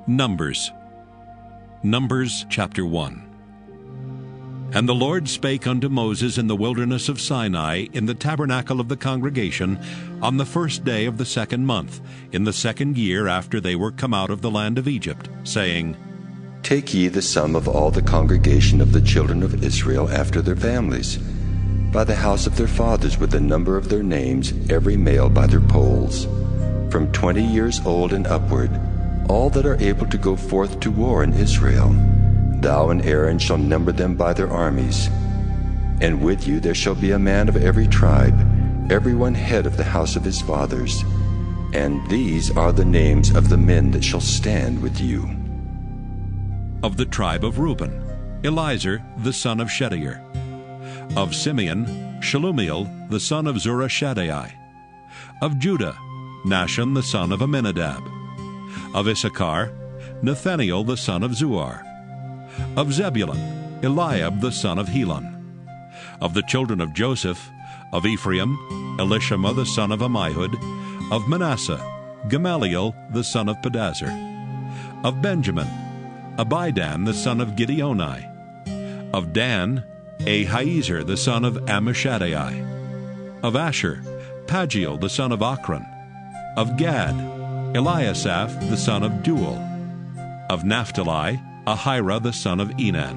Numbers chapter 1. And the Lord spake unto Moses in the wilderness of Sinai, in the tabernacle of the congregation, on the first day of the 2nd month, in the 2nd year after they were come out of the land of Egypt, saying, Take ye the sum of all the congregation of the children of Israel after their families, by the house of their fathers with the number of their names, every male by their polls, from 20 years old and upward, all that are able to go forth to war in Israel. Thou and Aaron shall number them by their armies. And with you there shall be a man of every tribe, every one head of the house of his fathers. And these are the names of the men that shall stand with you. Of the tribe of Reuben, Elizur the son of Shedeur. Of Simeon, Shelumiel the son of Zurishaddai. Of Judah, Nahshon the son of Amminadab. Of Issachar, Nathaniel the son of Zuar. Of Zebulun, Eliab the son of Helon. Of the children of Joseph, of Ephraim, Elishama the son of Ammihud. Of Manasseh, Gamaliel the son of Pedazur. Of Benjamin, Abidan the son of Gideoni. Of Dan, Ahiezer the son of Ammishaddai. Of Asher, Pagiel the son of Ochran. Of Gad, Eliasaph the son of Duel. Of Naphtali, Ahira the son of Enan.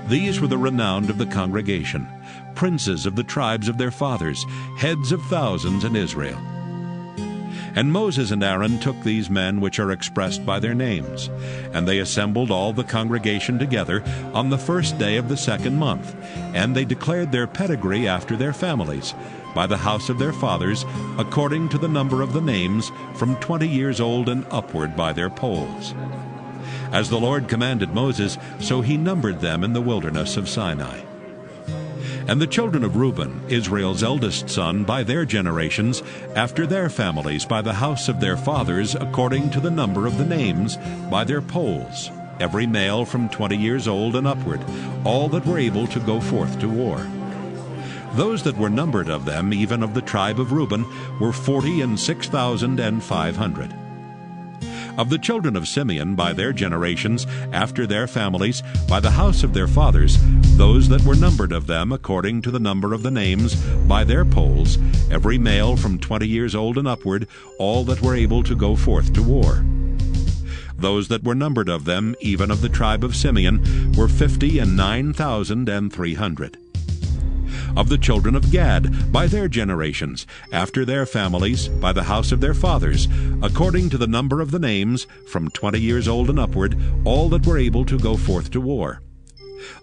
These were the renowned of the congregation, princes of the tribes of their fathers, heads of thousands in Israel. And Moses and Aaron took these men which are expressed by their names, and they assembled all the congregation together on the first day of the 2nd month, and they declared their pedigree after their families, by the house of their fathers, according to the number of the names, from 20 years old and upward by their polls. As the Lord commanded Moses, so he numbered them in the wilderness of Sinai. And the children of Reuben, Israel's eldest son, by their generations, after their families, by the house of their fathers, according to the number of the names, by their polls, every male from 20 years old and upward, all that were able to go forth to war. Those that were numbered of them, even of the tribe of Reuben, were 46,500. Of the children of Simeon, by their generations, after their families, by the house of their fathers, those that were numbered of them, according to the number of the names, by their polls, every male from 20 years old and upward, all that were able to go forth to war. Those that were numbered of them, even of the tribe of Simeon, were 59,300. Of the children of Gad, by their generations, after their families, by the house of their fathers, according to the number of the names, from 20 years old and upward, all that were able to go forth to war.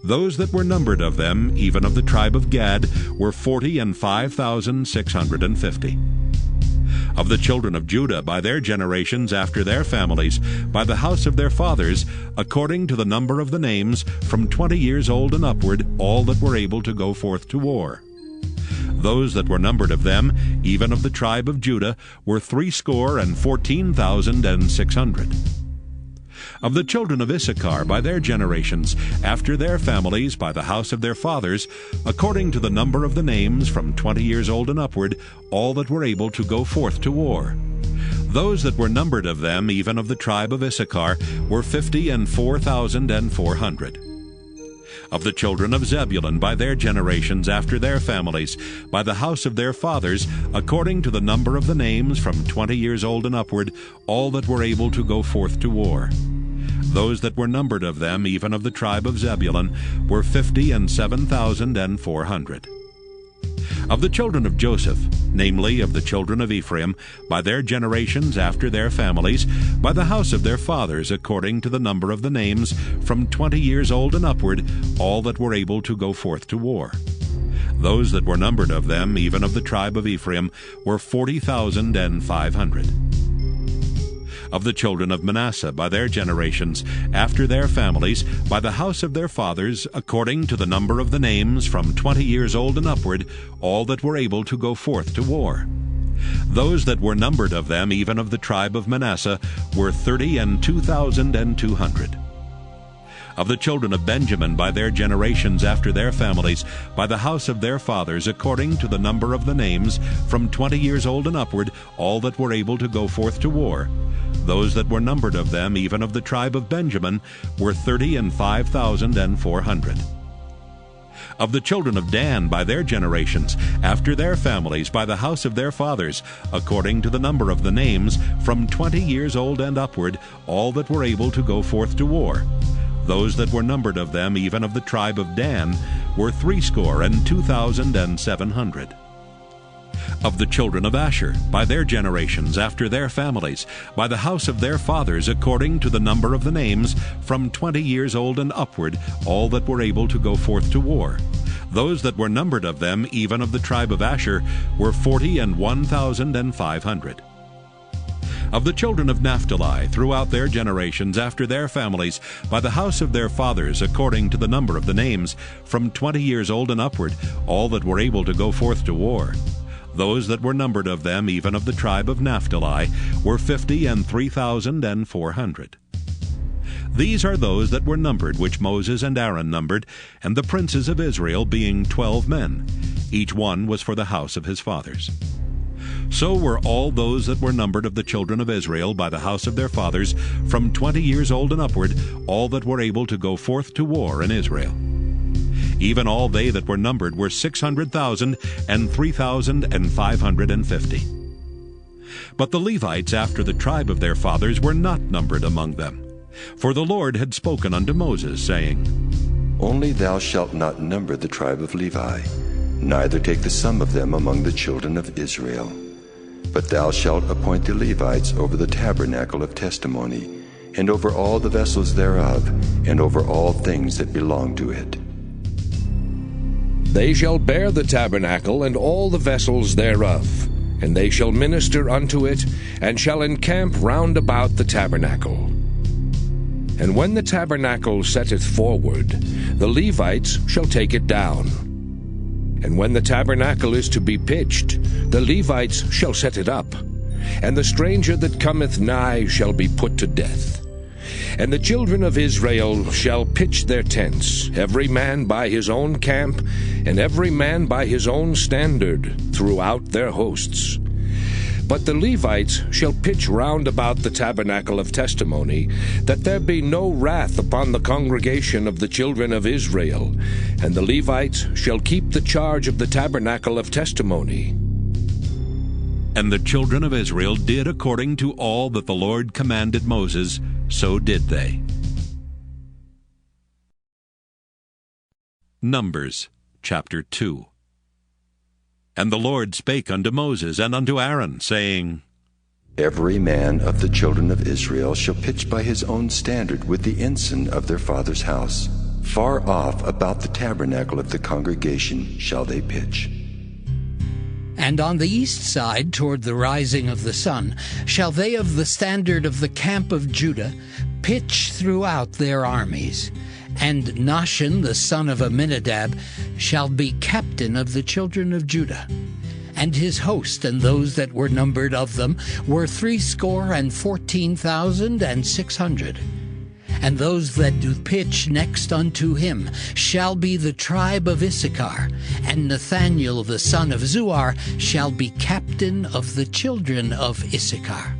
Those that were numbered of them, even of the tribe of Gad, were 45,650. Of the children of Judah, by their generations, after their families, by the house of their fathers, according to the number of the names, from 20 years old and upward, all that were able to go forth to war. Those that were numbered of them, even of the tribe of Judah, were 314,600. Of the children of Issachar, by their generations, after their families, by the house of their fathers, according to the number of the names, from 20 years old and upward, all that were able to go forth to war. Those that were numbered of them, even of the tribe of Issachar, were 54,400. Of the children of Zebulun, by their generations, after their families, by the house of their fathers, according to the number of the names, from 20 years old and upward, all that were able to go forth to war. Those that were numbered of them, even of the tribe of Zebulun, were 57,400. Of the children of Joseph, namely of the children of Ephraim, by their generations after their families, by the house of their fathers, according to the number of the names, from 20 years old and upward, all that were able to go forth to war. Those that were numbered of them, even of the tribe of Ephraim, were 40,500. Of the children of Manasseh, by their generations, after their families, by the house of their fathers, according to the number of the names, from 20 years old and upward, all that were able to go forth to war. Those that were numbered of them, even of the tribe of Manasseh, were 32,200. Of the children of Benjamin by their generations after their families, by the house of their fathers, according to the number of the names, from 20 years old and upward, all that were able to go forth to war. Those that were numbered of them, even of the tribe of Benjamin, were 30,05,400. Of the children of Dan by their generations, after their families, by the house of their fathers, according to the number of the names, from 20 years old and upward, all that were able to go forth to war. Those that were numbered of them, even of the tribe of Dan, were 62,700. Of the children of Asher, by their generations, after their families, by the house of their fathers, according to the number of the names, from 20 years old and upward, all that were able to go forth to war. Those that were numbered of them, even of the tribe of Asher, were 41,500. Of the children of Naphtali, throughout their generations, after their families, by the house of their fathers, according to the number of the names, from 20 years old and upward, all that were able to go forth to war. Those that were numbered of them, even of the tribe of Naphtali, were 53,400. These are those that were numbered, which Moses and Aaron numbered, and the princes of Israel, being 12 men. Each one was for the house of his fathers. So were all those that were numbered of the children of Israel by the house of their fathers, from 20 years old and upward, all that were able to go forth to war in Israel. Even all they that were numbered were 600,000 and 3,550. But the Levites after the tribe of their fathers were not numbered among them. For the Lord had spoken unto Moses, saying, Only thou shalt not number the tribe of Levi, neither take the sum of them among the children of Israel. But thou shalt appoint the Levites over the tabernacle of testimony, and over all the vessels thereof, and over all things that belong to it. They shall bear the tabernacle and all the vessels thereof, and they shall minister unto it, and shall encamp round about the tabernacle. And when the tabernacle setteth forward, the Levites shall take it down. And when the tabernacle is to be pitched, the Levites shall set it up, and the stranger that cometh nigh shall be put to death. And the children of Israel shall pitch their tents, every man by his own camp, and every man by his own standard, throughout their hosts. But the Levites shall pitch round about the tabernacle of testimony, that there be no wrath upon the congregation of the children of Israel. And the Levites shall keep the charge of the tabernacle of testimony. And the children of Israel did according to all that the Lord commanded Moses, so did they. Numbers chapter 2. And the Lord spake unto Moses and unto Aaron, saying, Every man of the children of Israel shall pitch by his own standard with the ensign of their father's house. Far off about the tabernacle of the congregation shall they pitch. And on the east side, toward the rising of the sun, shall they of the standard of the camp of Judah pitch throughout their armies. And Nahshon the son of Amminadab shall be captain of the children of Judah. And his host and those that were numbered of them were 314,600. And those that do pitch next unto him shall be the tribe of Issachar, and Nathaniel the son of Zuar shall be captain of the children of Issachar.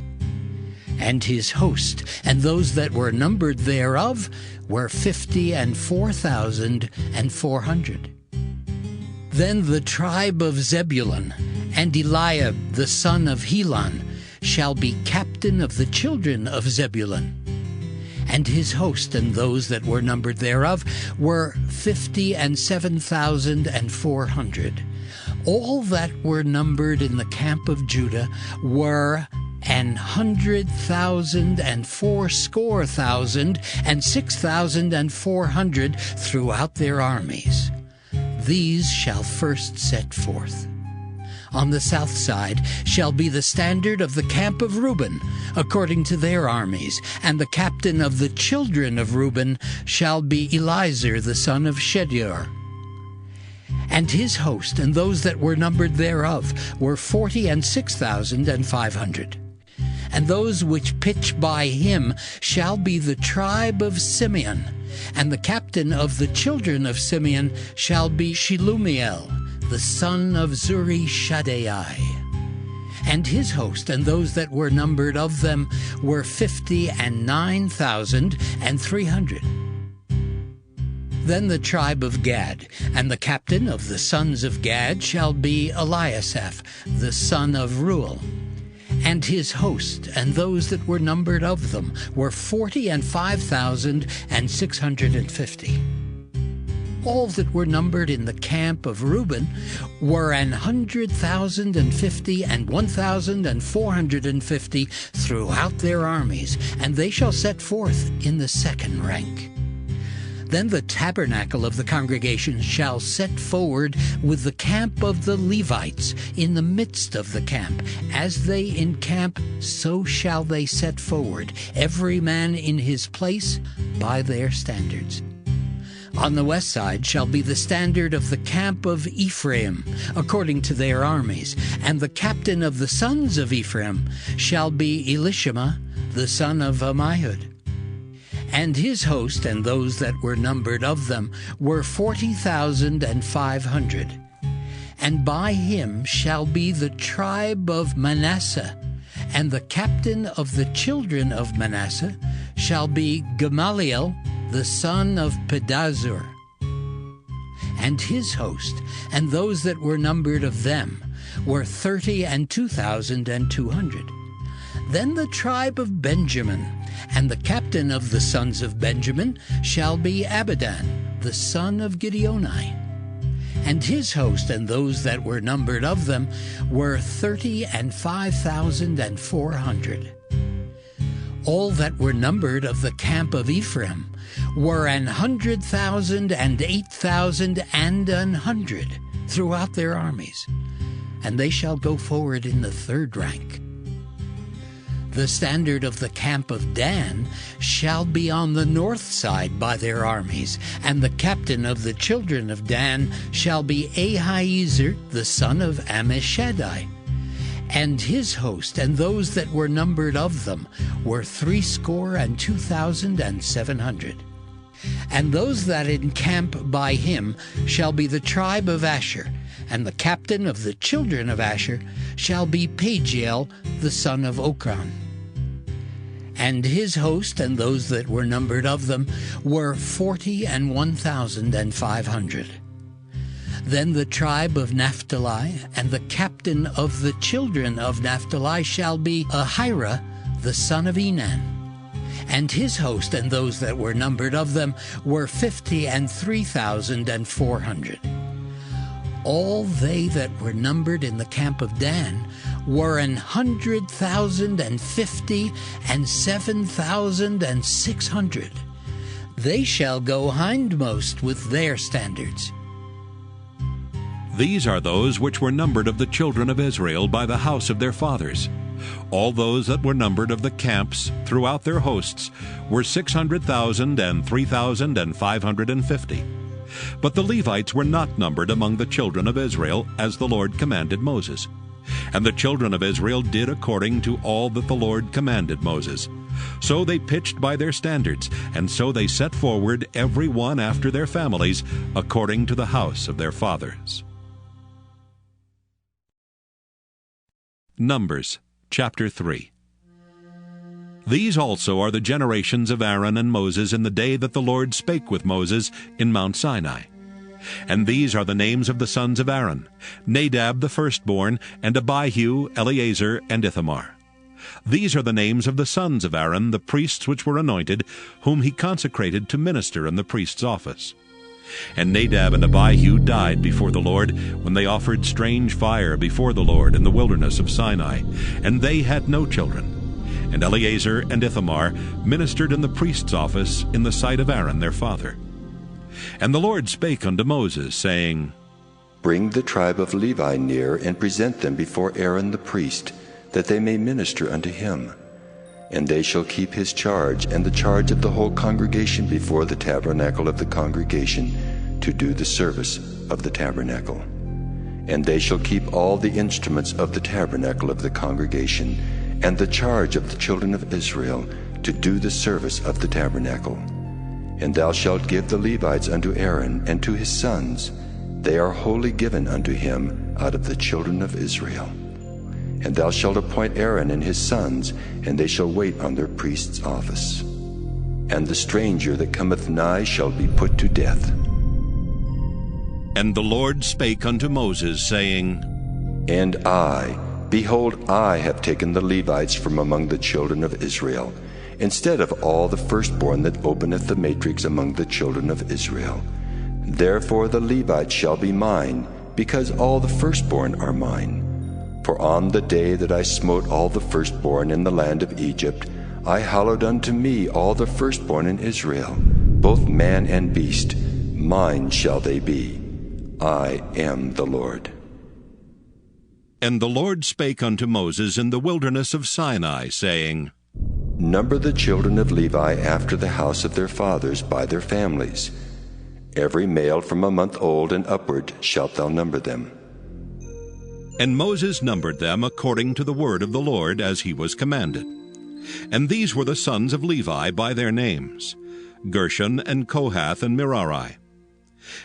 And his host, and those that were numbered thereof, were 54,400. Then the tribe of Zebulun, and Eliab the son of Helon, shall be captain of the children of Zebulun. And his host, and those that were numbered thereof, were 57,400. All that were numbered in the camp of Judah were 100,000 and fourscore,000 and 6,400 throughout their armies. These shall first set forth. On the south side shall be the standard of the camp of Reuben, according to their armies, and the captain of the children of Reuben shall be Eliezer the son of Shedeur. And his host, and those that were numbered thereof, were 46,500. And those which pitch by him shall be the tribe of Simeon, And the captain of the children of Simeon shall be Shelumiel, the son of Zurishaddai. And his host and those that were numbered of them were 59,300. Then the tribe of Gad, and the captain of the sons of Gad shall be Eliasaph, the son of Reuel. And his host and those that were numbered of them were 45,650. All that were numbered in the camp of Reuben were 100,050 and 1,450 throughout their armies, and they shall set forth in the second rank. Then the tabernacle of the congregation shall set forward with the camp of the Levites in the midst of the camp. As they encamp, so shall they set forward, every man in his place by their standards. On the west side shall be the standard of the camp of Ephraim, according to their armies, and the captain of the sons of Ephraim shall be Elishama, the son of Ammihud. And his host and those that were numbered of them were 40,500. And by him shall be the tribe of Manasseh, and the captain of the children of Manasseh shall be Gamaliel, the son of Pedazur. And his host and those that were numbered of them were 32,200. Then the tribe of Benjamin, and the captain of the sons of Benjamin shall be Abidan, the son of Gideoni. And his host and those that were numbered of them were 35,400. All that were numbered of the camp of Ephraim were 100,000 and 8,100 throughout their armies, and they shall go forward in the third rank. The standard of the camp of Dan shall be on the north side by their armies, and the captain of the children of Dan shall be Ahiezer, the son of Ammishaddai. And his host and those that were numbered of them were 62,700. And those that encamp by him shall be the tribe of Asher, and the captain of the children of Asher shall be Pagiel, the son of Okran. And his host and those that were numbered of them were 41,500. Then the tribe of Naphtali, and the captain of the children of Naphtali shall be Ahira, the son of Enan. And his host and those that were numbered of them were 53,400. All they that were numbered in the camp of Dan were 100,050 and 7,600. They shall go hindmost with their standards. These are those which were numbered of the children of Israel by the house of their fathers. All those that were numbered of the camps throughout their hosts were 600,000 and 3,550. But the Levites were not numbered among the children of Israel, as the Lord commanded Moses. And the children of Israel did according to all that the Lord commanded Moses. So they pitched by their standards, and so they set forward every one after their families, according to the house of their fathers. Numbers chapter 3. These also are the generations of Aaron and Moses in the day that the Lord spake with Moses in Mount Sinai. And these are the names of the sons of Aaron, Nadab the firstborn, and Abihu, Eleazar, and Ithamar. These are the names of the sons of Aaron, the priests which were anointed, whom he consecrated to minister in the priest's office. And Nadab and Abihu died before the Lord, when they offered strange fire before the Lord in the wilderness of Sinai, and they had no children. And Eleazar and Ithamar ministered in the priest's office in the sight of Aaron their father. And the Lord spake unto Moses, saying, Bring the tribe of Levi near, and present them before Aaron the priest, that they may minister unto him. And they shall keep his charge, and the charge of the whole congregation before the tabernacle of the congregation, to do the service of the tabernacle. And they shall keep all the instruments of the tabernacle of the congregation, and the charge of the children of Israel, to do the service of the tabernacle. And thou shalt give the Levites unto Aaron and to his sons. They are wholly given unto him out of the children of Israel. And thou shalt appoint Aaron and his sons, and they shall wait on their priest's office. And the stranger that cometh nigh shall be put to death. And the Lord spake unto Moses, saying, And I, behold, I have taken the Levites from among the children of Israel, instead of all the firstborn that openeth the matrix among the children of Israel. Therefore the Levites shall be mine, because all the firstborn are mine. For on the day that I smote all the firstborn in the land of Egypt, I hallowed unto me all the firstborn in Israel, both man and beast. Mine shall they be. I am the Lord. And the Lord spake unto Moses in the wilderness of Sinai, saying, Number the children of Levi after the house of their fathers by their families. Every male from a month old and upward shalt thou number them. And Moses numbered them according to the word of the Lord, as he was commanded. And these were the sons of Levi by their names, Gershon and Kohath and Merari.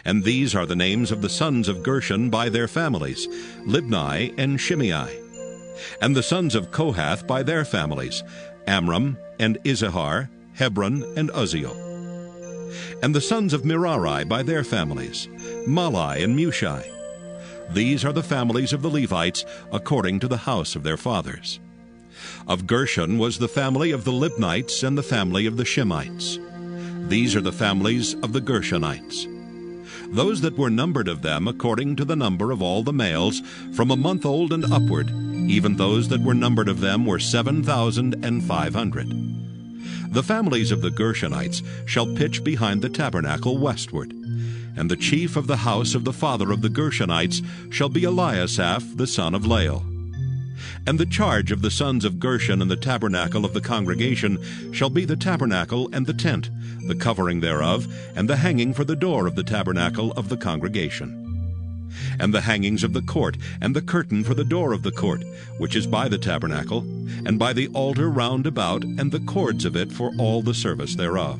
And these are the names of the sons of Gershon by their families, Libni and Shimei. And the sons of Kohath by their families, Amram and Izahar, Hebron and Uzziel. And the sons of Merari by their families, Mahli and Mushi. These are the families of the Levites according to the house of their fathers. Of Gershon was the family of the Libnites and the family of the Shimites. These are the families of the Gershonites. Those that were numbered of them according to the number of all the males, from a month old and upward, even those that were numbered of them were 7,500. The families of the Gershonites shall pitch behind the tabernacle westward. And the chief of the house of the father of the Gershonites shall be Eliasaph the son of Lael. And the charge of the sons of Gershon in the tabernacle of the congregation shall be the tabernacle and the tent, the covering thereof, and the hanging for the door of the tabernacle of the congregation. And the hangings of the court, and the curtain for the door of the court, which is by the tabernacle, and by the altar round about, and the cords of it for all the service thereof.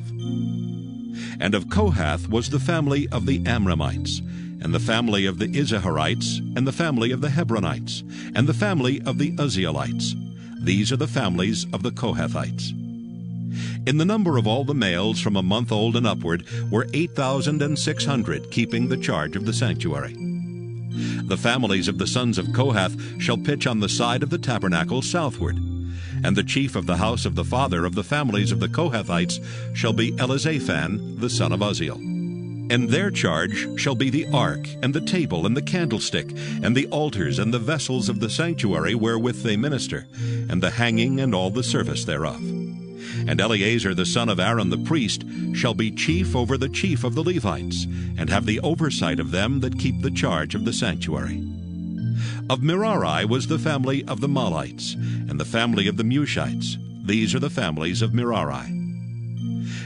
And of Kohath was the family of the Amramites, and the family of the Izaharites, and the family of the Hebronites, and the family of the Uzzielites. These are the families of the Kohathites. In the number of all the males from a month old and upward were 8,600, keeping the charge of the sanctuary. The families of the sons of Kohath shall pitch on the side of the tabernacle southward. And the chief of the house of the father of the families of the Kohathites shall be Elizaphan the son of Uzziel. And their charge shall be the ark, and the table, and the candlestick, and the altars, and the vessels of the sanctuary wherewith they minister, and the hanging, and all the service thereof. And Eleazar the son of Aaron the priest shall be chief over the chief of the Levites, and have the oversight of them that keep the charge of the sanctuary. Of Merari was the family of the Mahlites, and the family of the Mushites. These are the families of Merari.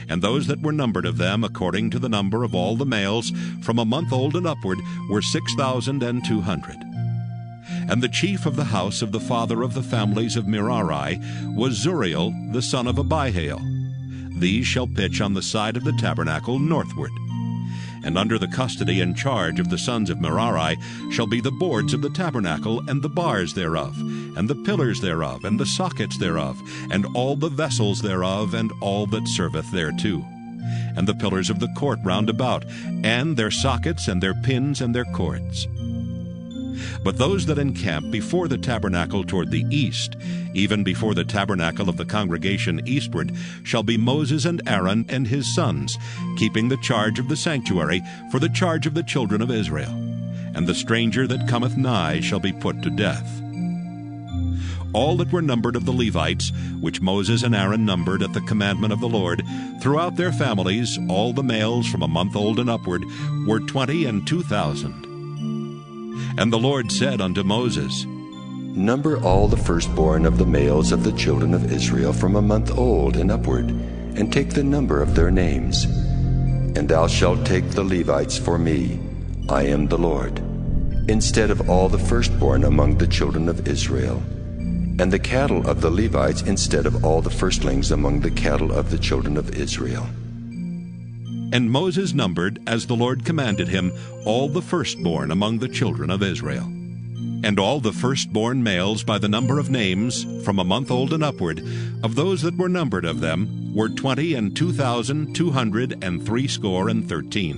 And those that were numbered of them according to the number of all the males from a month old and upward were 6,200. And the chief of the house of the father of the families of Merari was Zuriel the son of Abihail. These shall pitch on the side of the tabernacle northward. And under the custody and charge of the sons of Merari shall be the boards of the tabernacle, and the bars thereof, and the pillars thereof, and the sockets thereof, and all the vessels thereof, and all that serveth thereto, and the pillars of the court round about, and their sockets, and their pins, and their cords. But those that encamp before the tabernacle toward the east, even before the tabernacle of the congregation eastward, shall be Moses and Aaron and his sons, keeping the charge of the sanctuary for the charge of the children of Israel. And the stranger that cometh nigh shall be put to death. All that were numbered of the Levites, which Moses and Aaron numbered at the commandment of the Lord, throughout their families, all the males from a month old and upward, were 22,000. And the Lord said unto Moses, Number all the firstborn of the males of the children of Israel from a month old and upward, and take the number of their names. And thou shalt take the Levites for me, I am the Lord, instead of all the firstborn among the children of Israel, and the cattle of the Levites instead of all the firstlings among the cattle of the children of Israel. And Moses numbered, as the Lord commanded him, all the firstborn among the children of Israel. And all the firstborn males by the number of names, from a month old and upward, of those that were numbered of them, were 20,263.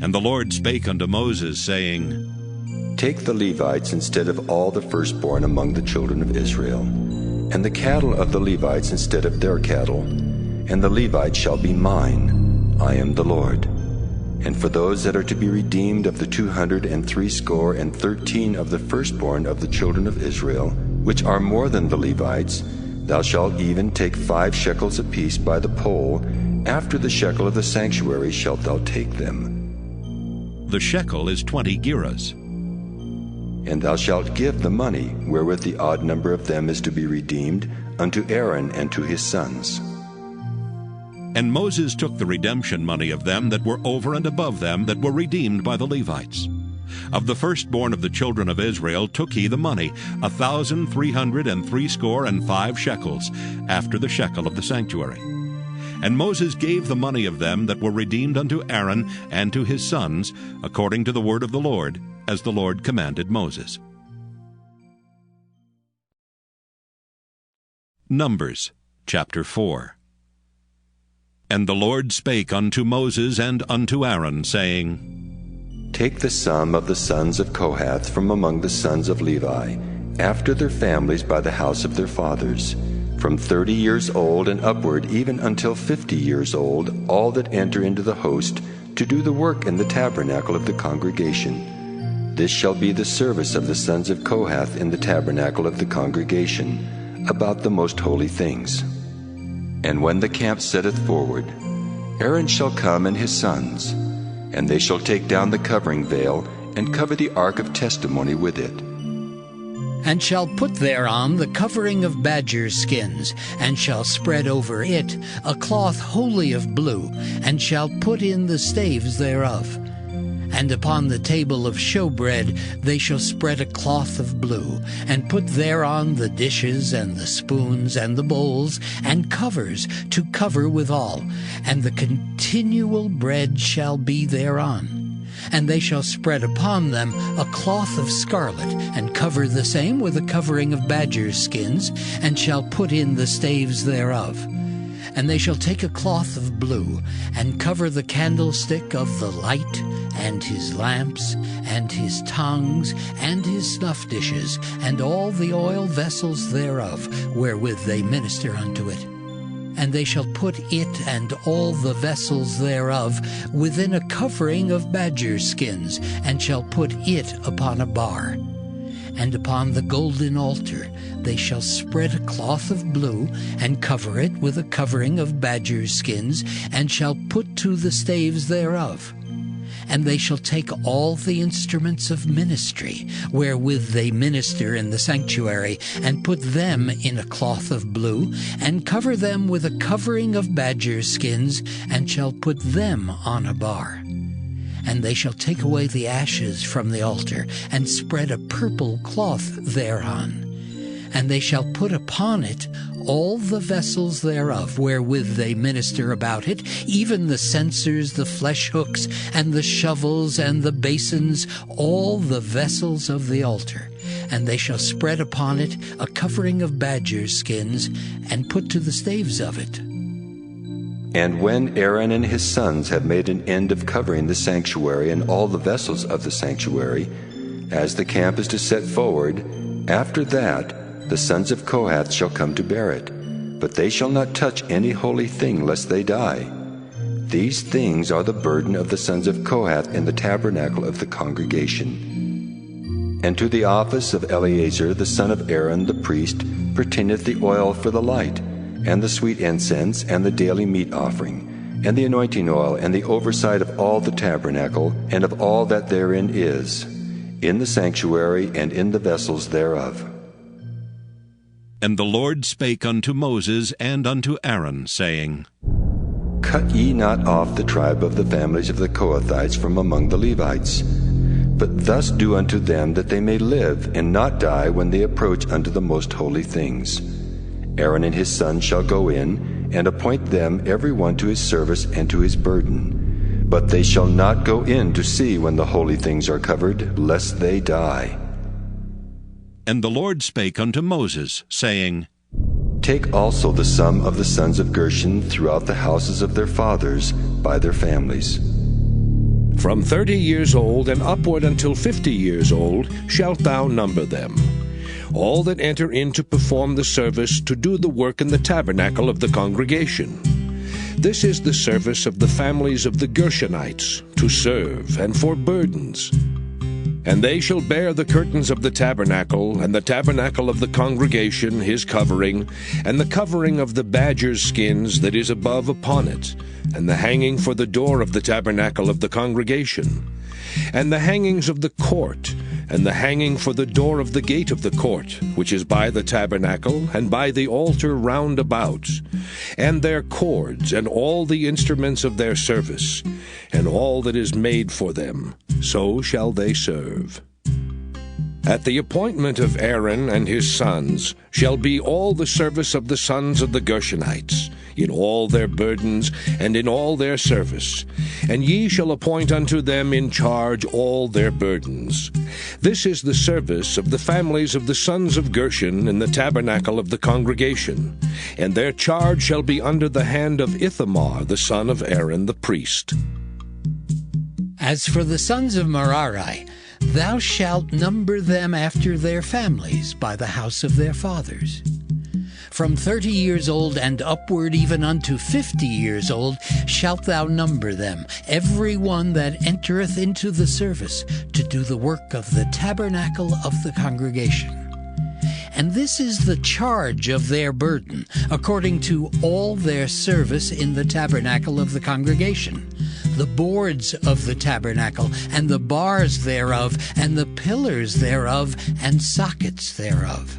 And the Lord spake unto Moses, saying, Take the Levites instead of all the firstborn among the children of Israel, and the cattle of the Levites instead of their cattle, and the Levites shall be mine. I am the Lord. And for those that are to be redeemed of the 213 of the firstborn of the children of Israel, which are more than the Levites, thou shalt even take 5 shekels apiece by the poll. After the shekel of the sanctuary shalt thou take them. The shekel is 20 gerahs. And thou shalt give the money, wherewith the odd number of them is to be redeemed, unto Aaron and to his sons. And Moses took the redemption money of them that were over and above them that were redeemed by the Levites. Of the firstborn of the children of Israel took he the money, 1,365 shekels, after the shekel of the sanctuary. And Moses gave the money of them that were redeemed unto Aaron and to his sons, according to the word of the Lord, as the Lord commanded Moses. Numbers chapter 4. And the Lord spake unto Moses and unto Aaron, saying, Take the sum of the sons of Kohath from among the sons of Levi, after their families by the house of their fathers, from 30 years old and upward, even until 50 years old, all that enter into the host, to do the work in the tabernacle of the congregation. This shall be the service of the sons of Kohath in the tabernacle of the congregation, about the most holy things. And when the camp setteth forward, Aaron shall come and his sons, and they shall take down the covering veil, and cover the ark of testimony with it. And shall put thereon the covering of badgers' skins, and shall spread over it a cloth wholly of blue, and shall put in the staves thereof. And upon the table of showbread they shall spread a cloth of blue, and put thereon the dishes and the spoons and the bowls and covers to cover withal, and the continual bread shall be thereon. And they shall spread upon them a cloth of scarlet, and cover the same with a covering of badgers' skins, and shall put in the staves thereof. And they shall take a cloth of blue, and cover the candlestick of the light, and his lamps, and his tongues, and his snuff dishes, and all the oil vessels thereof, wherewith they minister unto it. And they shall put it and all the vessels thereof within a covering of badgers' skins, and shall put it upon a bar. And upon the golden altar they shall spread a cloth of blue, and cover it with a covering of badgers' skins, and shall put to the staves thereof. And they shall take all the instruments of ministry, wherewith they minister in the sanctuary, and put them in a cloth of blue, and cover them with a covering of badgers' skins, and shall put them on a bar. And they shall take away the ashes from the altar, and spread a purple cloth thereon. And they shall put upon it all the vessels thereof, wherewith they minister about it, even the censers, the flesh hooks, and the shovels, and the basins, all the vessels of the altar. And they shall spread upon it a covering of badgers' skins, and put to the staves of it. And when Aaron and his sons have made an end of covering the sanctuary and all the vessels of the sanctuary, as the camp is to set forward, after that the sons of Kohath shall come to bear it, but they shall not touch any holy thing, lest they die. These things are the burden of the sons of Kohath in the tabernacle of the congregation. And to the office of Eleazar the son of Aaron the priest pertaineth the oil for the light, and the sweet incense, and the daily meat offering, and the anointing oil, and the oversight of all the tabernacle, and of all that therein is, in the sanctuary, and in the vessels thereof. And the Lord spake unto Moses and unto Aaron, saying, Cut ye not off the tribe of the families of the Kohathites from among the Levites, but thus do unto them that they may live, and not die when they approach unto the most holy things. Aaron and his sons shall go in, and appoint them every one to his service and to his burden. But they shall not go in to see when the holy things are covered, lest they die. And the Lord spake unto Moses, saying, Take also the sum of the sons of Gershon throughout the houses of their fathers by their families. From 30 years old and upward until 50 years old shalt thou number them. All that enter in to perform the service to do the work in the tabernacle of the congregation. This is the service of the families of the Gershonites, to serve and for burdens. And they shall bear the curtains of the tabernacle, and the tabernacle of the congregation his covering, and the covering of the badger's skins that is above upon it, and the hanging for the door of the tabernacle of the congregation, and the hangings of the court, and the hanging for the door of the gate of the court, which is by the tabernacle, and by the altar round about, and their cords, and all the instruments of their service, and all that is made for them, so shall they serve. At the appointment of Aaron and his sons shall be all the service of the sons of the Gershonites, in all their burdens and in all their service, and ye shall appoint unto them in charge all their burdens. This is the service of the families of the sons of Gershon in the tabernacle of the congregation, and their charge shall be under the hand of Ithamar the son of Aaron the priest. As for the sons of Merari, thou shalt number them after their families by the house of their fathers. From 30 years old and upward even unto 50 years old shalt thou number them, every one that entereth into the service to do the work of the tabernacle of the congregation. And this is the charge of their burden, according to all their service in the tabernacle of the congregation, the boards of the tabernacle, and the bars thereof, and the pillars thereof, and sockets thereof,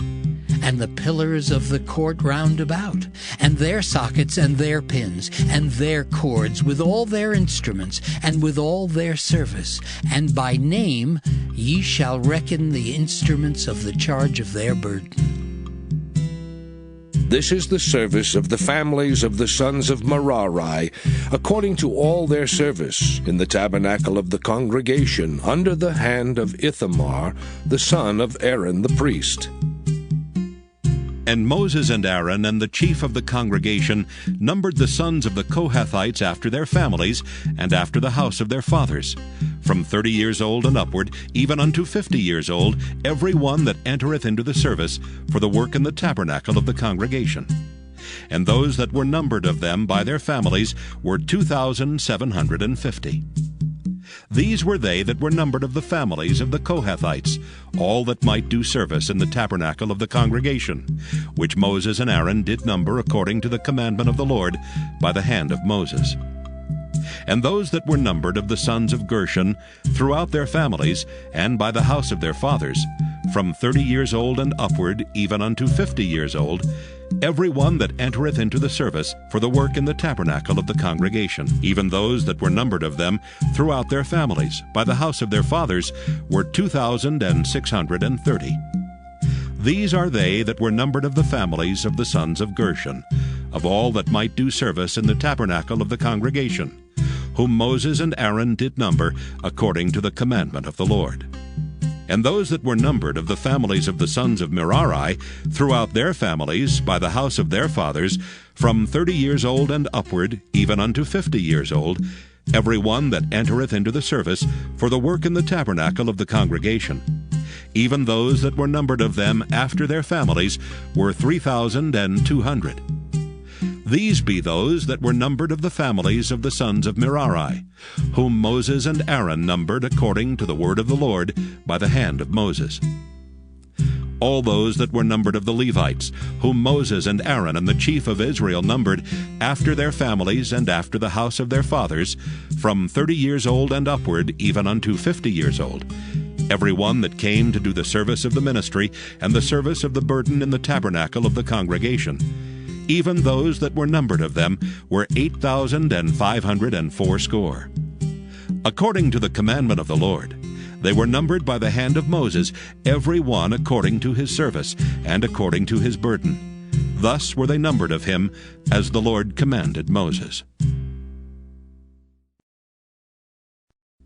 and the pillars of the court round about, and their sockets, and their pins, and their cords, with all their instruments, and with all their service. And by name ye shall reckon the instruments of the charge of their burden. This is the service of the families of the sons of Merari, according to all their service, in the tabernacle of the congregation, under the hand of Ithamar, the son of Aaron the priest. And Moses and Aaron and the chief of the congregation numbered the sons of the Kohathites after their families, and after the house of their fathers, from 30 years old and upward, even unto 50 years old, every one that entereth into the service for the work in the tabernacle of the congregation. And those that were numbered of them by their families were 2,750. These were they that were numbered of the families of the Kohathites, all that might do service in the tabernacle of the congregation, which Moses and Aaron did number according to the commandment of the Lord by the hand of Moses. And those that were numbered of the sons of Gershon throughout their families, and by the house of their fathers, from 30 years old and upward, even unto 50 years old, every one that entereth into the service for the work in the tabernacle of the congregation, even those that were numbered of them throughout their families, by the house of their fathers, were 2,630. These are they that were numbered of the families of the sons of Gershon, of all that might do service in the tabernacle of the congregation, whom Moses and Aaron did number according to the commandment of the Lord. And those that were numbered of the families of the sons of Merari throughout their families by the house of their fathers, from 30 years old and upward, even unto 50 years old, every one that entereth into the service for the work in the tabernacle of the congregation. Even those that were numbered of them after their families were 3,200. These be those that were numbered of the families of the sons of Merari, whom Moses and Aaron numbered according to the word of the Lord by the hand of Moses. All those that were numbered of the Levites, whom Moses and Aaron and the chief of Israel numbered after their families and after the house of their fathers, from 30 years old and upward, even unto 50 years old, every one that came to do the service of the ministry and the service of the burden in the tabernacle of the congregation. Even those that were numbered of them were 8,580. According to the commandment of the Lord, they were numbered by the hand of Moses, every one according to his service, and according to his burden, Thus were they numbered of him, as the Lord commanded Moses.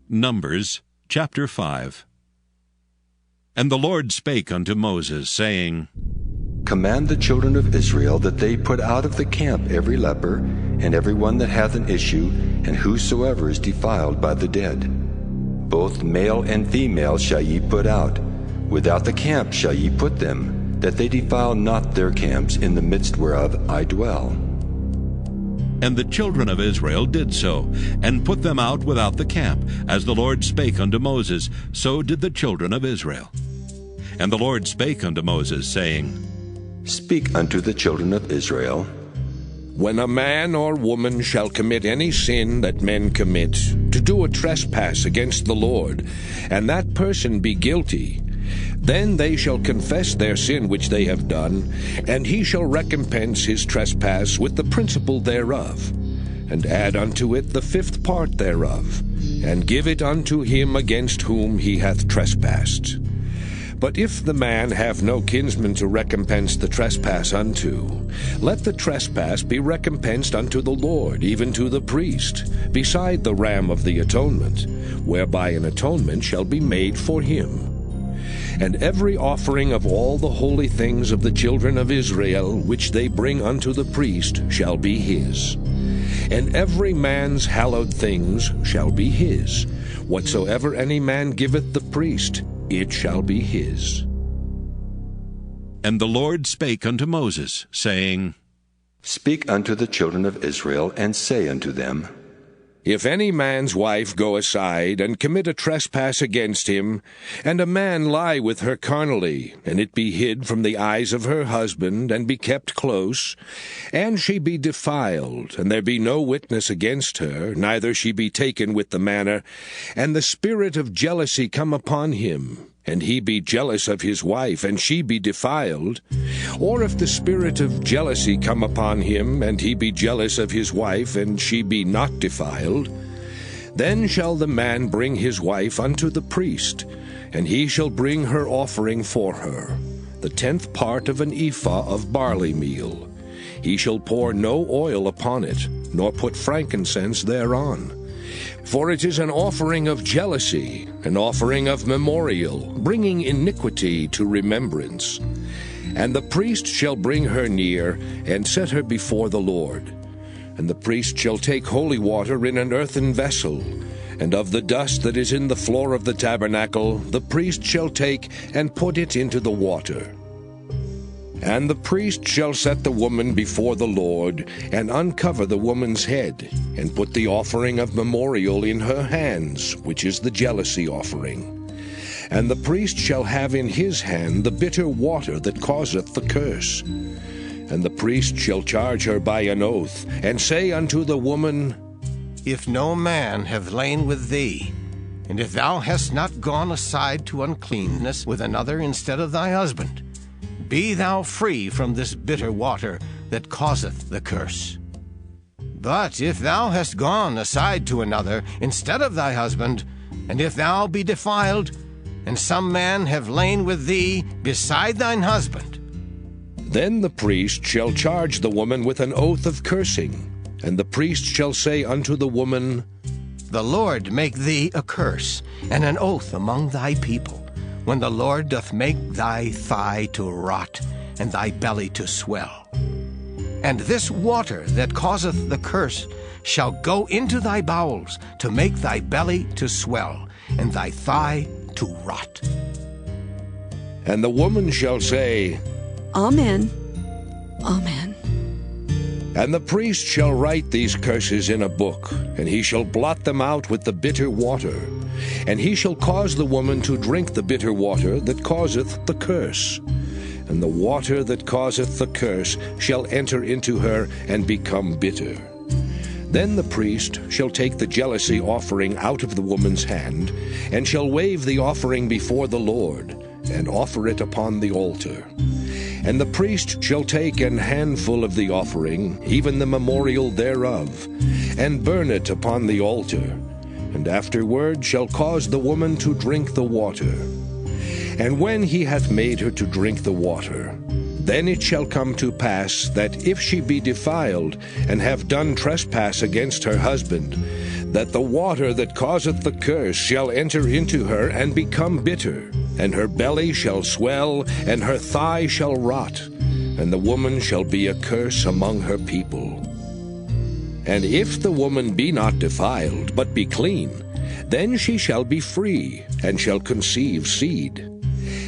Numbers chapter 5. And the Lord spake unto Moses, saying, Command the children of Israel that they put out of the camp every leper, and every one that hath an issue, and whosoever is defiled by the dead. Both male and female shall ye put out. Without the camp shall ye put them, that they defile not their camps in the midst whereof I dwell. And the children of Israel did so, and put them out without the camp. As the Lord spake unto Moses, so did the children of Israel. And the Lord spake unto Moses, saying, Speak unto the children of Israel. When a man or woman shall commit any sin that men commit, to do a trespass against the Lord, and that person be guilty, then they shall confess their sin which they have done, and he shall recompense his trespass with the principal thereof, and add unto it the fifth part thereof, and give it unto him against whom he hath trespassed. But if the man have no kinsman to recompense the trespass unto, let the trespass be recompensed unto the Lord, even to the priest, beside the ram of the atonement, whereby an atonement shall be made for him. And every offering of all the holy things of the children of Israel, which they bring unto the priest, shall be his. And every man's hallowed things shall be his. Whatsoever any man giveth the priest, it shall be his. And the Lord spake unto Moses, saying, Speak unto the children of Israel, and say unto them, If any man's wife go aside, and commit a trespass against him, and a man lie with her carnally, and it be hid from the eyes of her husband, and be kept close, and she be defiled, and there be no witness against her, neither she be taken with the manner, and the spirit of jealousy come upon him, and he be jealous of his wife, and she be defiled, or if the spirit of jealousy come upon him, and he be jealous of his wife, and she be not defiled, then shall the man bring his wife unto the priest, and he shall bring her offering for her, the 10th part of an ephah of barley meal. He shall pour no oil upon it, nor put frankincense thereon. For it is an offering of jealousy, an offering of memorial, bringing iniquity to remembrance. And the priest shall bring her near, and set her before the Lord. And the priest shall take holy water in an earthen vessel, and of the dust that is in the floor of the tabernacle the priest shall take, and put it into the water. And the priest shall set the woman before the Lord, and uncover the woman's head, and put the offering of memorial in her hands, which is the jealousy offering. And the priest shall have in his hand the bitter water that causeth the curse. And the priest shall charge her by an oath, and say unto the woman, If no man have lain with thee, and if thou hast not gone aside to uncleanness with another instead of thy husband, be thou free from this bitter water that causeth the curse. But if thou hast gone aside to another instead of thy husband, and if thou be defiled, and some man have lain with thee beside thine husband, then the priest shall charge the woman with an oath of cursing, and the priest shall say unto the woman, The Lord make thee a curse and an oath among thy people, when the Lord doth make thy thigh to rot, and thy belly to swell. And this water that causeth the curse shall go into thy bowels, to make thy belly to swell, and thy thigh to rot. And the woman shall say, Amen. Amen. And the priest shall write these curses in a book, and he shall blot them out with the bitter water. And he shall cause the woman to drink the bitter water that causeth the curse. And the water that causeth the curse shall enter into her and become bitter. Then the priest shall take the jealousy offering out of the woman's hand, and shall wave the offering before the Lord, and offer it upon the altar. And the priest shall take an handful of the offering, even the memorial thereof, and burn it upon the altar, and afterward shall cause the woman to drink the water. And when he hath made her to drink the water, Then it shall come to pass that if she be defiled, and have done trespass against her husband, that the water that causeth the curse shall enter into her and become bitter, and her belly shall swell, and her thigh shall rot, and the woman shall be a curse among her people. And if the woman be not defiled, but be clean, then she shall be free, and shall conceive seed.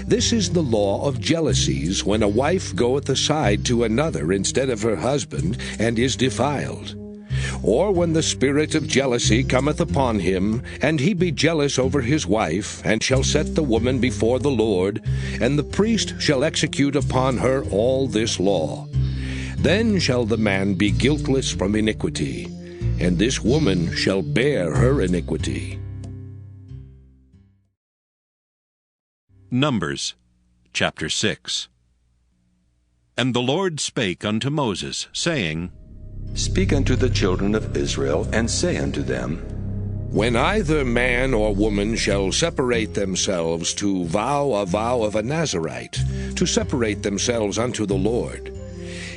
This is the law of jealousies, when a wife goeth aside to another instead of her husband, and is defiled. Or when the spirit of jealousy cometh upon him, and he be jealous over his wife, and shall set the woman before the Lord, and the priest shall execute upon her all this law. Then shall the man be guiltless from iniquity, and this woman shall bear her iniquity. Numbers chapter 6. And the Lord spake unto Moses, saying, Speak unto the children of Israel, and say unto them, When either man or woman shall separate themselves to vow a vow of a Nazarite, to separate themselves unto the Lord,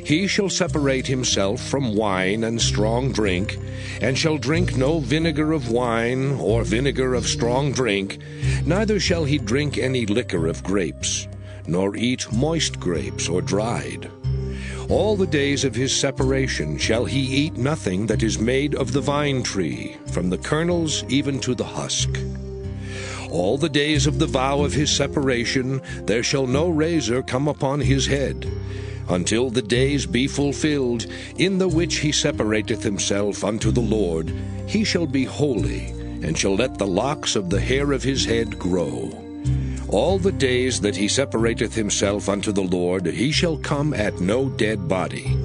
he shall separate himself from wine and strong drink, and shall drink no vinegar of wine or vinegar of strong drink, neither shall he drink any liquor of grapes, nor eat moist grapes or dried. All the days of his separation shall he eat nothing that is made of the vine tree, from the kernels even to the husk. All the days of the vow of his separation there shall no razor come upon his head, until the days be fulfilled, in the which he separateth himself unto the Lord. He shall be holy, and shall let the locks of the hair of his head grow. All the days that he separateth himself unto the Lord, he shall come at no dead body.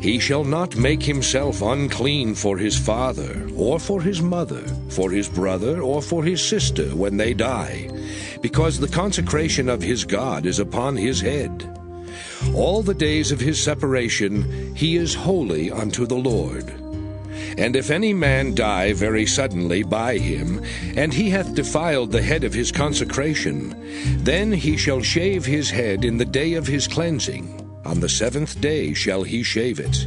He shall not make himself unclean for his father, or for his mother, for his brother, or for his sister when they die, because the consecration of his God is upon his head. All the days of his separation he is holy unto the Lord. And if any man die very suddenly by him, and he hath defiled the head of his consecration, then he shall shave his head in the day of his cleansing. On the 7th day shall he shave it.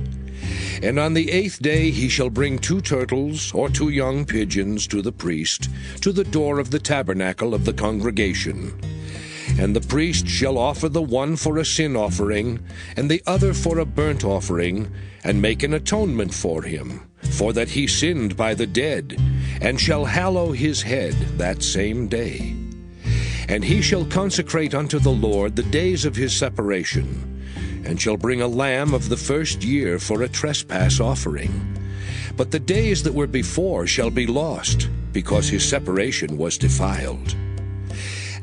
And on the 8th day he shall bring 2 turtles or 2 young pigeons to the priest, to the door of the tabernacle of the congregation. And the priest shall offer the one for a sin offering, and the other for a burnt offering, and make an atonement for him, for that he sinned by the dead, and shall hallow his head that same day. And he shall consecrate unto the Lord the days of his separation, and shall bring a lamb of the first year for a trespass offering. But the days that were before shall be lost, because his separation was defiled.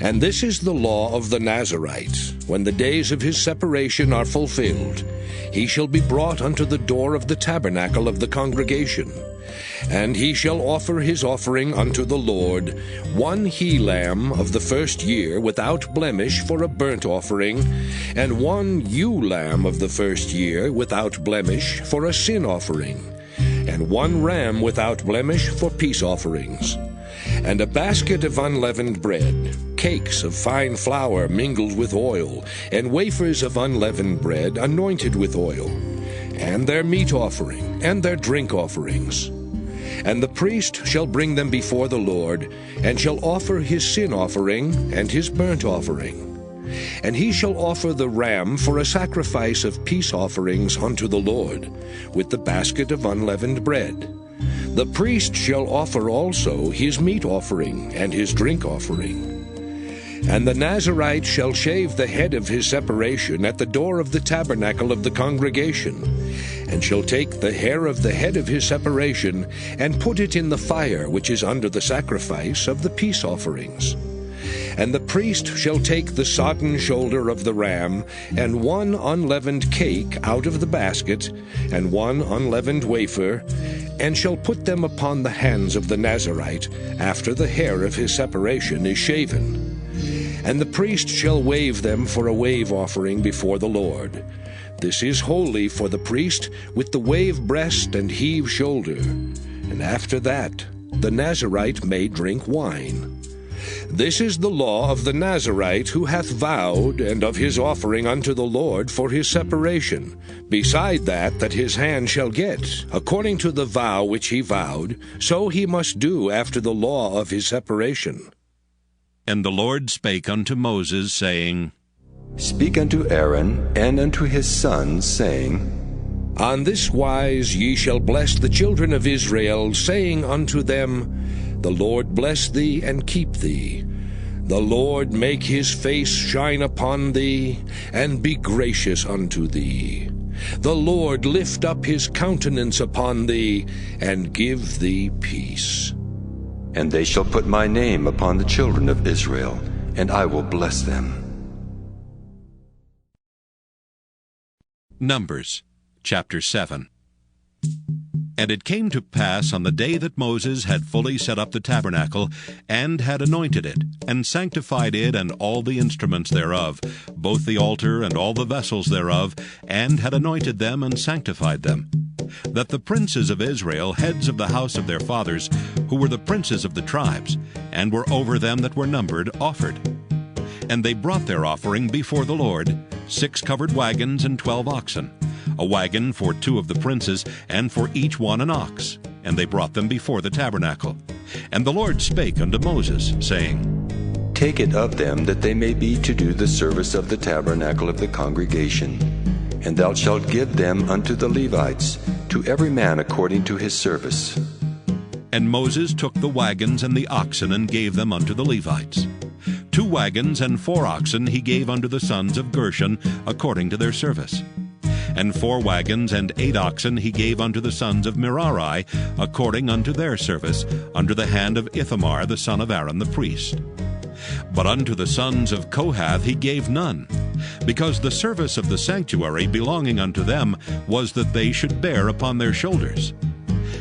And this is the law of the Nazarite. When the days of his separation are fulfilled, he shall be brought unto the door of the tabernacle of the congregation. And he shall offer his offering unto the Lord, 1 he-lamb of the first year without blemish for a burnt offering, and 1 ewe-lamb of the first year without blemish for a sin offering, and 1 ram without blemish for peace offerings. And a basket of unleavened bread, cakes of fine flour mingled with oil, and wafers of unleavened bread anointed with oil, and their meat offering, and their drink offerings. And the priest shall bring them before the Lord, and shall offer his sin offering and his burnt offering. And he shall offer the ram for a sacrifice of peace offerings unto the Lord, with the basket of unleavened bread. The priest shall offer also his meat offering and his drink offering. And the Nazarite shall shave the head of his separation at the door of the tabernacle of the congregation, and shall take the hair of the head of his separation, and put it in the fire which is under the sacrifice of the peace offerings. And the priest shall take the sodden shoulder of the ram, and 1 unleavened cake out of the basket, and 1 unleavened wafer, and shall put them upon the hands of the Nazarite, after the hair of his separation is shaven. And the priest shall wave them for a wave offering before the Lord. This is holy for the priest, with the wave breast and heave shoulder. And after that the Nazarite may drink wine. This is the law of the Nazarite who hath vowed, and of his offering unto the Lord for his separation, beside that his hand shall get, according to the vow which he vowed, so he must do after the law of his separation. And the Lord spake unto Moses, saying, Speak unto Aaron and unto his sons, saying, On this wise ye shall bless the children of Israel, saying unto them, The Lord bless thee and keep thee. The Lord make his face shine upon thee, and be gracious unto thee. The Lord lift up his countenance upon thee, and give thee peace. And they shall put my name upon the children of Israel, and I will bless them. Numbers chapter 7. And it came to pass on the day that Moses had fully set up the tabernacle, and had anointed it, and sanctified it and all the instruments thereof, both the altar and all the vessels thereof, and had anointed them and sanctified them, that the princes of Israel, heads of the house of their fathers, who were the princes of the tribes, and were over them that were numbered, offered. And they brought their offering before the Lord, 6 covered wagons and 12 oxen, a wagon for 2 of the princes, and for each one an ox. And they brought them before the tabernacle. And the Lord spake unto Moses, saying, Take it of them, that they may be to do the service of the tabernacle of the congregation. And thou shalt give them unto the Levites, to every man according to his service. And Moses took the wagons and the oxen, and gave them unto the Levites. 2 wagons and 4 oxen he gave unto the sons of Gershon, according to their service. And 4 wagons and 8 oxen he gave unto the sons of Merari, according unto their service, under the hand of Ithamar the son of Aaron the priest. But unto the sons of Kohath he gave none, because the service of the sanctuary belonging unto them was that they should bear upon their shoulders.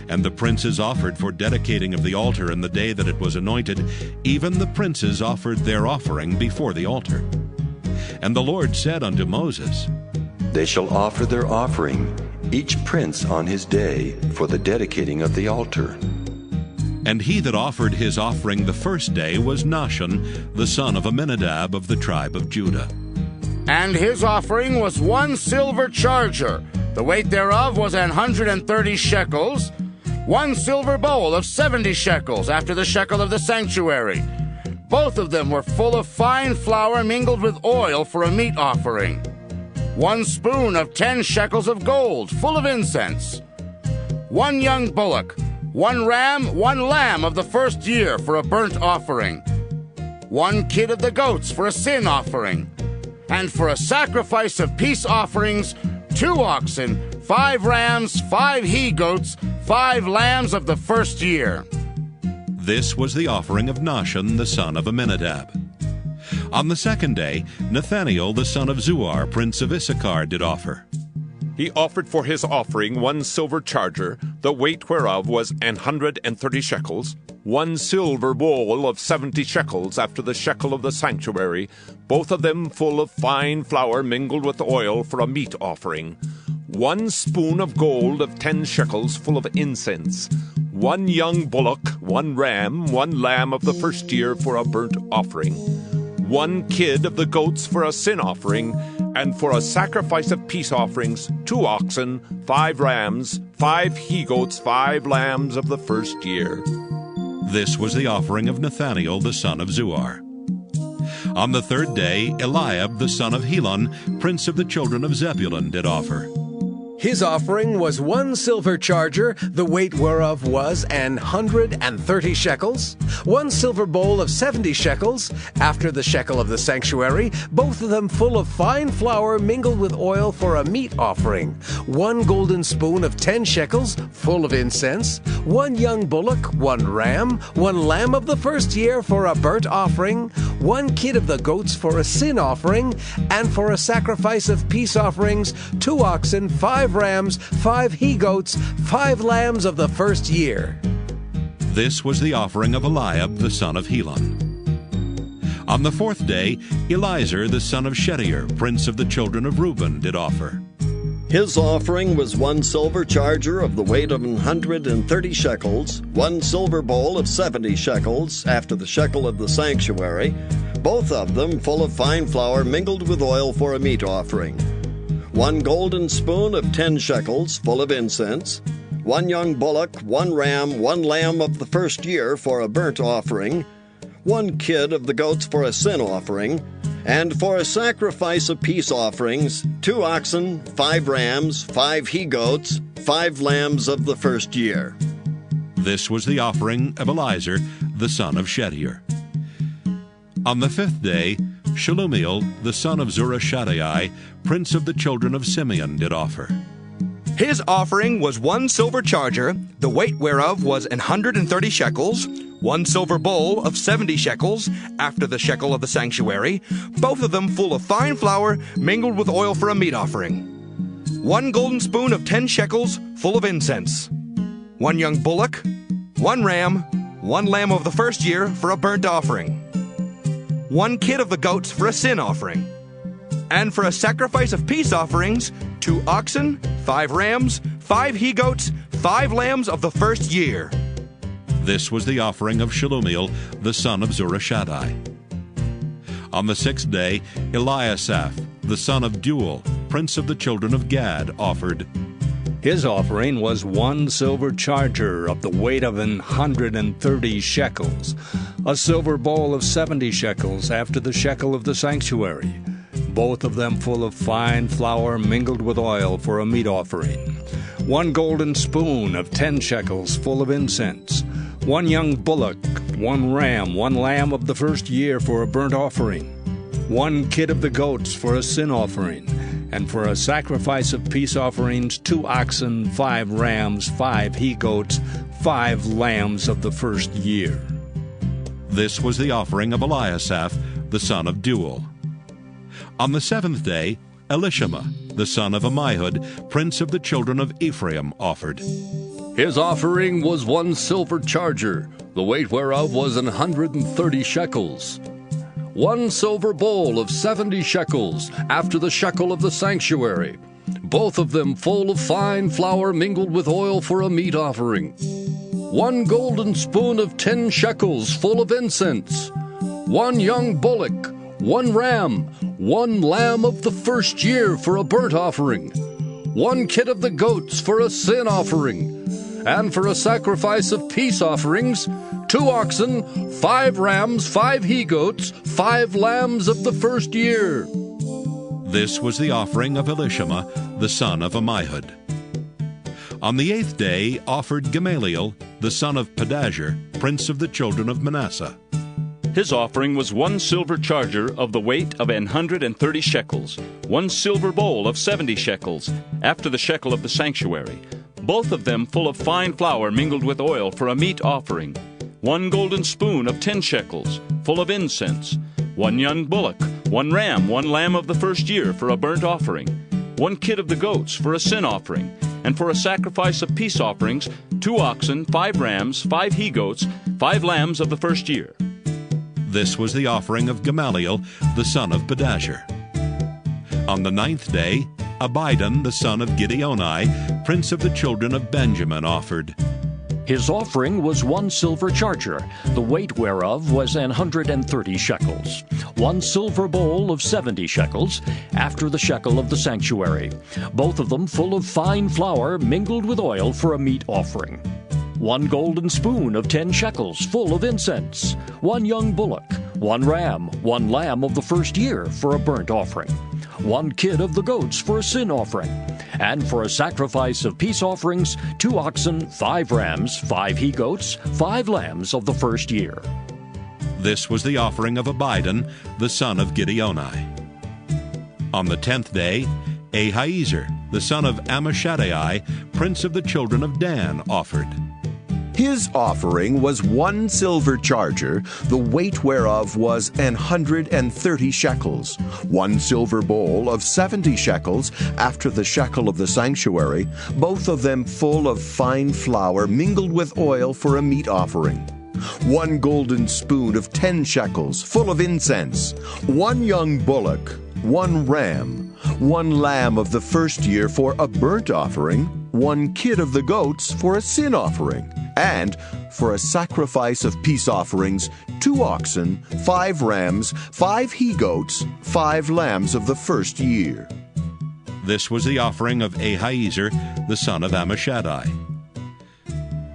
And the princes offered for dedicating of the altar in the day that it was anointed, even the princes offered their offering before the altar. And the Lord said unto Moses, They shall offer their offering, each prince on his day, for the dedicating of the altar. And he that offered his offering the first day was Nahshon, the son of Amminadab of the tribe of Judah. And his offering was 1 silver charger, the weight thereof was 130 shekels, 1 silver bowl of 70 shekels, after the shekel of the sanctuary. Both of them were full of fine flour mingled with oil for a meat offering. 1 spoon of 10 shekels of gold, full of incense. 1 young bullock, 1 ram, 1 lamb of the first year for a burnt offering. 1 kid of the goats for a sin offering. And for a sacrifice of peace offerings, 2 oxen, 5 rams, 5 he-goats, 5 lambs of the first year. This was the offering of Nahshon the son of Amminadab. On the second day, Nathanael the son of Zuar, prince of Issachar, did offer. He offered for his offering 1 silver charger, the weight whereof was 130 shekels, 1 silver bowl of 70 shekels after the shekel of the sanctuary, both of them full of fine flour mingled with oil for a meat offering, 1 spoon of gold of 10 shekels full of incense, 1 young bullock, 1 ram, 1 lamb of the first year for a burnt offering, 1 kid of the goats for a sin offering, and for a sacrifice of peace offerings, 2 oxen, 5 rams, 5 he-goats, 5 lambs of the first year. This was the offering of Nathanael the son of Zuar. On the third day, Eliab the son of Helon, prince of the children of Zebulun, did offer. His offering was 1 silver charger, the weight whereof was 130 shekels, 1 silver bowl of 70 shekels, after the shekel of the sanctuary, both of them full of fine flour mingled with oil for a meat offering, 1 golden spoon of 10 shekels, full of incense, 1 young bullock, 1 ram, 1 lamb of the first year for a burnt offering, 1 kid of the goats for a sin offering, and for a sacrifice of peace offerings, 2 oxen, 5 rams, 5 he-goats, 5 lambs of the first year. This was the offering of Eliab the son of Helon. On the fourth day, Eliezer the son of Shedeur, prince of the children of Reuben, did offer. His offering was 1 silver charger of the weight of 130 shekels, 1 silver bowl of 70 shekels, after the shekel of the sanctuary, both of them full of fine flour mingled with oil for a meat offering, 1 golden spoon of 10 shekels, full of incense, 1 young bullock, 1 ram, 1 lamb of the first year for a burnt offering, 1 kid of the goats for a sin offering, and for a sacrifice of peace offerings, 2 oxen, 5 rams, 5 he-goats, 5 lambs of the first year. This was the offering of Eliezer, the son of Shedeur. On the 5th day, Shelumiel, the son of Zurishaddai, prince of the children of Simeon, did offer. His offering was 1 silver charger, the weight whereof was 130 shekels, 1 silver bowl of 70 shekels, after the shekel of the sanctuary, both of them full of fine flour, mingled with oil for a meat offering. 1 golden spoon of 10 shekels, full of incense. 1 young bullock, 1 ram, 1 lamb of the first year for a burnt offering. 1 kid of the goats for a sin offering. And for a sacrifice of peace offerings, 2 oxen, 5 rams, 5 he-goats, 5 lambs of the first year. This was the offering of Shelumiel, the son of Zurishaddai. On the 6th day, Eliasaph, the son of Deuel, prince of the children of Gad, offered. His offering was 1 silver charger of the weight of 130 shekels, a silver bowl of 70 shekels after the shekel of the sanctuary, both of them full of fine flour mingled with oil for a meat offering, 1 golden spoon of 10 shekels full of incense, 1 young bullock, 1 ram, 1 lamb of the first year for a burnt offering, 1 kid of the goats for a sin offering, and for a sacrifice of peace offerings, 2 oxen, 5 rams, 5 he-goats, 5 lambs of the first year. This was the offering of Eliasaph, the son of Deuel. On the 7th day, Elishama, the son of Ammihud, prince of the children of Ephraim, offered. His offering was 1 silver charger, the weight whereof was 130 shekels. 1 silver bowl of 70 shekels, after the shekel of the sanctuary, both of them full of fine flour mingled with oil for a meat offering. 1 golden spoon of 10 shekels, full of incense. 1 young bullock, 1 ram, 1 lamb of the first year for a burnt offering. 1 kid of the goats for a sin offering. And for a sacrifice of peace offerings, 2 oxen, 5 rams, 5 he-goats, 5 lambs of the first year. This was the offering of Elishama, the son of Ammihud. On the 8th day offered Gamaliel, the son of Pedahzur, prince of the children of Manasseh. His offering was 1 silver charger of the weight of 130 shekels, 1 silver bowl of 70 shekels, after the shekel of the sanctuary, both of them full of fine flour mingled with oil for a meat offering, 1 golden spoon of 10 shekels, full of incense, 1 young bullock, 1 ram, 1 lamb of the first year for a burnt offering, 1 kid of the goats for a sin offering, and for a sacrifice of peace offerings, 2 oxen, 5 rams, 5 he-goats, 5 lambs of the first year. This was the offering of Gamaliel, the son of Pedahzur. On the 9th day, Abidan, the son of Gideoni, prince of the children of Benjamin, offered. His offering was 1 silver charger, the weight whereof was 130 shekels, 1 silver bowl of 70 shekels, after the shekel of the sanctuary, both of them full of fine flour mingled with oil for a meat offering. 1 golden spoon of 10 shekels full of incense, 1 young bullock, 1 ram, 1 lamb of the first year for a burnt offering, 1 kid of the goats for a sin offering, and for a sacrifice of peace offerings, 2 oxen, 5 rams, 5 he-goats, 5 lambs of the first year. This was the offering of Abidan, the son of Gideoni. On the 10th day, Ahiezer, the son of Ammishaddai, prince of the children of Dan, offered. His offering was 1 silver charger, the weight whereof was 130 shekels, 1 silver bowl of 70 shekels, after the shekel of the sanctuary, both of them full of fine flour mingled with oil for a meat offering. 1 golden spoon of 10 shekels, full of incense, 1 young bullock, 1 ram, 1 lamb of the first year for a burnt offering, 1 kid of the goats for a sin offering, and for a sacrifice of peace offerings, 2 oxen, 5 rams, 5 he-goats, 5 lambs of the first year. This was the offering of Ahiezer, the son of Ammishaddai.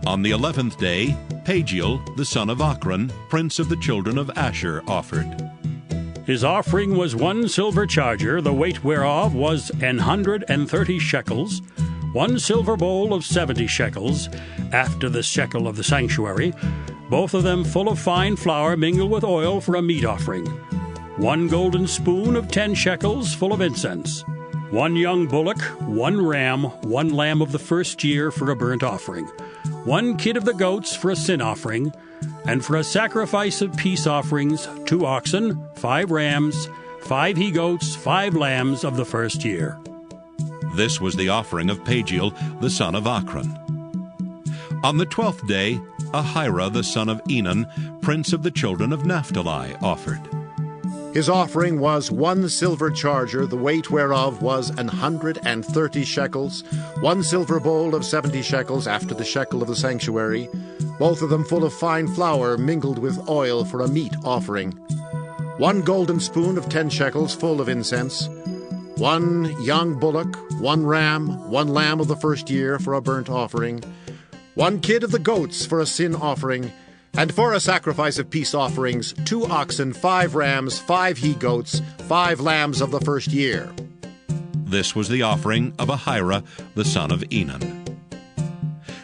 On the 11th day, Pagiel, the son of Ochran, prince of the children of Asher, offered. His offering was 1 silver charger, the weight whereof was 130 shekels, 1 silver bowl of 70 shekels, after the shekel of the sanctuary, both of them full of fine flour mingled with oil for a meat offering, 1 golden spoon of 10 shekels full of incense, 1 young bullock, 1 ram, 1 lamb of the first year for a burnt offering, 1 kid of the goats for a sin offering, and for a sacrifice of peace offerings, 2 oxen, 5 rams, 5 he-goats, 5 lambs of the first year. This was the offering of Pagiel, the son of Ochran. On the 12th day, Ahira, the son of Enan, prince of the children of Naphtali, offered. His offering was 1 silver charger, the weight whereof was 130 shekels, 1 silver bowl of 70 shekels after the shekel of the sanctuary, both of them full of fine flour mingled with oil for a meat offering, 1 golden spoon of 10 shekels full of incense, 1 young bullock, 1 ram, 1 lamb of the first year for a burnt offering, 1 kid of the goats for a sin offering, and for a sacrifice of peace offerings, 2 oxen, 5 rams, 5 he-goats, 5 lambs of the first year. This was the offering of Ahira, the son of Enan.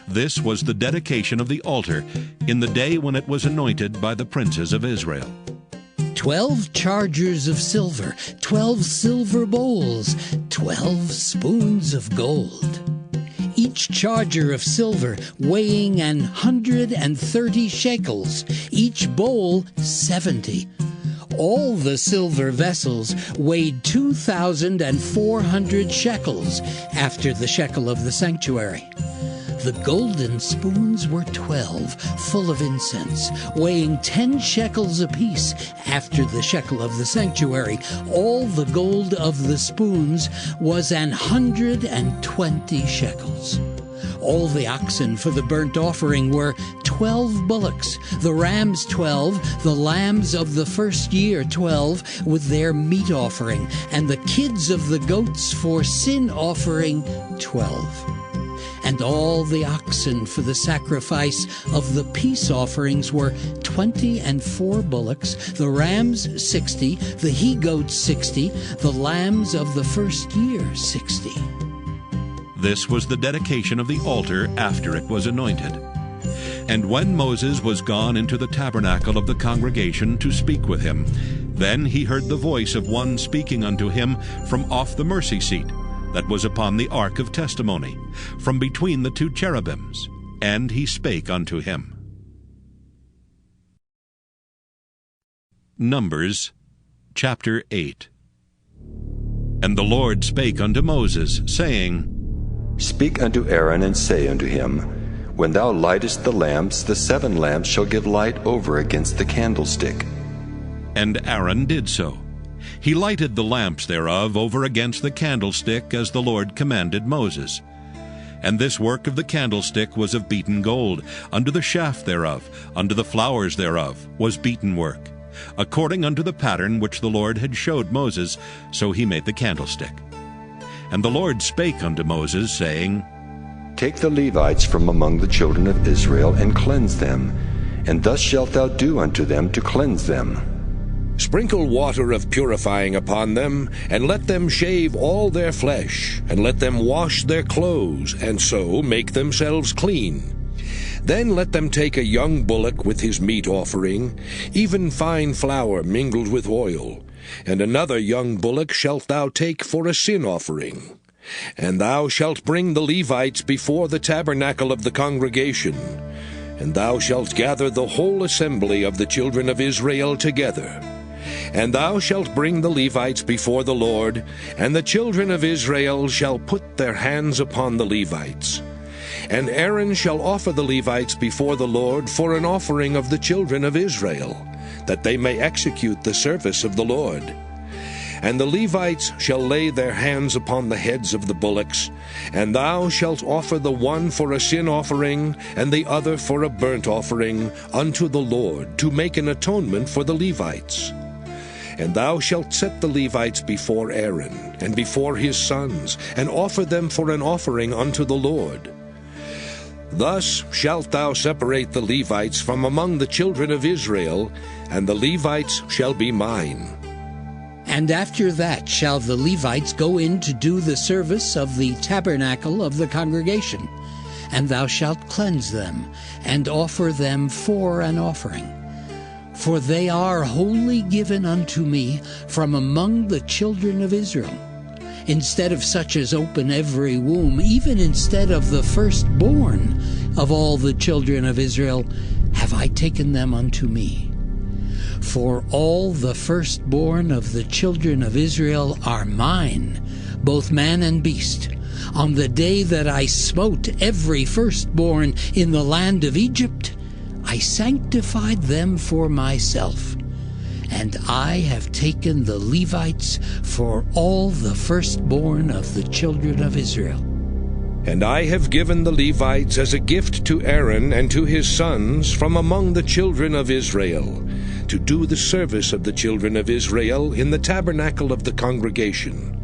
This was the dedication of the altar in the day when it was anointed by the princes of Israel. 12 chargers of silver, 12 silver bowls, 12 spoons of gold. Each charger of silver weighing 130 shekels, each bowl 70. All the silver vessels weighed 2,400 shekels after the shekel of the sanctuary. The golden spoons were 12, full of incense, weighing 10 shekels apiece after the shekel of the sanctuary. All the gold of the spoons was 120 shekels. All the oxen for the burnt offering were 12 bullocks, the rams 12, the lambs of the first year 12, with their meat offering, and the kids of the goats for sin offering 12. And all the oxen for the sacrifice of the peace offerings were 24 bullocks, the rams 60, the he-goats 60, the lambs of the first year 60. This was the dedication of the altar after it was anointed. And when Moses was gone into the tabernacle of the congregation to speak with him, then he heard the voice of one speaking unto him from off the mercy seat that was upon the ark of testimony, from between the 2 cherubims, and he spake unto him. Numbers chapter 8. And the Lord spake unto Moses, saying, Speak unto Aaron, and say unto him, When thou lightest the lamps, the 7 lamps shall give light over against the candlestick. And Aaron did so. He lighted the lamps thereof over against the candlestick, as the Lord commanded Moses. And this work of the candlestick was of beaten gold. Unto the shaft thereof, unto the flowers thereof, was beaten work. According unto the pattern which the Lord had showed Moses, so he made the candlestick. And the Lord spake unto Moses, saying, Take the Levites from among the children of Israel, and cleanse them, and thus shalt thou do unto them to cleanse them. Sprinkle water of purifying upon them, and let them shave all their flesh, and let them wash their clothes, and so make themselves clean. Then let them take a young bullock with his meat offering, even fine flour mingled with oil, and another young bullock shalt thou take for a sin offering. And thou shalt bring the Levites before the tabernacle of the congregation, and thou shalt gather the whole assembly of the children of Israel together. And thou shalt bring the Levites before the Lord, and the children of Israel shall put their hands upon the Levites. And Aaron shall offer the Levites before the Lord for an offering of the children of Israel, that they may execute the service of the Lord. And the Levites shall lay their hands upon the heads of the bullocks, and thou shalt offer the one for a sin offering, and the other for a burnt offering, unto the Lord, to make an atonement for the Levites. And thou shalt set the Levites before Aaron, and before his sons, and offer them for an offering unto the Lord. Thus shalt thou separate the Levites from among the children of Israel, and the Levites shall be mine. And after that shall the Levites go in to do the service of the tabernacle of the congregation, and thou shalt cleanse them, and offer them for an offering. For they are wholly given unto me from among the children of Israel. Instead of such as open every womb, even instead of the firstborn of all the children of Israel, have I taken them unto me. For all the firstborn of the children of Israel are mine, both man and beast. On the day that I smote every firstborn in the land of Egypt, I sanctified them for myself. And I have taken the Levites for all the firstborn of the children of Israel. And I have given the Levites as a gift to Aaron and to his sons from among the children of Israel, to do the service of the children of Israel in the tabernacle of the congregation,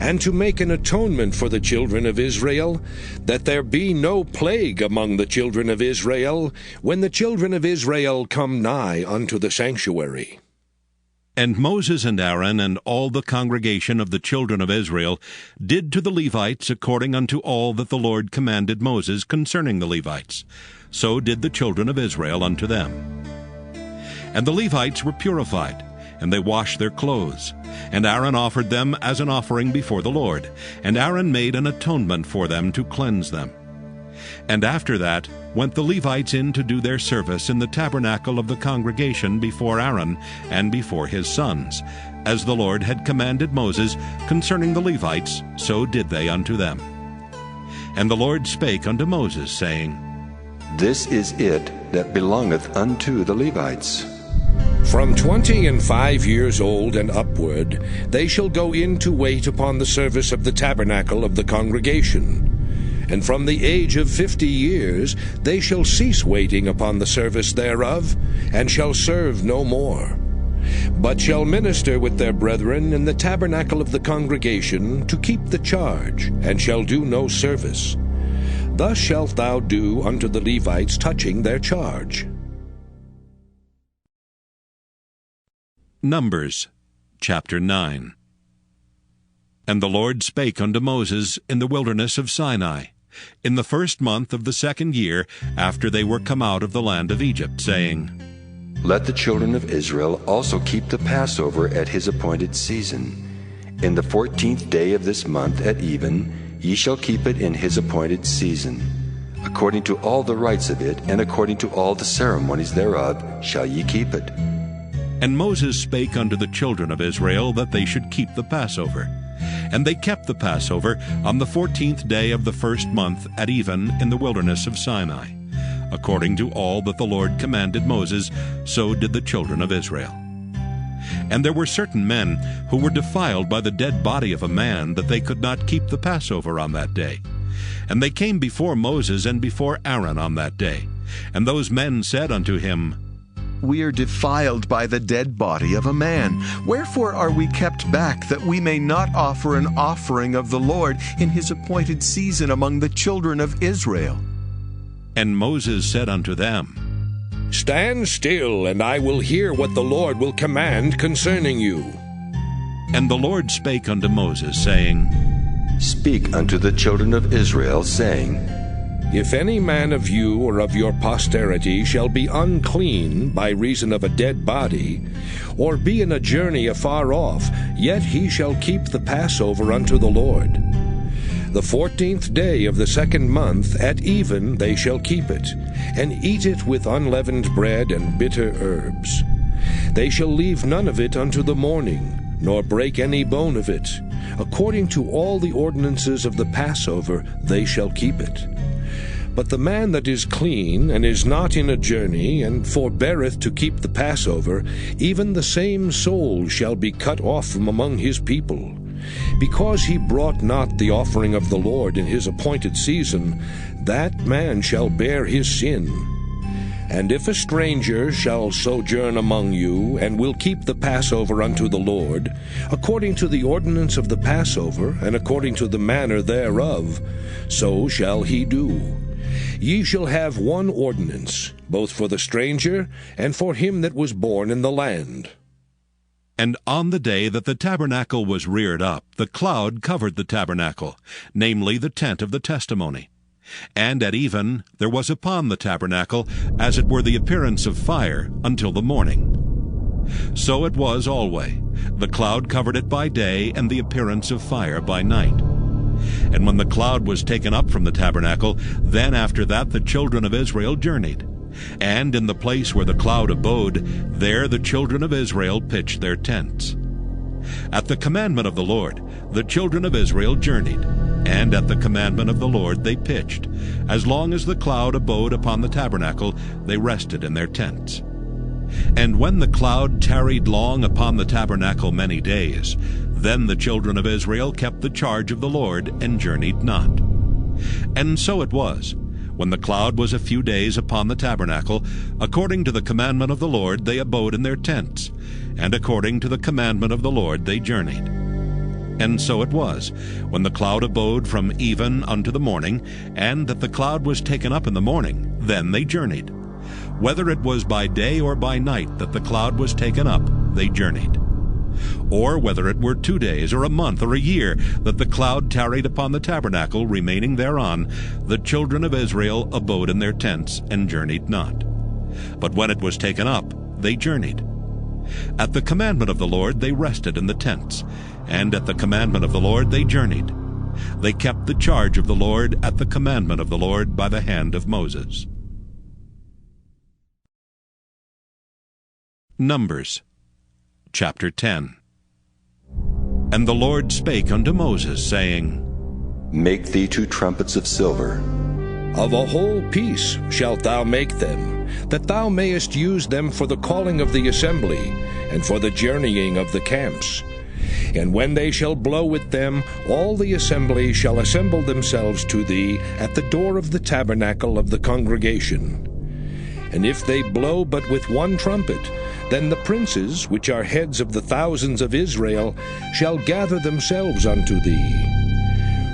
and to make an atonement for the children of Israel, that there be no plague among the children of Israel, when the children of Israel come nigh unto the sanctuary. And Moses and Aaron and all the congregation of the children of Israel did to the Levites according unto all that the Lord commanded Moses concerning the Levites. So did the children of Israel unto them. And the Levites were purified, and they washed their clothes. And Aaron offered them as an offering before the Lord. And Aaron made an atonement for them to cleanse them. And after that went the Levites in to do their service in the tabernacle of the congregation before Aaron and before his sons. As the Lord had commanded Moses concerning the Levites, so did they unto them. And the Lord spake unto Moses, saying, This is it that belongeth unto the Levites. From 25 years old and upward, they shall go in to wait upon the service of the tabernacle of the congregation. And from the age of 50 years they shall cease waiting upon the service thereof, and shall serve no more, but shall minister with their brethren in the tabernacle of the congregation to keep the charge, and shall do no service. Thus shalt thou do unto the Levites touching their charge. Numbers chapter 9. And the Lord spake unto Moses in the wilderness of Sinai, in the 1st month of the 2nd year after they were come out of the land of Egypt, saying, Let the children of Israel also keep the Passover at his appointed season. In the 14th day of this month at even, ye shall keep it in his appointed season. According to all the rites of it, and according to all the ceremonies thereof, shall ye keep it. And Moses spake unto the children of Israel that they should keep the Passover. And they kept the Passover on the 14th day of the 1st month at even in the wilderness of Sinai. According to all that the Lord commanded Moses, so did the children of Israel. And there were certain men who were defiled by the dead body of a man, that they could not keep the Passover on that day. And they came before Moses and before Aaron on that day. And those men said unto him, We are defiled by the dead body of a man. Wherefore are we kept back, that we may not offer an offering of the Lord in his appointed season among the children of Israel? And Moses said unto them, Stand still, and I will hear what the Lord will command concerning you. And the Lord spake unto Moses, saying, Speak unto the children of Israel, saying, If any man of you or of your posterity shall be unclean by reason of a dead body, or be in a journey afar off, yet he shall keep the Passover unto the Lord. The 14th day of the 2nd month at even they shall keep it, and eat it with unleavened bread and bitter herbs. They shall leave none of it unto the morning, nor break any bone of it. According to all the ordinances of the Passover they shall keep it. But the man that is clean, and is not in a journey, and forbeareth to keep the Passover, even the same soul shall be cut off from among his people. Because he brought not the offering of the Lord in his appointed season, that man shall bear his sin. And if a stranger shall sojourn among you, and will keep the Passover unto the Lord, according to the ordinance of the Passover, and according to the manner thereof, so shall he do. Ye shall have one ordinance, both for the stranger, and for him that was born in the land. And on the day that the tabernacle was reared up, the cloud covered the tabernacle, namely the tent of the testimony. And at even there was upon the tabernacle as it were the appearance of fire until the morning. So it was alway. The cloud covered it by day, and the appearance of fire by night. And when the cloud was taken up from the tabernacle, then after that the children of Israel journeyed. And in the place where the cloud abode, there the children of Israel pitched their tents. At the commandment of the Lord, the children of Israel journeyed, and at the commandment of the Lord they pitched. As long as the cloud abode upon the tabernacle, they rested in their tents. And when the cloud tarried long upon the tabernacle many days, then the children of Israel kept the charge of the Lord, and journeyed not. And so it was, when the cloud was a few days upon the tabernacle, according to the commandment of the Lord they abode in their tents, and according to the commandment of the Lord they journeyed. And so it was, when the cloud abode from even unto the morning, and that the cloud was taken up in the morning, then they journeyed. Whether it was by day or by night that the cloud was taken up, they journeyed. Or whether it were 2 days, or a month, or a year, that the cloud tarried upon the tabernacle, remaining thereon, the children of Israel abode in their tents, and journeyed not. But when it was taken up, they journeyed. At the commandment of the Lord they rested in the tents, and at the commandment of the Lord they journeyed. They kept the charge of the Lord at the commandment of the Lord by the hand of Moses. Numbers chapter 10. And the Lord spake unto Moses, saying, Make thee 2 trumpets of silver. Of a whole piece shalt thou make them, that thou mayest use them for the calling of the assembly, and for the journeying of the camps. And when they shall blow with them, all the assembly shall assemble themselves to thee at the door of the tabernacle of the congregation. And if they blow but with 1 trumpet, then the princes, which are heads of the thousands of Israel, shall gather themselves unto thee.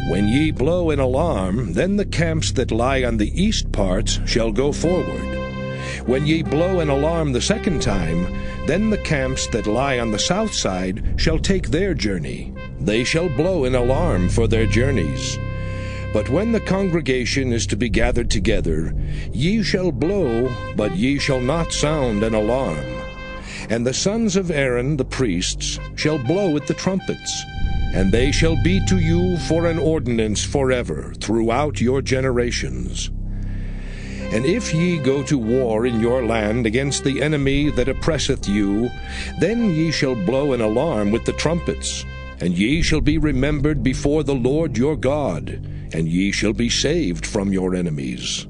When ye blow an alarm, then the camps that lie on the east parts shall go forward. When ye blow an alarm the second time, then the camps that lie on the south side shall take their journey. They shall blow an alarm for their journeys. But when the congregation is to be gathered together, ye shall blow, but ye shall not sound an alarm. And the sons of Aaron the priests shall blow with the trumpets, and they shall be to you for an ordinance forever throughout your generations. And if ye go to war in your land against the enemy that oppresseth you, then ye shall blow an alarm with the trumpets, and ye shall be remembered before the Lord your God, and ye shall be saved from your enemies.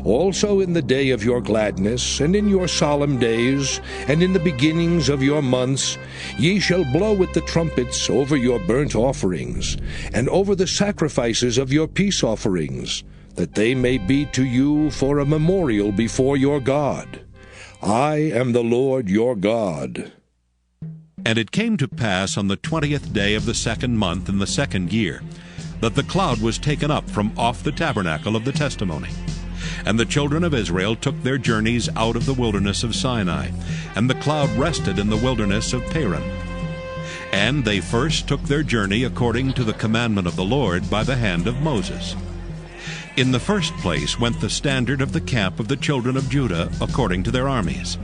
Also in the day of your gladness, and in your solemn days, and in the beginnings of your months, ye shall blow with the trumpets over your burnt offerings, and over the sacrifices of your peace offerings, that they may be to you for a memorial before your God. I am the Lord your God. And it came to pass on the 20th day of the 2nd month in the 2nd year, that the cloud was taken up from off the tabernacle of the testimony. And the children of Israel took their journeys out of the wilderness of Sinai, and the cloud rested in the wilderness of Paran. And they first took their journey according to the commandment of the Lord by the hand of Moses. In the first place went the standard of the camp of the children of Judah according to their armies.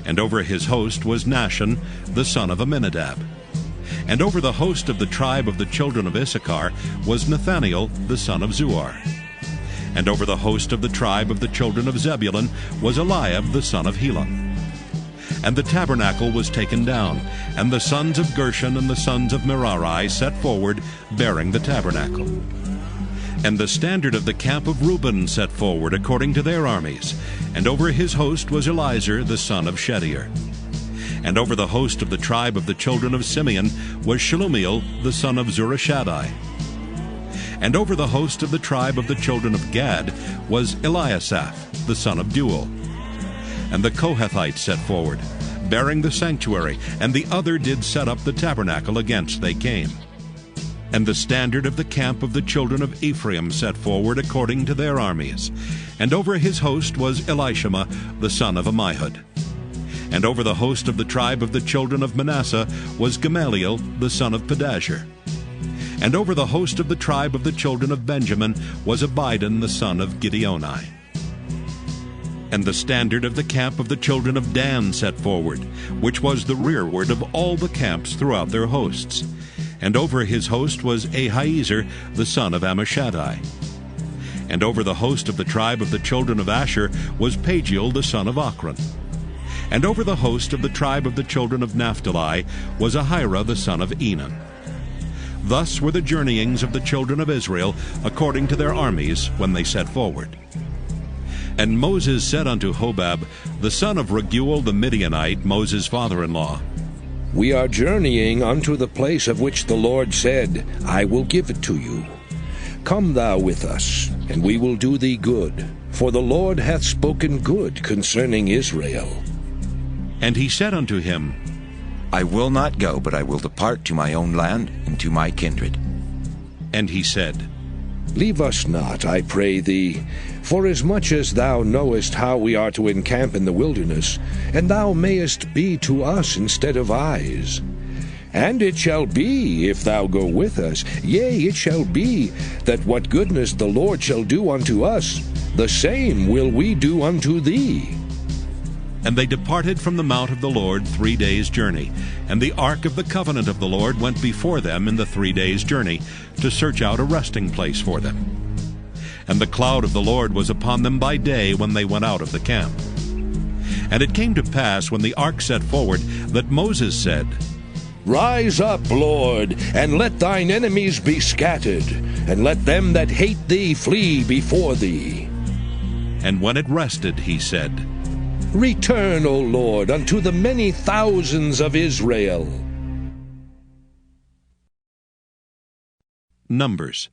And over his host was Nahshon, the son of Amminadab. And over the host of the tribe of the children of Issachar was Nathaniel, the son of Zuar. And over the host of the tribe of the children of Zebulun was Eliab, the son of Helon. And the tabernacle was taken down, and the sons of Gershon and the sons of Merari set forward, bearing the tabernacle. And the standard of the camp of Reuben set forward according to their armies, and over his host was Eliezer the son of Shedeur. And over the host of the tribe of the children of Simeon was Shelumiel the son of Zurishaddai. And over the host of the tribe of the children of Gad was Eliasaph the son of Deuel. And the Kohathites set forward, bearing the sanctuary, and the other did set up the tabernacle against they came. And the standard of the camp of the children of Ephraim set forward according to their armies. And over his host was Elishama the son of Ammihud. And over the host of the tribe of the children of Manasseh was Gamaliel the son of Pedashur. And over the host of the tribe of the children of Benjamin was Abidan the son of Gideoni. And the standard of the camp of the children of Dan set forward, which was the rearward of all the camps throughout their hosts. And over his host was Ahiezer the son of Ammishaddai. And over the host of the tribe of the children of Asher was Pagiel the son of Ochran. And over the host of the tribe of the children of Naphtali was Ahira the son of Enan. Thus were the journeyings of the children of Israel according to their armies when they set forward. And Moses said unto Hobab, the son of Raguel the Midianite, Moses' father-in-law, We are journeying unto the place of which the Lord said, I will give it to you. Come thou with us, and we will do thee good, for the Lord hath spoken good concerning Israel. And he said unto him, I will not go, but I will depart to my own land and to my kindred. And he said, Leave us not, I pray thee, forasmuch as thou knowest how we are to encamp in the wilderness, and thou mayest be to us instead of eyes. And it shall be, if thou go with us, yea, it shall be, that what goodness the Lord shall do unto us, the same will we do unto thee. And they departed from the mount of the Lord 3 days' journey, and the ark of the covenant of the Lord went before them in the 3 days' journey, to search out a resting place for them. And the cloud of the Lord was upon them by day when they went out of the camp. And it came to pass, when the ark set forward, that Moses said, Rise up, Lord, and let thine enemies be scattered, and let them that hate thee flee before thee. And when it rested, he said, Return, O Lord, unto the many thousands of Israel. Numbers,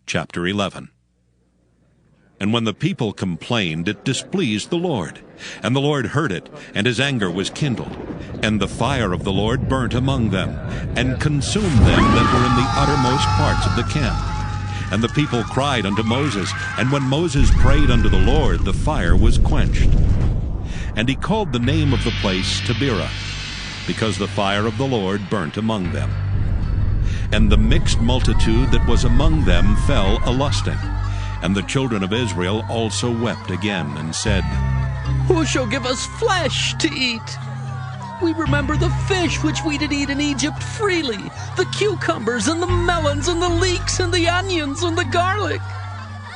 chapter 11. And when the people complained, it displeased the Lord. And the Lord heard it, and his anger was kindled. And the fire of the Lord burnt among them, and consumed them that were in the uttermost parts of the camp. And the people cried unto Moses, and when Moses prayed unto the Lord, the fire was quenched. And he called the name of the place Taberah, because the fire of the Lord burnt among them. And the mixed multitude that was among them fell a-lusting. And the children of Israel also wept again, and said, Who shall give us flesh to eat? We remember the fish which we did eat in Egypt freely, the cucumbers and the melons and the leeks and the onions and the garlic.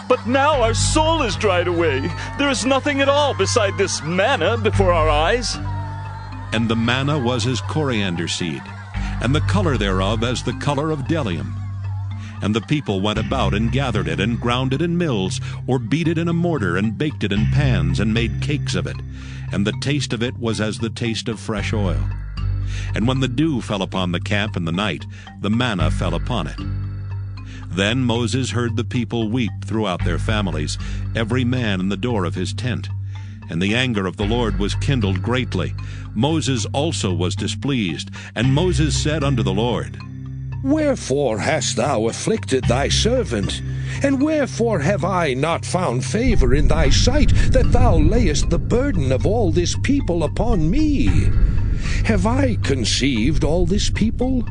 But now our soul is dried away. There is nothing at all beside this manna before our eyes. And the manna was as coriander seed, and the color thereof as the color of bdellium. And the people went about and gathered it, and ground it in mills, or beat it in a mortar, and baked it in pans, and made cakes of it. And the taste of it was as the taste of fresh oil. And when the dew fell upon the camp in the night, the manna fell upon it. Then Moses heard the people weep throughout their families, every man in the door of his tent. And the anger of the Lord was kindled greatly. Moses also was displeased. And Moses said unto the Lord, Wherefore hast thou afflicted thy servant? And wherefore have I not found favor in thy sight, that thou layest the burden of all this people upon me? Have I conceived all this people?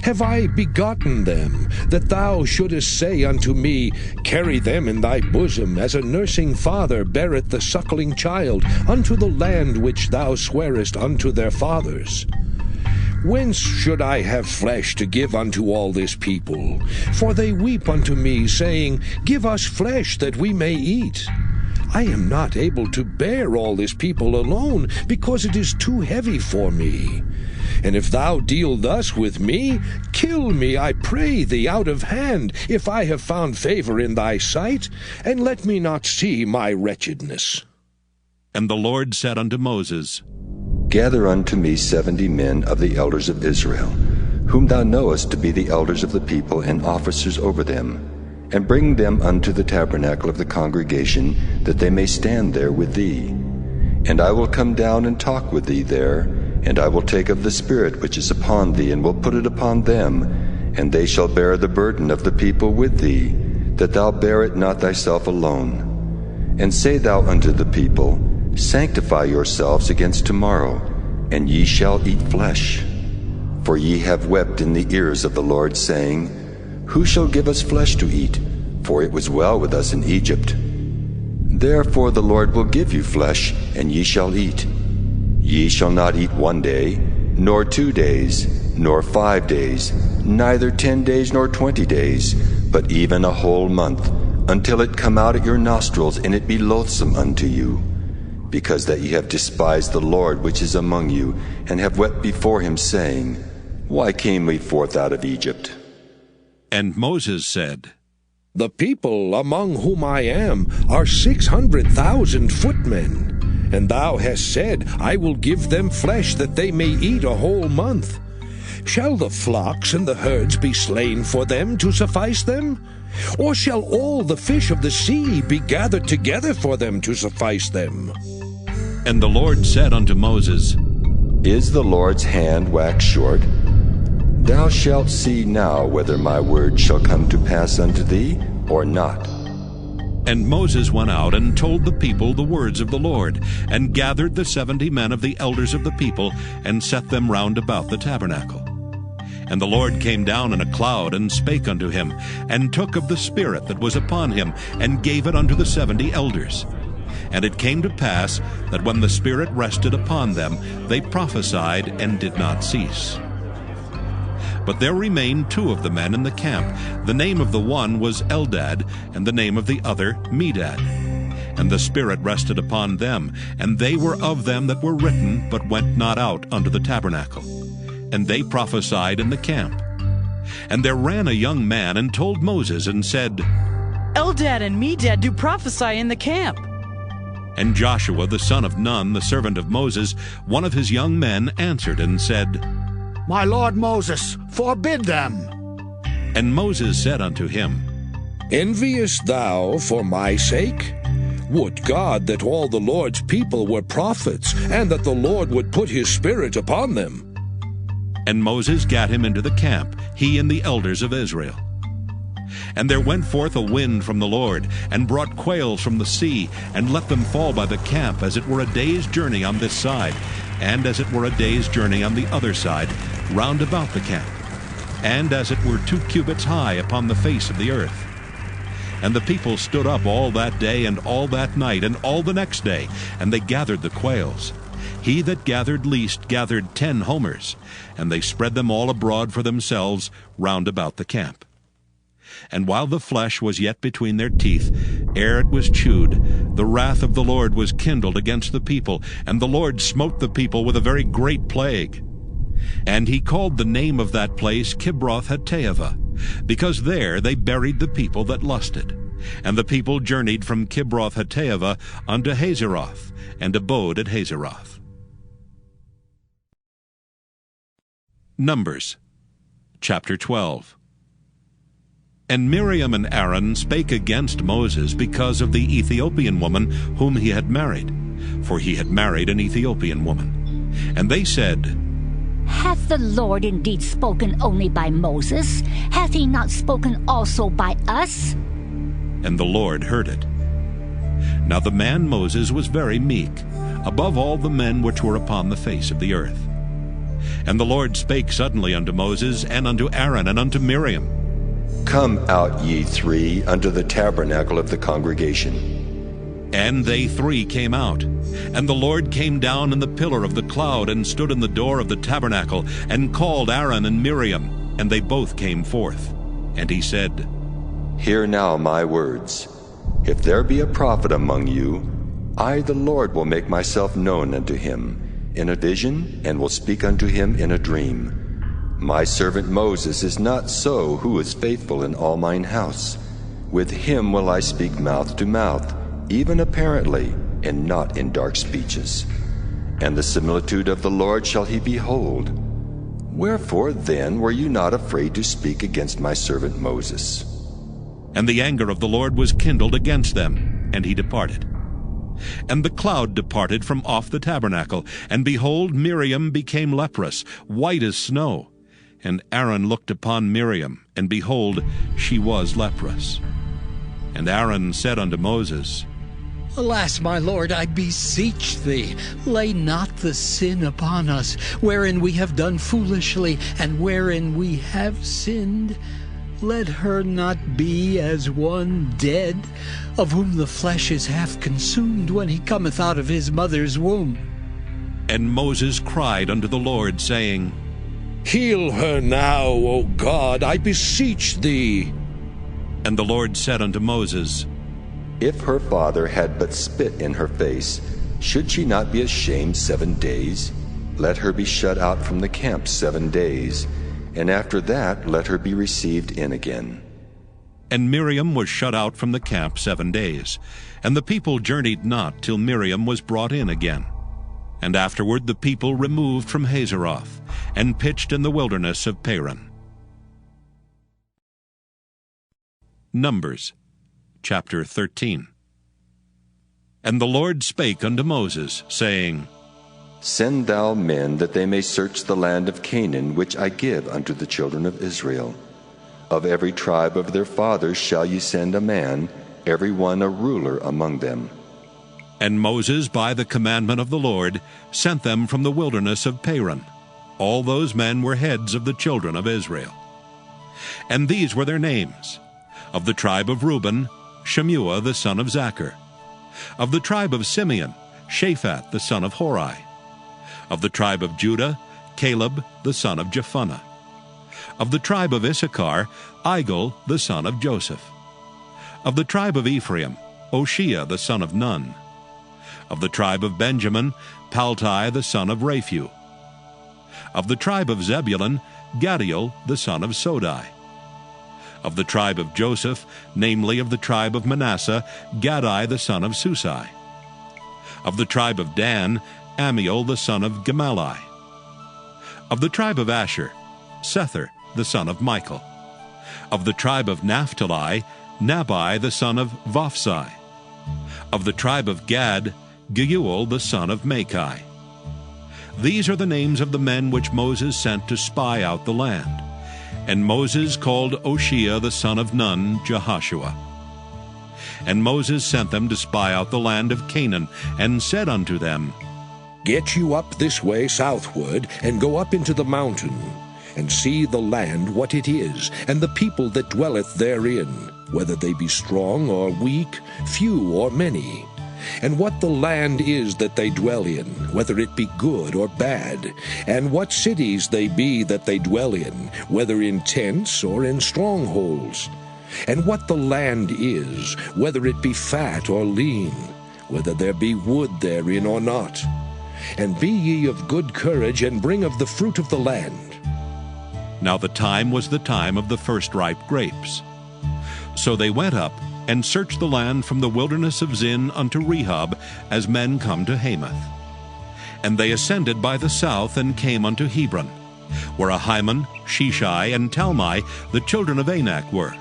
Have I begotten them, that thou shouldest say unto me, Carry them in thy bosom, as a nursing father beareth the suckling child, unto the land which thou swarest unto their fathers? Whence should I have flesh to give unto all this people? For they weep unto me, saying, Give us flesh that we may eat. I am not able to bear all this people alone, because it is too heavy for me. And if thou deal thus with me, kill me, I pray thee, out of hand, if I have found favor in thy sight, and let me not see my wretchedness. And the Lord said unto Moses, Gather unto me 70 men of the elders of Israel, whom thou knowest to be the elders of the people and officers over them, and bring them unto the tabernacle of the congregation, that they may stand there with thee. And I will come down and talk with thee there, and I will take of the Spirit which is upon thee, and will put it upon them, and they shall bear the burden of the people with thee, that thou bear it not thyself alone. And say thou unto the people, Sanctify yourselves against tomorrow, and ye shall eat flesh. For ye have wept in the ears of the Lord, saying, Who shall give us flesh to eat? For it was well with us in Egypt. Therefore the Lord will give you flesh, and ye shall eat. Ye shall not eat 1 day, nor 2 days, nor 5 days, neither 10 days nor 20 days, but even a whole month, until it come out at your nostrils, and it be loathsome unto you. Because that ye have despised the Lord which is among you, and have wept before him, saying, Why came we forth out of Egypt? And Moses said, The people among whom I am are 600,000 footmen. And thou hast said, I will give them flesh, that they may eat a whole month. Shall the flocks and the herds be slain for them to suffice them? Or shall all the fish of the sea be gathered together for them to suffice them? And the Lord said unto Moses, Is the Lord's hand waxed short? Thou shalt see now whether my word shall come to pass unto thee, or not. And Moses went out and told the people the words of the Lord, and gathered the 70 men of the elders of the people, and set them round about the tabernacle. And the Lord came down in a cloud, and spake unto him, and took of the Spirit that was upon him, and gave it unto the 70 elders. And it came to pass, that when the Spirit rested upon them, they prophesied, and did not cease. But there remained 2 of the men in the camp. The name of the one was Eldad, and the name of the other Medad. And the Spirit rested upon them, and they were of them that were written, but went not out unto the tabernacle. And they prophesied in the camp. And there ran a young man, and told Moses, and said, Eldad and Medad do prophesy in the camp. And Joshua the son of Nun, the servant of Moses, one of his young men, answered and said, My lord Moses, forbid them. And Moses said unto him, Enviest thou for my sake? Would God that all the Lord's people were prophets, and that the Lord would put his Spirit upon them. And Moses gat him into the camp, he and the elders of Israel. And there went forth a wind from the Lord, and brought quails from the sea, and let them fall by the camp, as it were a day's journey on this side, and as it were a day's journey on the other side, round about the camp, and as it were 2 cubits high upon the face of the earth. And the people stood up all that day, and all that night, and all the next day, and they gathered the quails. He that gathered least gathered 10 homers, and they spread them all abroad for themselves round about the camp. And while the flesh was yet between their teeth, ere it was chewed, the wrath of the Lord was kindled against the people, and the Lord smote the people with a very great plague. And he called the name of that place Kibroth-Hattaavah, because there they buried the people that lusted. And the people journeyed from Kibroth-Hattaavah unto Hazeroth, and abode at Hazeroth. Numbers chapter 12. And Miriam and Aaron spake against Moses because of the Ethiopian woman whom he had married, for he had married an Ethiopian woman. And they said, Hath the Lord indeed spoken only by Moses? Hath he not spoken also by us? And the Lord heard it. Now the man Moses was very meek, above all the men which were upon the face of the earth. And the Lord spake suddenly unto Moses, and unto Aaron, and unto Miriam. Come out, ye 3, unto the tabernacle of the congregation. And they 3 came out. And the Lord came down in the pillar of the cloud, and stood in the door of the tabernacle, and called Aaron and Miriam, and they both came forth. And he said, Hear now my words. If there be a prophet among you, I, the Lord, will make myself known unto him in a vision, and will speak unto him in a dream. My servant Moses is not so, who is faithful in all mine house. With him will I speak mouth to mouth, even apparently, and not in dark speeches. And the similitude of the Lord shall he behold. Wherefore then were you not afraid to speak against my servant Moses? And the anger of the Lord was kindled against them, and he departed. And the cloud departed from off the tabernacle, and behold, Miriam became leprous, white as snow. And Aaron looked upon Miriam, and behold, she was leprous. And Aaron said unto Moses, Alas, my Lord, I beseech thee, lay not the sin upon us, wherein we have done foolishly, and wherein we have sinned. Let her not be as one dead, of whom the flesh is half consumed when he cometh out of his mother's womb. And Moses cried unto the Lord, saying, Heal her now, O God, I beseech thee. And the Lord said unto Moses, If her father had but spit in her face, should she not be ashamed 7 days? Let her be shut out from the camp 7 days, and after that let her be received in again. And Miriam was shut out from the camp 7 days, and the people journeyed not till Miriam was brought in again. And afterward the people removed from Hazeroth, and pitched in the wilderness of Paran. Numbers chapter 13. And the Lord spake unto Moses, saying, Send thou men, that they may search the land of Canaan, which I give unto the children of Israel. Of every tribe of their fathers shall ye send a man, every one a ruler among them. And Moses, by the commandment of the Lord, sent them from the wilderness of Paran. All those men were heads of the children of Israel. And these were their names. Of the tribe of Reuben, Shemuah the son of Zachar. Of the tribe of Simeon, Shaphat the son of Hori. Of the tribe of Judah, Caleb the son of Jephunneh. Of the tribe of Issachar, Igal the son of Joseph. Of the tribe of Ephraim, Oshea the son of Nun. Of the tribe of Benjamin, Paltai the son of Raphu. Of the tribe of Zebulun, Gadiel the son of Sodai. Of the tribe of Joseph, namely of the tribe of Manasseh, Gadai the son of Susai. Of the tribe of Dan, Amiel the son of Gemalli. Of the tribe of Asher, Sether the son of Michael. Of the tribe of Naphtali, Nabai the son of Vophsi. Of the tribe of Gad, Geuel the son of Machi. These are the names of the men which Moses sent to spy out the land. And Moses called Oshea the son of Nun Jehoshua. And Moses sent them to spy out the land of Canaan, and said unto them, Get you up this way southward, and go up into the mountain, and see the land what it is, and the people that dwelleth therein, whether they be strong or weak, few or many, and what the land is that they dwell in, whether it be good or bad, and what cities they be that they dwell in, whether in tents or in strongholds, and what the land is, whether it be fat or lean, whether there be wood therein or not. And be ye of good courage, and bring of the fruit of the land. Now the time was the time of the first ripe grapes. So they went up, and searched the land from the wilderness of Zin unto Rehob, as men come to Hamath. And they ascended by the south, and came unto Hebron, where Ahiman, Sheshai, and Talmai, the children of Anak, were.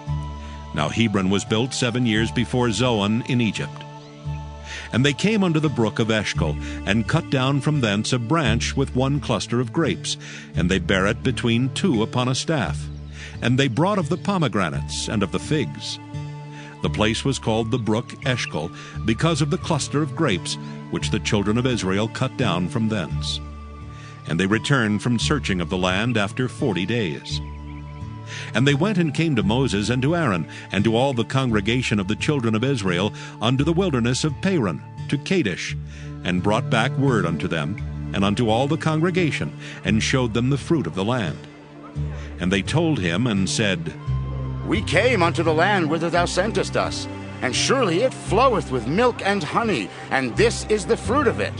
Now Hebron was built 7 years before Zoan in Egypt. And they came unto the brook of Eshcol, and cut down from thence a branch with one cluster of grapes, and they bare it between two upon a staff. And they brought of the pomegranates and of the figs. The place was called the brook Eshcol, because of the cluster of grapes, which the children of Israel cut down from thence. And they returned from searching of the land after 40 days. And they went and came to Moses and to Aaron, and to all the congregation of the children of Israel, unto the wilderness of Paran, to Kadesh, and brought back word unto them, and unto all the congregation, and showed them the fruit of the land. And they told him, and said, We came unto the land whither thou sentest us, and surely it floweth with milk and honey, and this is the fruit of it.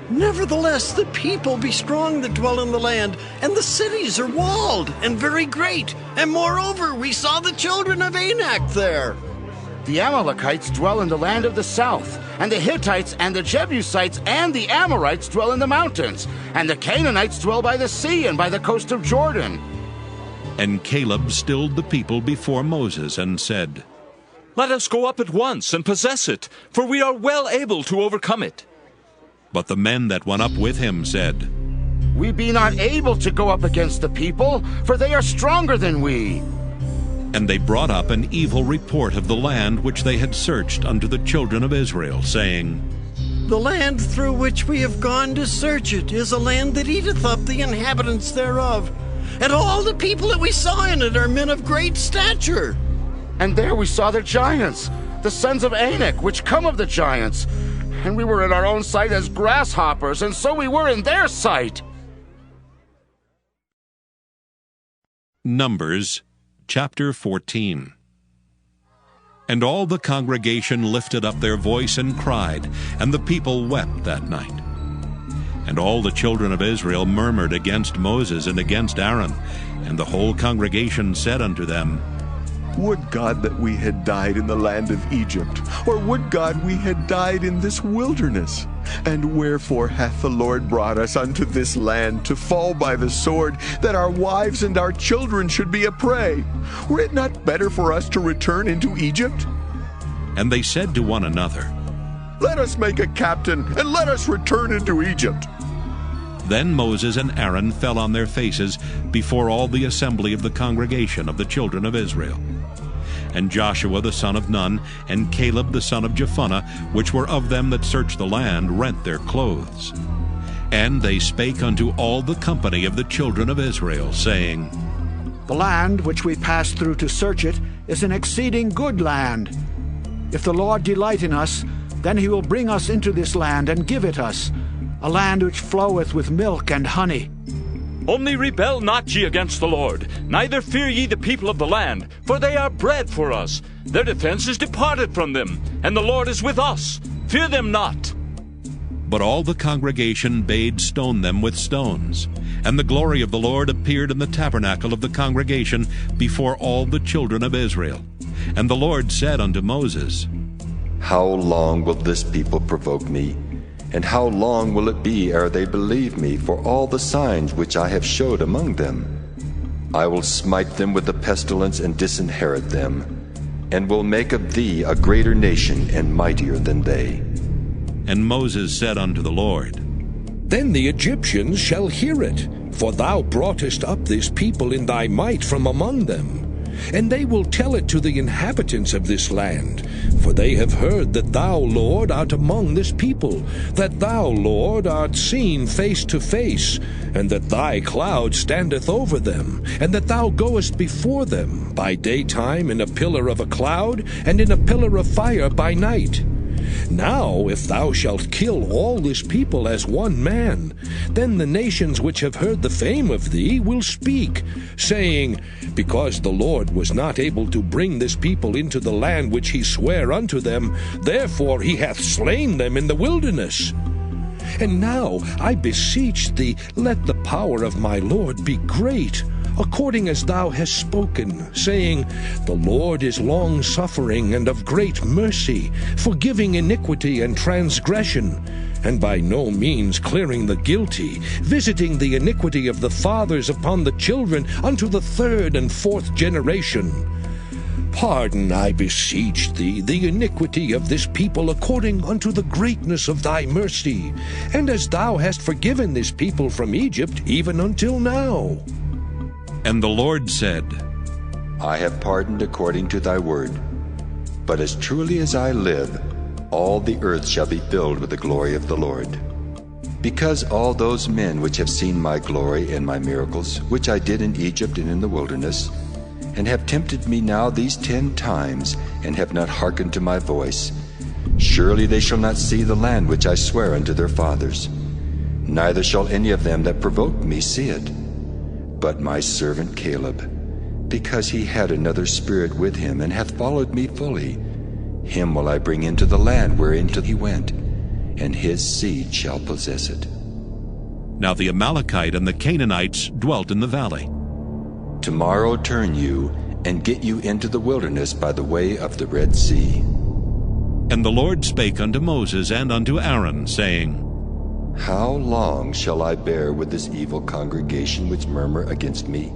Nevertheless, the people be strong that dwell in the land, and the cities are walled and very great. And moreover, we saw the children of Anak there. The Amalekites dwell in the land of the south, and the Hittites and the Jebusites and the Amorites dwell in the mountains, and the Canaanites dwell by the sea and by the coast of Jordan. And Caleb stilled the people before Moses and said, Let us go up at once and possess it, for we are well able to overcome it. But the men that went up with him said, We be not able to go up against the people, for they are stronger than we. And they brought up an evil report of the land which they had searched unto the children of Israel, saying, The land through which we have gone to search it is a land that eateth up the inhabitants thereof. And all the people that we saw in it are men of great stature. And there we saw the giants, the sons of Anak, which come of the giants. And we were in our own sight as grasshoppers, and so we were in their sight. Numbers chapter 14. And all the congregation lifted up their voice and cried, and the people wept that night. And all the children of Israel murmured against Moses and against Aaron. And the whole congregation said unto them, Would God that we had died in the land of Egypt, or would God we had died in this wilderness? And wherefore hath the Lord brought us unto this land to fall by the sword, that our wives and our children should be a prey? Were it not better for us to return into Egypt? And they said to one another, Let us make a captain, and let us return into Egypt. Then Moses and Aaron fell on their faces before all the assembly of the congregation of the children of Israel. And Joshua the son of Nun, and Caleb the son of Jephunneh, which were of them that searched the land, rent their clothes. And they spake unto all the company of the children of Israel, saying, The land which we passed through to search it is an exceeding good land. If the Lord delight in us, then he will bring us into this land and give it us, a land which floweth with milk and honey. Only rebel not ye against the Lord, neither fear ye the people of the land, for they are bread for us. Their defense is departed from them, and the Lord is with us. Fear them not. But all the congregation bade stone them with stones. And the glory of the Lord appeared in the tabernacle of the congregation before all the children of Israel. And the Lord said unto Moses, How long will this people provoke me? And how long will it be ere they believe me for all the signs which I have showed among them? I will smite them with the pestilence and disinherit them, and will make of thee a greater nation and mightier than they. And Moses said unto the Lord, Then the Egyptians shall hear it, for thou broughtest up this people in thy might from among them. And they will tell it to the inhabitants of this land, for they have heard that thou, Lord, art among this people, that thou, Lord, art seen face to face, and that thy cloud standeth over them, and that thou goest before them by daytime in a pillar of a cloud, and in a pillar of fire by night. Now, if thou shalt kill all this people as one man, then the nations which have heard the fame of thee will speak, saying, Because the Lord was not able to bring this people into the land which he sware unto them, therefore he hath slain them in the wilderness. And now, I beseech thee, let the power of my Lord be great, according as thou hast spoken, saying, The Lord is long-suffering and of great mercy, forgiving iniquity and transgression, and by no means clearing the guilty, visiting the iniquity of the fathers upon the children unto the third and fourth generation. Pardon, I beseech thee, the iniquity of this people according unto the greatness of thy mercy, and as thou hast forgiven this people from Egypt even until now. And the Lord said, I have pardoned according to thy word. But as truly as I live, all the earth shall be filled with the glory of the Lord. Because all those men which have seen my glory and my miracles, which I did in Egypt and in the wilderness, and have tempted me now these 10 times, and have not hearkened to my voice, surely they shall not see the land which I swear unto their fathers, neither shall any of them that provoked me see it. But my servant Caleb, because he had another spirit with him, and hath followed me fully, him will I bring into the land whereinto he went, and his seed shall possess it. Now the Amalekite and the Canaanites dwelt in the valley. Tomorrow turn you, and get you into the wilderness by the way of the Red Sea. And the Lord spake unto Moses and unto Aaron, saying, How long shall I bear with this evil congregation which murmur against me?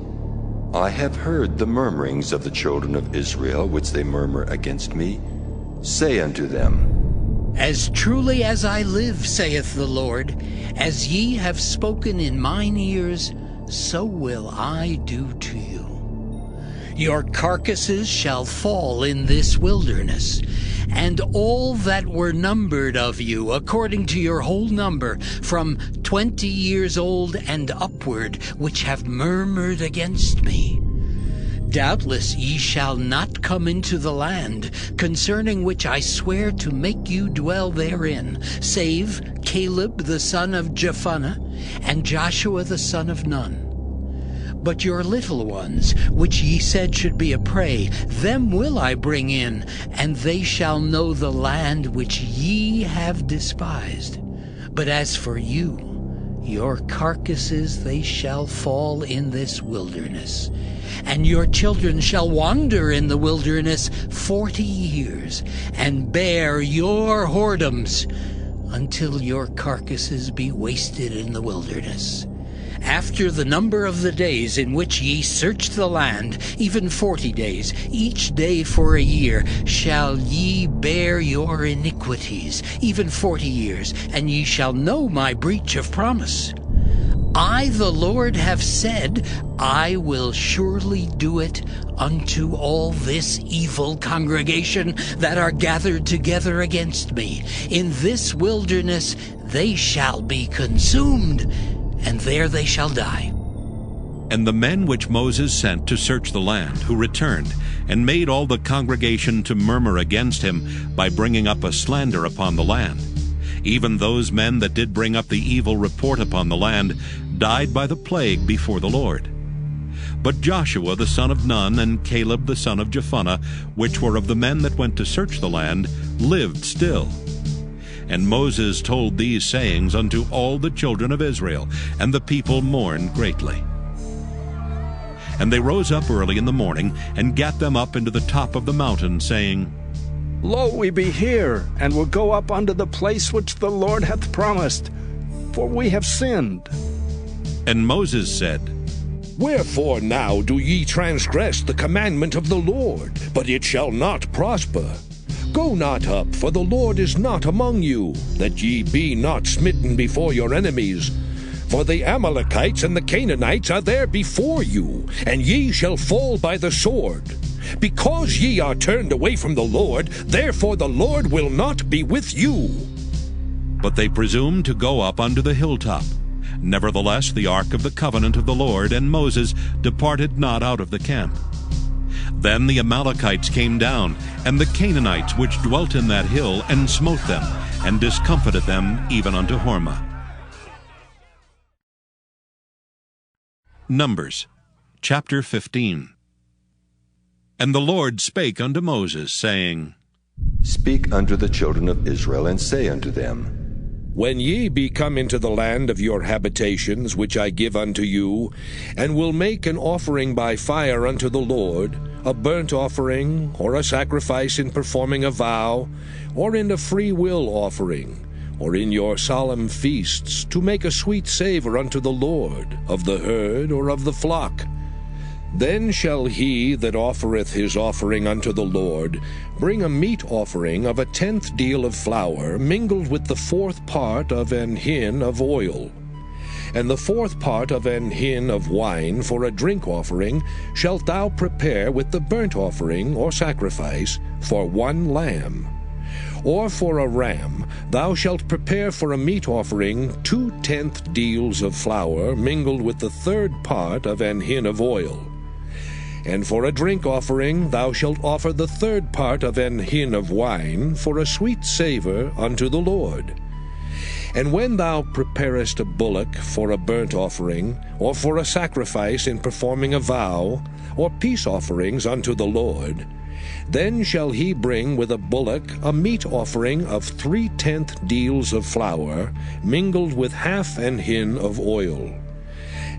I have heard the murmurings of the children of Israel which they murmur against me. Say unto them, As truly as I live, saith the Lord, as ye have spoken in mine ears, so will I do to you. Your carcasses shall fall in this wilderness, and all that were numbered of you, according to your whole number, from 20 years old and upward, which have murmured against me. Doubtless ye shall not come into the land, concerning which I swear to make you dwell therein, save Caleb the son of Jephunneh, and Joshua the son of Nun. But your little ones, which ye said should be a prey, them will I bring in, and they shall know the land which ye have despised. But as for you, your carcasses they shall fall in this wilderness, and your children shall wander in the wilderness 40 years, and bear your whoredoms, until your carcasses be wasted in the wilderness. After the number of the days in which ye searched the land, even 40 days, each day for a year, shall ye bear your iniquities, even 40 years, and ye shall know my breach of promise. I, the Lord, have said, I will surely do it unto all this evil congregation that are gathered together against me. In this wilderness they shall be consumed, and there they shall die. And the men which Moses sent to search the land, who returned, and made all the congregation to murmur against him by bringing up a slander upon the land, even those men that did bring up the evil report upon the land, died by the plague before the Lord. But Joshua the son of Nun and Caleb the son of Jephunneh, which were of the men that went to search the land, lived still. And Moses told these sayings unto all the children of Israel, and the people mourned greatly. And they rose up early in the morning, and gat them up into the top of the mountain, saying, Lo, we be here, and will go up unto the place which the Lord hath promised, for we have sinned. And Moses said, Wherefore now do ye transgress the commandment of the Lord? But it shall not prosper. Go not up, for the Lord is not among you, that ye be not smitten before your enemies. For the Amalekites and the Canaanites are there before you, and ye shall fall by the sword. Because ye are turned away from the Lord, therefore the Lord will not be with you. But they presumed to go up unto the hilltop. Nevertheless the ark of the covenant of the Lord and Moses departed not out of the camp. Then the Amalekites came down, and the Canaanites which dwelt in that hill, and smote them, and discomfited them even unto Hormah. Numbers chapter 15. And the Lord spake unto Moses, saying, Speak unto the children of Israel, and say unto them, When ye be come into the land of your habitations, which I give unto you, and will make an offering by fire unto the Lord, a burnt offering, or a sacrifice in performing a vow, or in a free will offering, or in your solemn feasts, to make a sweet savor unto the Lord, of the herd or of the flock, then shall he that offereth his offering unto the Lord bring a meat offering of 1/10 deal of flour, mingled with the 4th part of an hin of oil. And the 4th part of an hin of wine for a drink offering shalt thou prepare with the burnt offering or sacrifice for 1 lamb. Or for a ram thou shalt prepare for a meat offering 2/10 deals of flour, mingled with the 3rd part of an hin of oil. And for a drink offering thou shalt offer the 3rd part of an hin of wine for a sweet savor unto the Lord. And when thou preparest a bullock for a burnt offering, or for a sacrifice in performing a vow, or peace offerings unto the Lord, Then shall he bring with a bullock a meat offering of 3/10 deals of flour, mingled with half an hin of oil.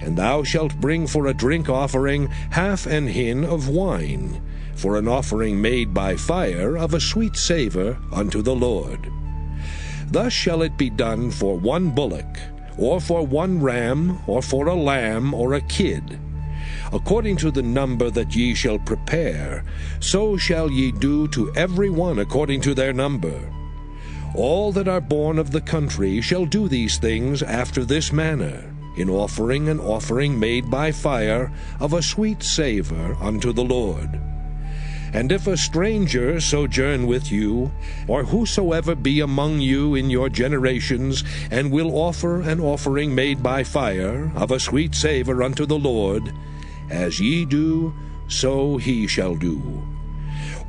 And thou shalt bring for a drink offering half an hin of wine, for an offering made by fire of a sweet savour unto the Lord. Thus shall it be done for one bullock, or for one ram, or for a lamb, or a kid. According to the number that ye shall prepare, so shall ye do to every one according to their number. All that are born of the country shall do these things after this manner, in offering an offering made by fire of a sweet savour unto the Lord. And if a stranger sojourn with you, or whosoever be among you in your generations, and will offer an offering made by fire of a sweet savour unto the Lord, as ye do, so he shall do.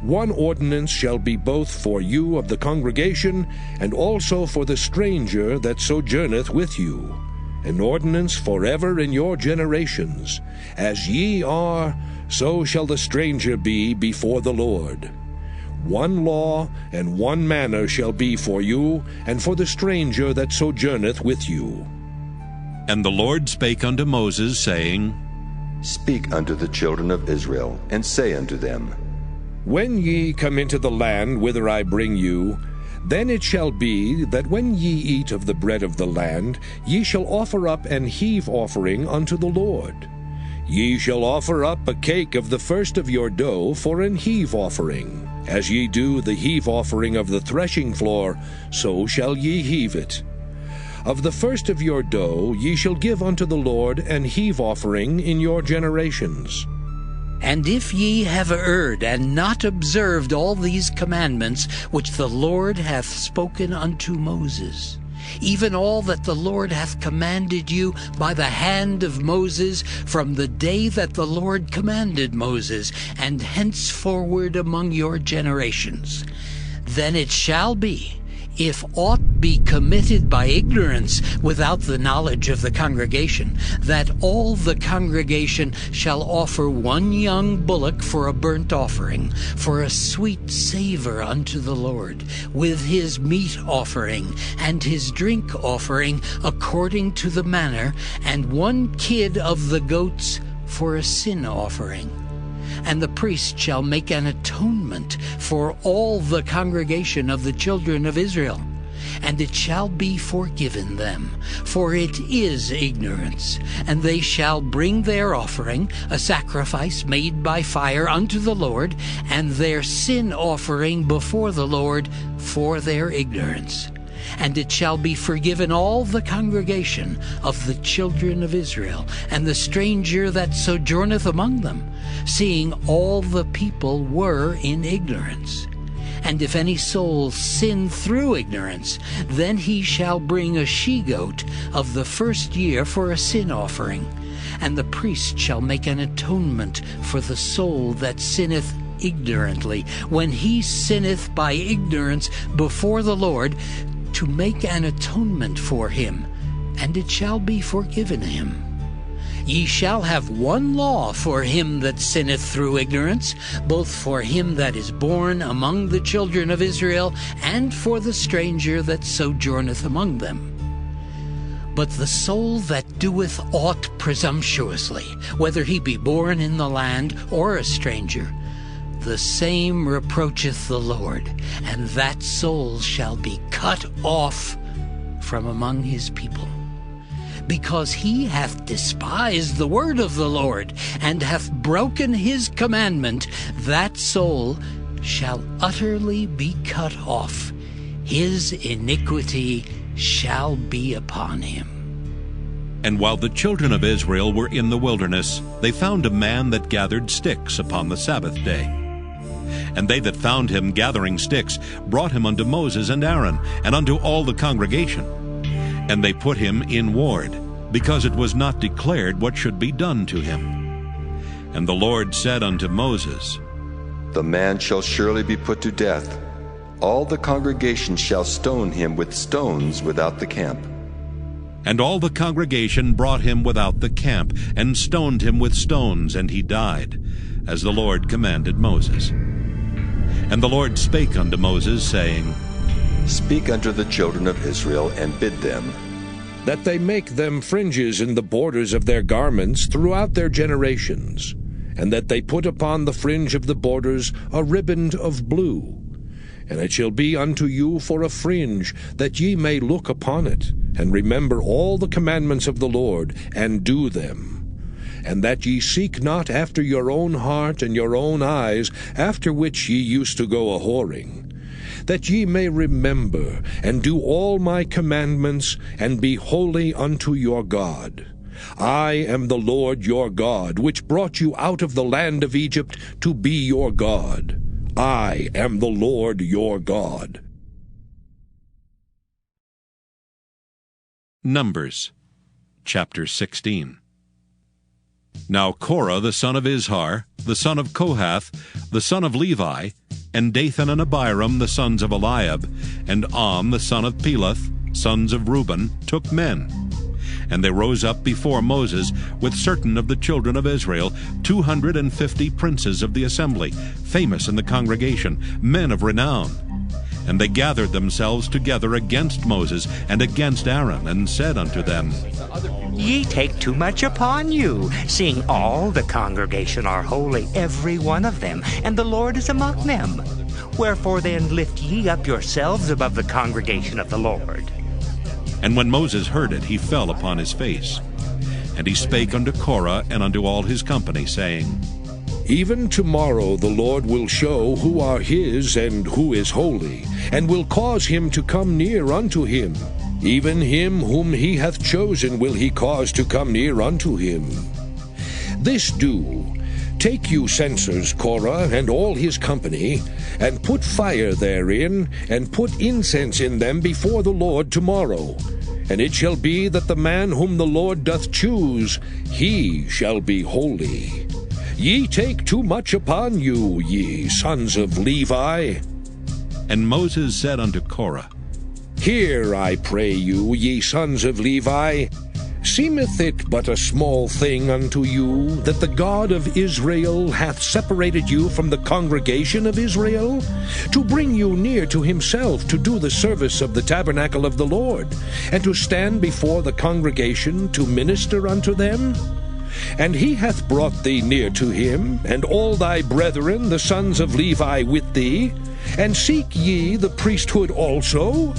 One ordinance shall be both for you of the congregation, and also for the stranger that sojourneth with you, an ordinance forever in your generations. As ye are, so shall the stranger be before the Lord. One law and one manner shall be for you, and for the stranger that sojourneth with you. And the Lord spake unto Moses, saying, Speak unto the children of Israel, and say unto them, When ye come into the land whither I bring you, then it shall be that when ye eat of the bread of the land, ye shall offer up an heave offering unto the Lord. Ye shall offer up a cake of the first of your dough for an heave offering. As ye do the heave offering of the threshing floor, so shall ye heave it. Of the first of your dough ye shall give unto the Lord an heave offering in your generations. And if ye have erred, and not observed all these commandments which the Lord hath spoken unto Moses, even all that the Lord hath commanded you by the hand of Moses from the day that the Lord commanded Moses, and henceforward among your generations, then it shall be, if aught be committed by ignorance without the knowledge of the congregation, that all the congregation shall offer one young bullock for a burnt offering, for a sweet savour unto the Lord, with his meat offering and his drink offering according to the manner, and one kid of the goats for a sin offering. And the priest shall make an atonement for all the congregation of the children of Israel, and it shall be forgiven them, for it is ignorance. And they shall bring their offering, a sacrifice made by fire unto the Lord, and their sin offering before the Lord for their ignorance. And it shall be forgiven all the congregation of the children of Israel, and the stranger that sojourneth among them, seeing all the people were in ignorance. And if any soul sin through ignorance, then he shall bring a she-goat of the first year for a sin offering. And the priest shall make an atonement for the soul that sinneth ignorantly, when he sinneth by ignorance before the Lord, to make an atonement for him, and it shall be forgiven him. Ye shall have one law for him that sinneth through ignorance, both for him that is born among the children of Israel, and for the stranger that sojourneth among them. But the soul that doeth aught presumptuously, whether he be born in the land or a stranger, the same reproacheth the Lord, and that soul shall be cut off from among his people. Because he hath despised the word of the Lord, and hath broken his commandment, that soul shall utterly be cut off. His iniquity shall be upon him. And while the children of Israel were in the wilderness, they found a man that gathered sticks upon the Sabbath day. And they that found him gathering sticks brought him unto Moses and Aaron, and unto all the congregation. And they put him in ward, because it was not declared what should be done to him. And the Lord said unto Moses, The man shall surely be put to death. All the congregation shall stone him with stones without the camp. And all the congregation brought him without the camp, and stoned him with stones, and he died, as the Lord commanded Moses. And the Lord spake unto Moses, saying, Speak unto the children of Israel, and bid them, that they make them fringes in the borders of their garments throughout their generations, and that they put upon the fringe of the borders a riband of blue. And it shall be unto you for a fringe, that ye may look upon it, and remember all the commandments of the Lord, and do them. And that ye seek not after your own heart and your own eyes, after which ye used to go a-whoring, that ye may remember and do all my commandments, and be holy unto your God. I am the Lord your God, which brought you out of the land of Egypt to be your God. I am the Lord your God. Numbers, chapter 16. Now Korah the son of Izhar, the son of Kohath, the son of Levi, and Dathan and Abiram the sons of Eliab, and On the son of Peleth, sons of Reuben, took men. And they rose up before Moses with certain of the children of Israel, 250 princes of the assembly, famous in the congregation, men of renown. And they gathered themselves together against Moses and against Aaron, and said unto them, Ye take too much upon you, seeing all the congregation are holy, every one of them, and the Lord is among them. Wherefore then lift ye up yourselves above the congregation of the Lord. And when Moses heard it, he fell upon his face. And he spake unto Korah and unto all his company, saying, Even tomorrow the Lord will show who are his and who is holy, and will cause him to come near unto him. Even him whom he hath chosen will he cause to come near unto him. This do, take you censers, Korah, and all his company, and put fire therein, and put incense in them before the Lord tomorrow. And it shall be that the man whom the Lord doth choose, he shall be holy. Ye take too much upon you, ye sons of Levi. And Moses said unto Korah, Hear, I pray you, ye sons of Levi, seemeth it but a small thing unto you that the God of Israel hath separated you from the congregation of Israel, to bring you near to himself to do the service of the tabernacle of the Lord, and to stand before the congregation to minister unto them? And he hath brought thee near to him, and all thy brethren the sons of Levi with thee, and seek ye the priesthood also?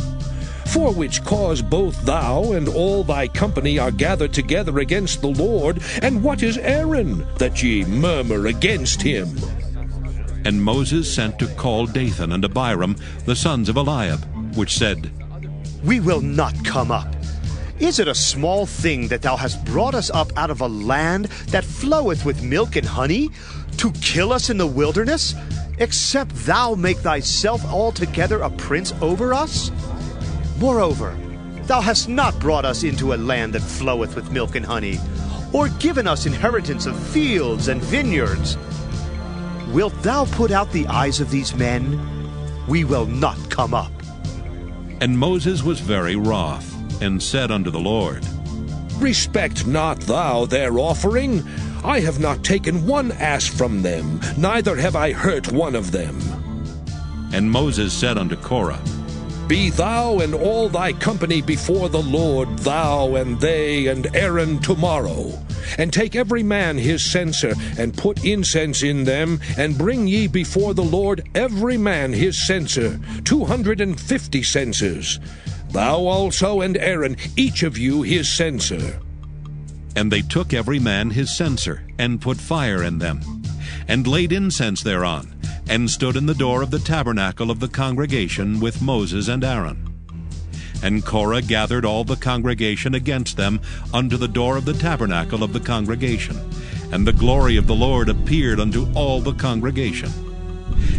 For which cause both thou and all thy company are gathered together against the Lord. And what is Aaron, that ye murmur against him? And Moses sent to call Dathan and Abiram, the sons of Eliab, which said, We will not come up. Is it a small thing that thou hast brought us up out of a land that floweth with milk and honey, to kill us in the wilderness, except thou make thyself altogether a prince over us? Moreover, thou hast not brought us into a land that floweth with milk and honey, or given us inheritance of fields and vineyards. Wilt thou put out the eyes of these men? We will not come up. And Moses was very wroth, and said unto the Lord, Respect not thou their offering. I have not taken one ass from them, neither have I hurt one of them. And Moses said unto Korah, Be thou and all thy company before the Lord, thou and they and Aaron tomorrow. And take every man his censer, and put incense in them, and bring ye before the Lord every man his censer, 250 censers. Thou also and Aaron, each of you his censer. And they took every man his censer, and put fire in them, and laid incense thereon, and stood in the door of the tabernacle of the congregation with Moses and Aaron. And Korah gathered all the congregation against them unto the door of the tabernacle of the congregation. And the glory of the Lord appeared unto all the congregation.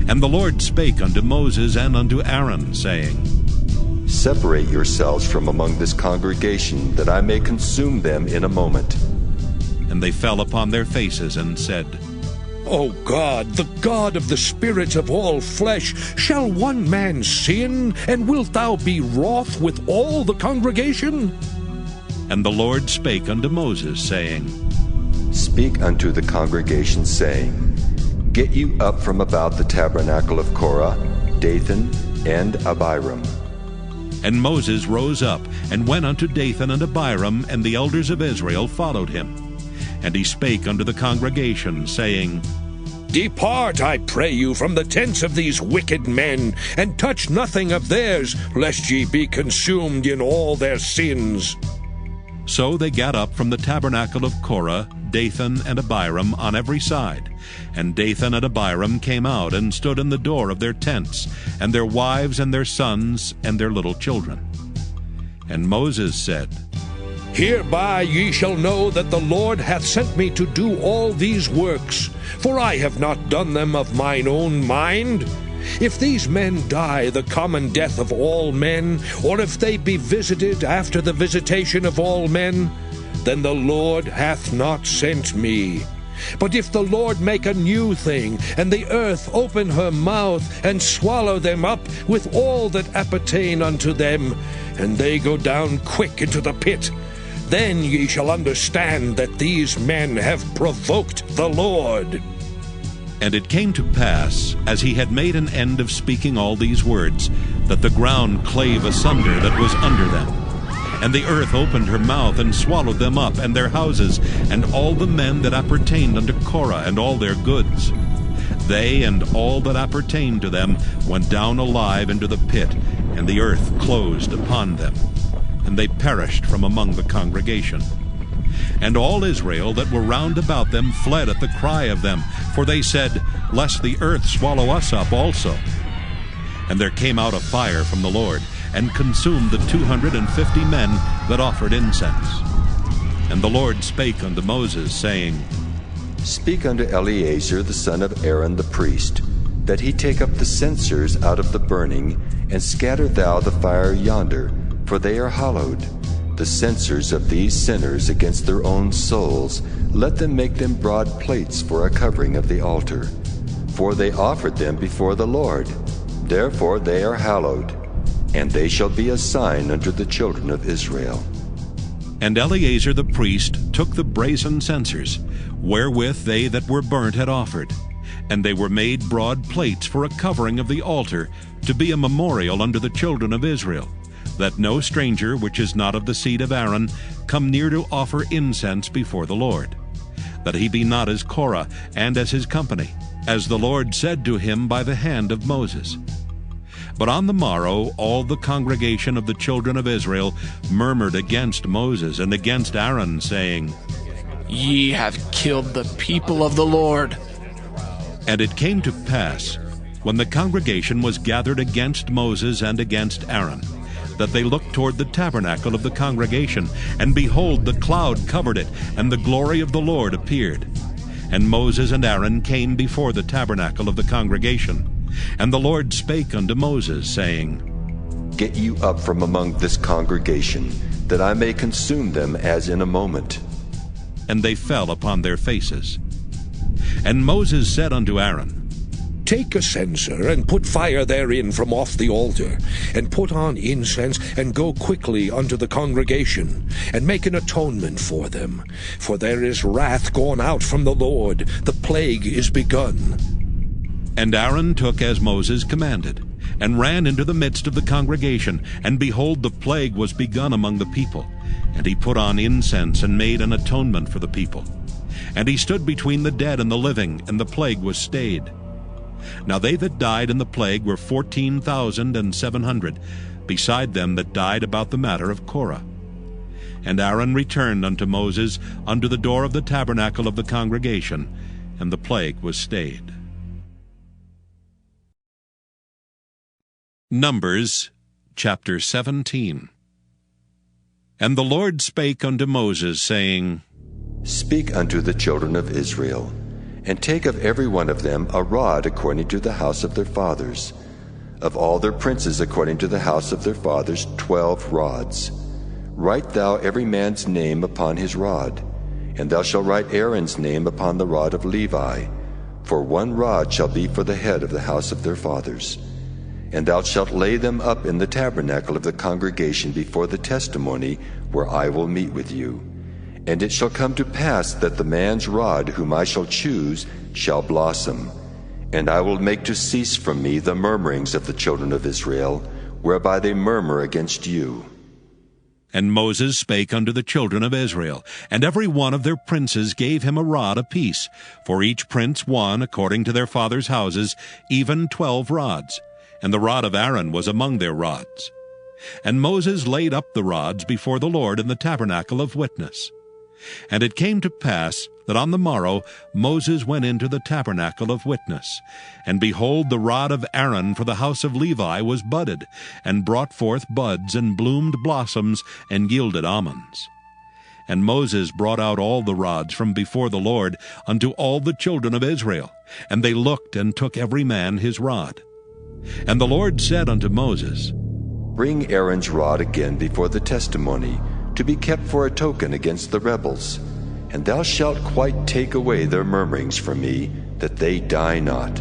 And the Lord spake unto Moses and unto Aaron, saying, Separate yourselves from among this congregation, that I may consume them in a moment. And they fell upon their faces and said, O God, the God of the spirits of all flesh, shall one man sin, and wilt thou be wroth with all the congregation? And the Lord spake unto Moses, saying, Speak unto the congregation, saying, Get you up from about the tabernacle of Korah, Dathan, and Abiram. And Moses rose up, and went unto Dathan and Abiram, and the elders of Israel followed him. And he spake unto the congregation, saying, Depart, I pray you, from the tents of these wicked men, and touch nothing of theirs, lest ye be consumed in all their sins. So they gat up from the tabernacle of Korah, Dathan and Abiram on every side. And Dathan and Abiram came out, and stood in the door of their tents, and their wives and their sons and their little children. And Moses said, Hereby ye shall know that the Lord hath sent me to do all these works, for I have not done them of mine own mind. If these men die the common death of all men, or if they be visited after the visitation of all men, then the Lord hath not sent me. But if the Lord make a new thing, and the earth open her mouth, and swallow them up with all that appertain unto them, and they go down quick into the pit, then ye shall understand that these men have provoked the Lord. And it came to pass, as he had made an end of speaking all these words, that the ground clave asunder that was under them. And the earth opened her mouth, and swallowed them up, and their houses, and all the men that appertained unto Korah, and all their goods. They and all that appertained to them went down alive into the pit, and the earth closed upon them. And they perished from among the congregation. And all Israel that were round about them fled at the cry of them, for they said, Lest the earth swallow us up also. And there came out a fire from the Lord, and consumed the 250 men that offered incense. And the Lord spake unto Moses, saying, Speak unto Eleazar the son of Aaron the priest, that he take up the censers out of the burning, and scatter thou the fire yonder, for they are hallowed. The censers of these sinners against their own souls, let them make them broad plates for a covering of the altar. For they offered them before the Lord, therefore they are hallowed, and they shall be a sign unto the children of Israel. And Eleazar the priest took the brazen censers, wherewith they that were burnt had offered, and they were made broad plates for a covering of the altar, to be a memorial unto the children of Israel, that no stranger which is not of the seed of Aaron come near to offer incense before the Lord, that he be not as Korah and as his company, as the Lord said to him by the hand of Moses. But on the morrow all the congregation of the children of Israel murmured against Moses and against Aaron, saying, Ye have killed the people of the Lord. And it came to pass, when the congregation was gathered against Moses and against Aaron, that they looked toward the tabernacle of the congregation, and behold, the cloud covered it, and the glory of the Lord appeared. And Moses and Aaron came before the tabernacle of the congregation. And the Lord spake unto Moses, saying, Get you up from among this congregation, that I may consume them as in a moment. And they fell upon their faces. And Moses said unto Aaron, Take a censer, and put fire therein from off the altar, and put on incense, and go quickly unto the congregation, and make an atonement for them. For there is wrath gone out from the Lord, the plague is begun. And Aaron took as Moses commanded, and ran into the midst of the congregation, and behold, the plague was begun among the people. And he put on incense, and made an atonement for the people. And he stood between the dead and the living, and the plague was stayed. Now they that died in the plague were 14,700, beside them that died about the matter of Korah. And Aaron returned unto Moses unto the door of the tabernacle of the congregation, and the plague was stayed. Numbers chapter 17. And the Lord spake unto Moses, saying, Speak unto the children of Israel, and take of every one of them a rod according to the house of their fathers. Of all their princes according to the house of their fathers 12 rods. Write thou every man's name upon his rod, and thou shalt write Aaron's name upon the rod of Levi, for 1 rod shall be for the head of the house of their fathers. And thou shalt lay them up in the tabernacle of the congregation before the testimony, where I will meet with you. And it shall come to pass that the man's rod whom I shall choose shall blossom, And I will make to cease from me the murmurings of the children of Israel, whereby they murmur against you. And Moses spake unto the children of Israel, and every one of their princes gave him a rod apiece, for each prince one according to their fathers' houses, even 12 rods. And the rod of Aaron was among their rods. And Moses laid up the rods before the Lord in the tabernacle of witness. And it came to pass that on the morrow Moses went into the tabernacle of witness. And behold, the rod of Aaron for the house of Levi was budded, and brought forth buds, and bloomed blossoms, and yielded almonds. And Moses brought out all the rods from before the Lord unto all the children of Israel. And they looked, and took every man his rod. And the Lord said unto Moses, Bring Aaron's rod again before the testimony, to be kept for a token against the rebels. And thou shalt quite take away their murmurings from me, that they die not.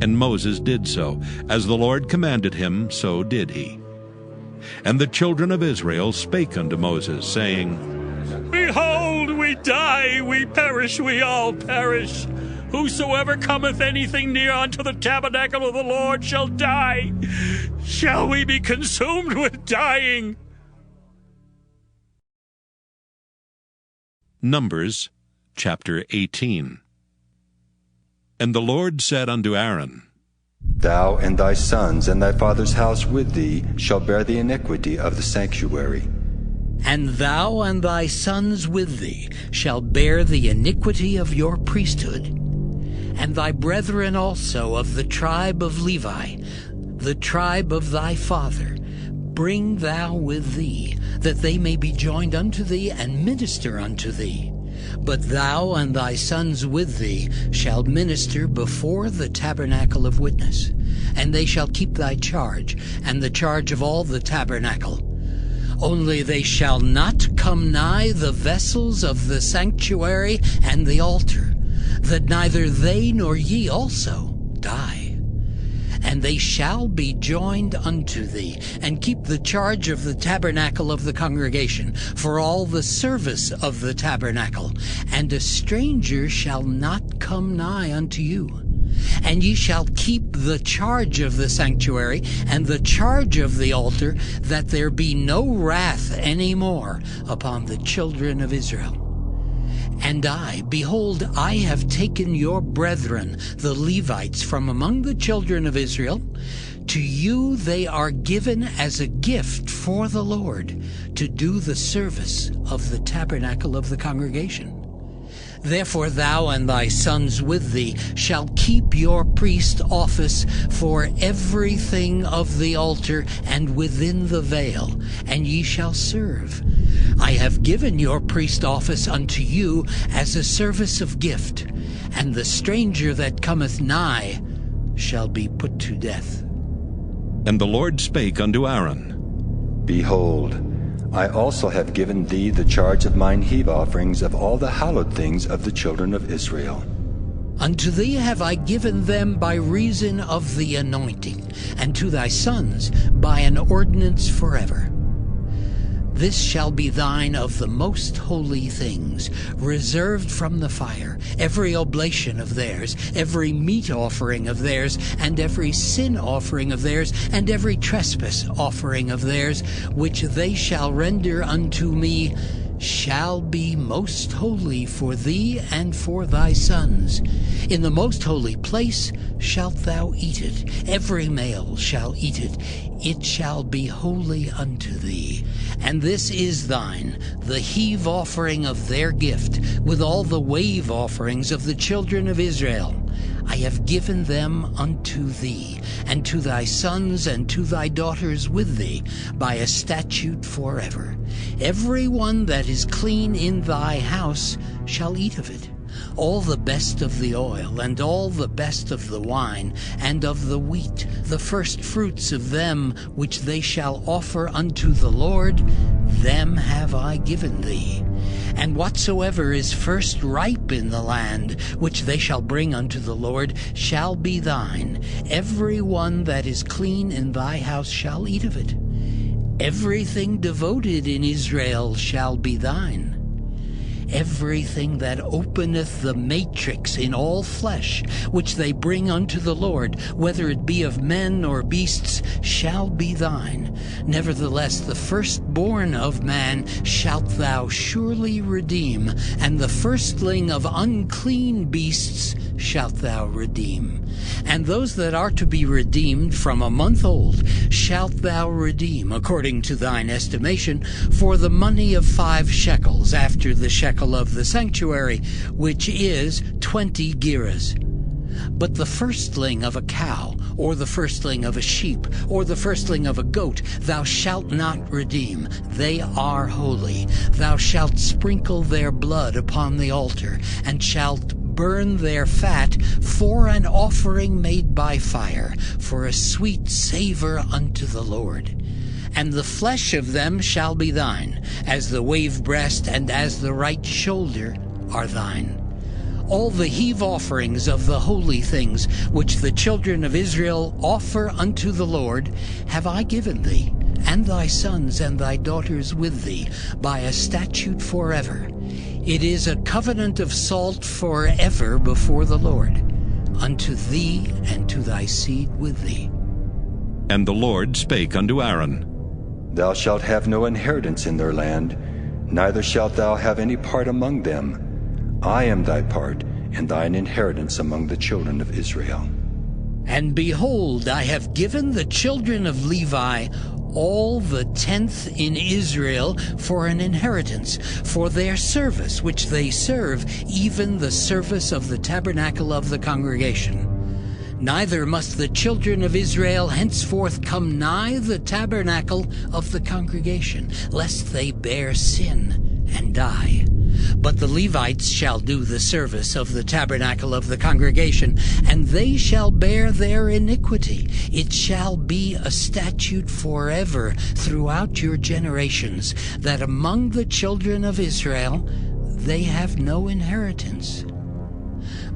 And Moses did so. As the Lord commanded him, so did he. And the children of Israel spake unto Moses, saying, Behold, we die, we perish, we all perish. Whosoever cometh anything near unto the tabernacle of the Lord shall die. Shall we be consumed with dying? Numbers chapter 18. And the Lord said unto Aaron, Thou and thy sons and thy father's house with thee shall bear the iniquity of the sanctuary. And thou and thy sons with thee shall bear the iniquity of your priesthood. And thy brethren also of the tribe of Levi, the tribe of thy father, bring thou with thee, that they may be joined unto thee and minister unto thee. But thou and thy sons with thee shall minister before the tabernacle of witness, and they shall keep thy charge, and the charge of all the tabernacle. Only they shall not come nigh the vessels of the sanctuary and the altar, that neither they nor ye also die. And they shall be joined unto thee, and keep the charge of the tabernacle of the congregation, for all the service of the tabernacle. And a stranger shall not come nigh unto you. And ye shall keep the charge of the sanctuary, and the charge of the altar, that there be no wrath any more upon the children of Israel. And I, behold, I have taken your brethren, the Levites, from among the children of Israel. To you they are given as a gift for the Lord, to do the service of the tabernacle of the congregation. Therefore thou and thy sons with thee shall keep your priest office for everything of the altar and within the veil, and ye shall serve. I have given your priest office unto you as a service of gift, and the stranger that cometh nigh shall be put to death. And the Lord spake unto Aaron, Behold, I also have given thee the charge of mine heave offerings of all the hallowed things of the children of Israel. Unto thee have I given them by reason of the anointing, and to thy sons by an ordinance forever. This shall be thine of the most holy things, reserved from the fire, every oblation of theirs, every meat offering of theirs, and every sin offering of theirs, and every trespass offering of theirs, which they shall render unto me, shall be most holy for thee and for thy sons. In the most holy place shalt thou eat it. Every male shall eat it. It shall be holy unto thee. And this is thine, the heave offering of their gift, with all the wave offerings of the children of Israel. I have given them unto thee, and to thy sons and to thy daughters with thee, by a statute forever. Every one that is clean in thy house shall eat of it. All the best of the oil, and all the best of the wine, and of the wheat, the first fruits of them which they shall offer unto the Lord, them have I given thee. And whatsoever is first ripe in the land, which they shall bring unto the Lord, shall be thine. Every one that is clean in thy house shall eat of it. Everything devoted in Israel shall be thine. everything that openeth the matrix in all flesh, which they bring unto the Lord, whether it be of men or beasts, shall be thine. Nevertheless, the firstborn of man shalt thou surely redeem, and the firstling of unclean beasts shalt thou redeem. And those that are to be redeemed from a month old shalt thou redeem, according to thine estimation, for the money of 5 shekels, after the shekel of the sanctuary, which is 20 gerahs. But the firstling of a cow, or the firstling of a sheep, or the firstling of a goat, thou shalt not redeem. They are holy. Thou shalt sprinkle their blood upon the altar, and shalt burn their fat for an offering made by fire, for a sweet savor unto the Lord. And the flesh of them shall be thine, as the wave breast and as the right shoulder are thine. All the heave offerings of the holy things which the children of Israel offer unto the Lord have I given thee, and thy sons and thy daughters with thee, by a statute forever. It is a covenant of salt forever before the Lord, unto thee and to thy seed with thee. And the Lord spake unto Aaron, Thou shalt have no inheritance in their land, neither shalt thou have any part among them. I am thy part, and thine inheritance among the children of Israel. And behold, I have given the children of Levi all the 10th in Israel for an inheritance, for their service which they serve, even the service of the tabernacle of the congregation. Neither must the children of Israel henceforth come nigh the tabernacle of the congregation, lest they bear sin and die. But the Levites shall do the service of the tabernacle of the congregation, and they shall bear their iniquity. It shall be a statute forever throughout your generations, that among the children of Israel they have no inheritance.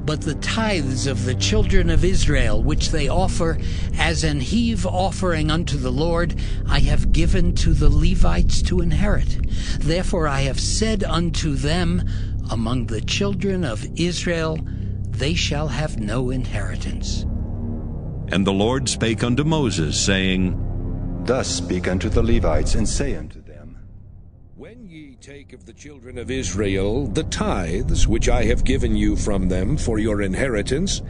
But the tithes of the children of Israel, which they offer as an heave offering unto the Lord, I have given to the Levites to inherit. Therefore I have said unto them, among the children of Israel they shall have no inheritance. And the Lord spake unto Moses, saying, Thus speak unto the Levites, and say unto them, When ye take of the children of Israel the tithes which I have given you from them for your inheritance,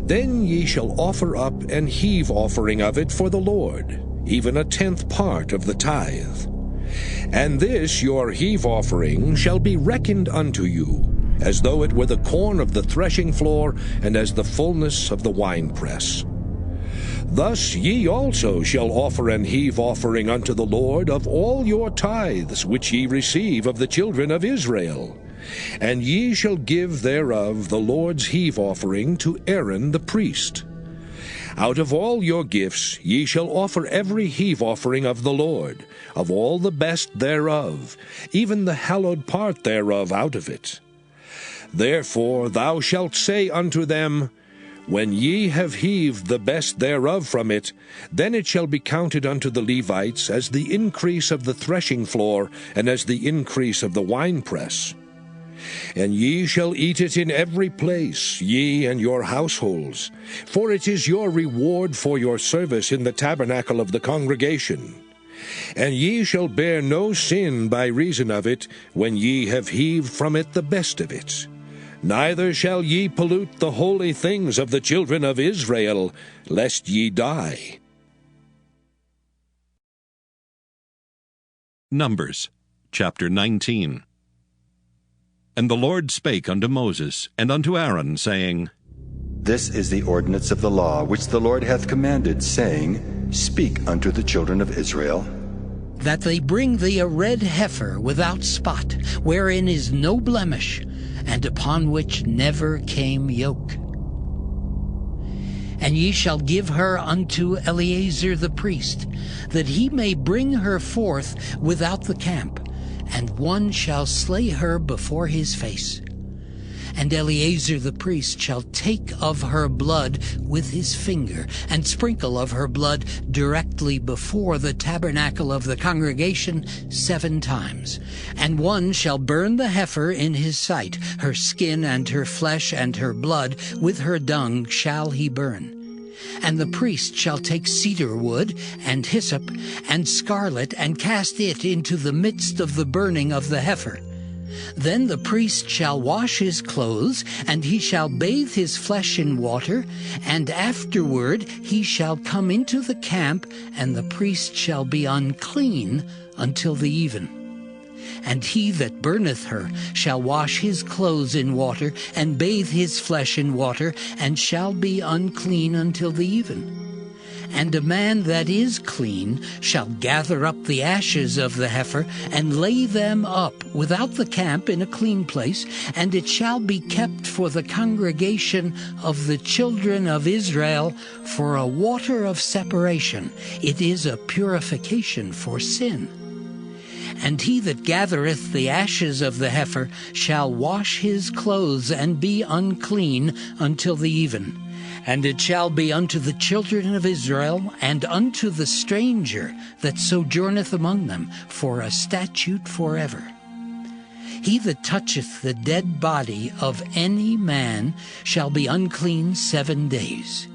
then ye shall offer up an heave offering of it for the Lord, even a 10th part of the tithe. And this your heave offering shall be reckoned unto you, as though it were the corn of the threshing floor, and as the fullness of the winepress. Thus ye also shall offer an heave offering unto the Lord of all your tithes which ye receive of the children of Israel. And ye shall give thereof the Lord's heave offering to Aaron the priest. Out of all your gifts ye shall offer every heave offering of the Lord, of all the best thereof, even the hallowed part thereof out of it. Therefore thou shalt say unto them, When ye have heaved the best thereof from it, then it shall be counted unto the Levites as the increase of the threshing floor, and as the increase of the winepress. And ye shall eat it in every place, ye and your households, for it is your reward for your service in the tabernacle of the congregation. And ye shall bear no sin by reason of it, when ye have heaved from it the best of it. Neither shall ye pollute the holy things of the children of Israel, lest ye die. Numbers, chapter 19. And the Lord spake unto Moses and unto Aaron, saying, This is the ordinance of the law which the Lord hath commanded, saying, Speak unto the children of Israel, that they bring thee a red heifer without spot, wherein is no blemish, and upon which never came yoke. And ye shall give her unto Eleazar the priest, that he may bring her forth without the camp, and one shall slay her before his face. And Eleazar the priest shall take of her blood with his finger, and sprinkle of her blood directly before the tabernacle of the congregation 7 times. And one shall burn the heifer in his sight, her skin and her flesh and her blood, with her dung shall he burn. And the priest shall take cedar wood, and hyssop, and scarlet, and cast it into the midst of the burning of the heifer. Then the priest shall wash his clothes, and he shall bathe his flesh in water, and afterward he shall come into the camp, and the priest shall be unclean until the even. And he that burneth her shall wash his clothes in water, and bathe his flesh in water, and shall be unclean until the even. And a man that is clean shall gather up the ashes of the heifer, and lay them up without the camp in a clean place, and it shall be kept for the congregation of the children of Israel for a water of separation. It is a purification for sin. And he that gathereth the ashes of the heifer shall wash his clothes, and be unclean until the even. And it shall be unto the children of Israel, and unto the stranger that sojourneth among them, for a statute forever. He that toucheth the dead body of any man shall be unclean 7 days.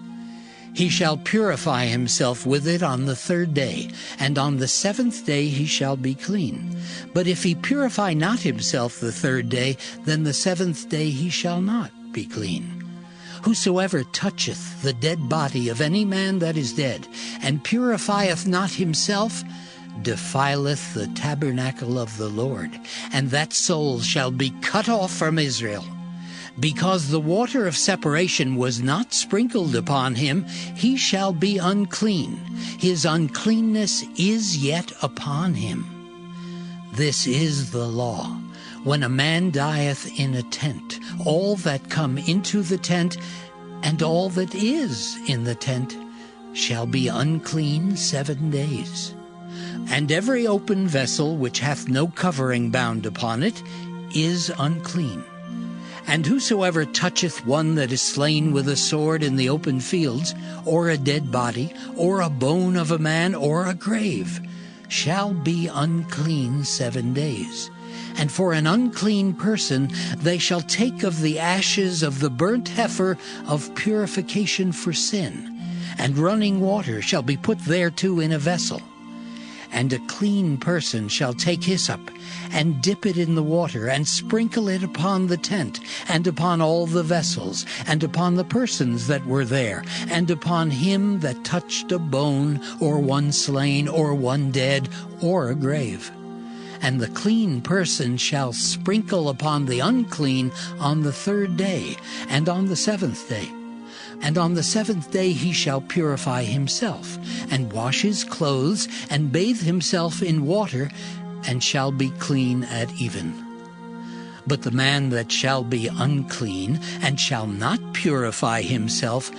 He shall purify himself with it on the 3rd day, and on the 7th day he shall be clean. But if he purify not himself the 3rd day, then the 7th day he shall not be clean. Whosoever toucheth the dead body of any man that is dead, and purifieth not himself, defileth the tabernacle of the Lord, and that soul shall be cut off from Israel. Because the water of separation was not sprinkled upon him, he shall be unclean. His uncleanness is yet upon him. This is the law. When a man dieth in a tent, all that come into the tent, and all that is in the tent, shall be unclean 7 days. And every open vessel which hath no covering bound upon it is unclean. And whosoever toucheth one that is slain with a sword in the open fields, or a dead body, or a bone of a man, or a grave, shall be unclean 7 days. And for an unclean person they shall take of the ashes of the burnt heifer of purification for sin, and running water shall be put thereto in a vessel. And a clean person shall take hyssop, and dip it in the water, and sprinkle it upon the tent, and upon all the vessels, and upon the persons that were there, and upon him that touched a bone, or one slain, or one dead, or a grave. And the clean person shall sprinkle upon the unclean on the 3rd day, and on the 7th day. And on the 7th day he shall purify himself, and wash his clothes, and bathe himself in water, and shall be clean at even. But the man that shall be unclean, and shall not purify himself,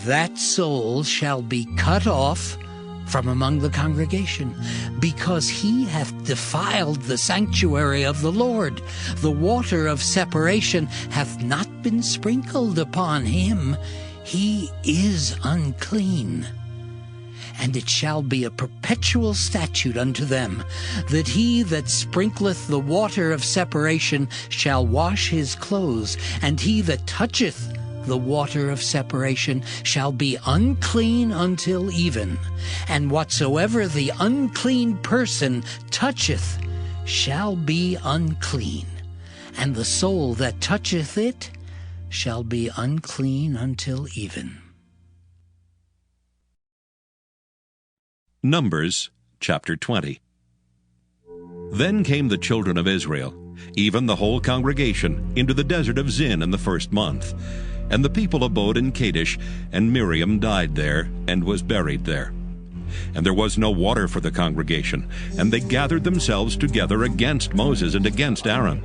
that soul shall be cut off from among the congregation, because he hath defiled the sanctuary of the Lord. The water of separation hath not been sprinkled upon him. He is unclean. And it shall be a perpetual statute unto them, that he that sprinkleth the water of separation shall wash his clothes, and he that toucheth the water of separation shall be unclean until even. And whatsoever the unclean person toucheth shall be unclean, and the soul that toucheth it shall be unclean until even. Numbers chapter 20. Then came the children of Israel, even the whole congregation, into the desert of Zin in the 1st month. And the people abode in Kadesh, and Miriam died there, and was buried there. And there was no water for the congregation, and they gathered themselves together against Moses and against Aaron.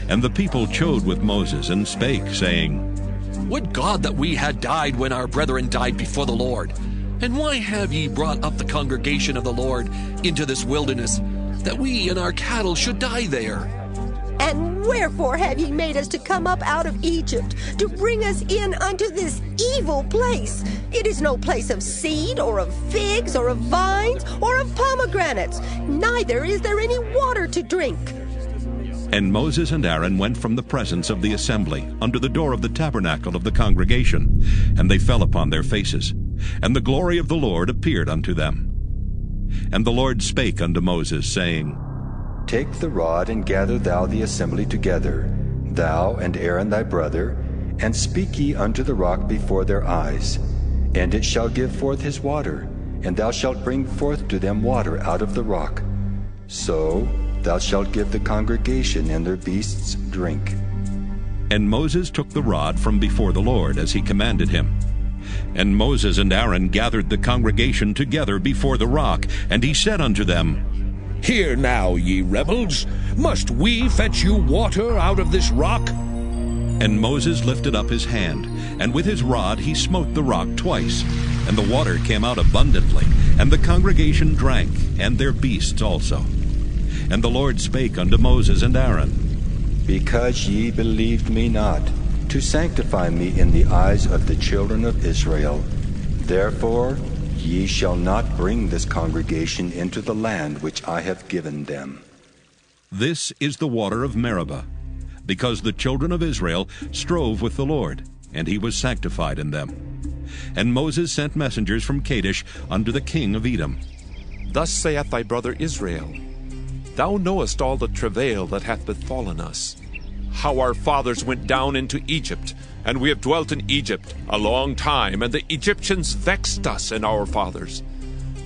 And the people chode with Moses, and spake, saying, Would God that we had died when our brethren died before the Lord! And why have ye brought up the congregation of the Lord into this wilderness, that we and our cattle should die there? And wherefore have ye made us to come up out of Egypt, to bring us in unto this evil place? It is no place of seed, or of figs, or of vines, or of pomegranates, neither is there any water to drink. And Moses and Aaron went from the presence of the assembly under the door of the tabernacle of the congregation, and they fell upon their faces. And the glory of the Lord appeared unto them. And the Lord spake unto Moses, saying, Take the rod, and gather thou the assembly together, thou and Aaron thy brother, and speak ye unto the rock before their eyes. And it shall give forth his water, and thou shalt bring forth to them water out of the rock. So thou shalt give the congregation and their beasts drink. And Moses took the rod from before the Lord, as he commanded him. And Moses and Aaron gathered the congregation together before the rock, and he said unto them, Hear now, ye rebels, must we fetch you water out of this rock? And Moses lifted up his hand, and with his rod he smote the rock twice, and the water came out abundantly, and the congregation drank, and their beasts also. And the Lord spake unto Moses and Aaron, Because ye believed me not, to sanctify me in the eyes of the children of Israel, therefore ye shall not bring this congregation into the land which I have given them. This is the water of Meribah, because the children of Israel strove with the Lord, and he was sanctified in them. And Moses sent messengers from Kadesh unto the king of Edom. Thus saith thy brother Israel, Thou knowest all the travail that hath befallen us, how our fathers went down into Egypt, and we have dwelt in Egypt a long time, and the Egyptians vexed us and our fathers.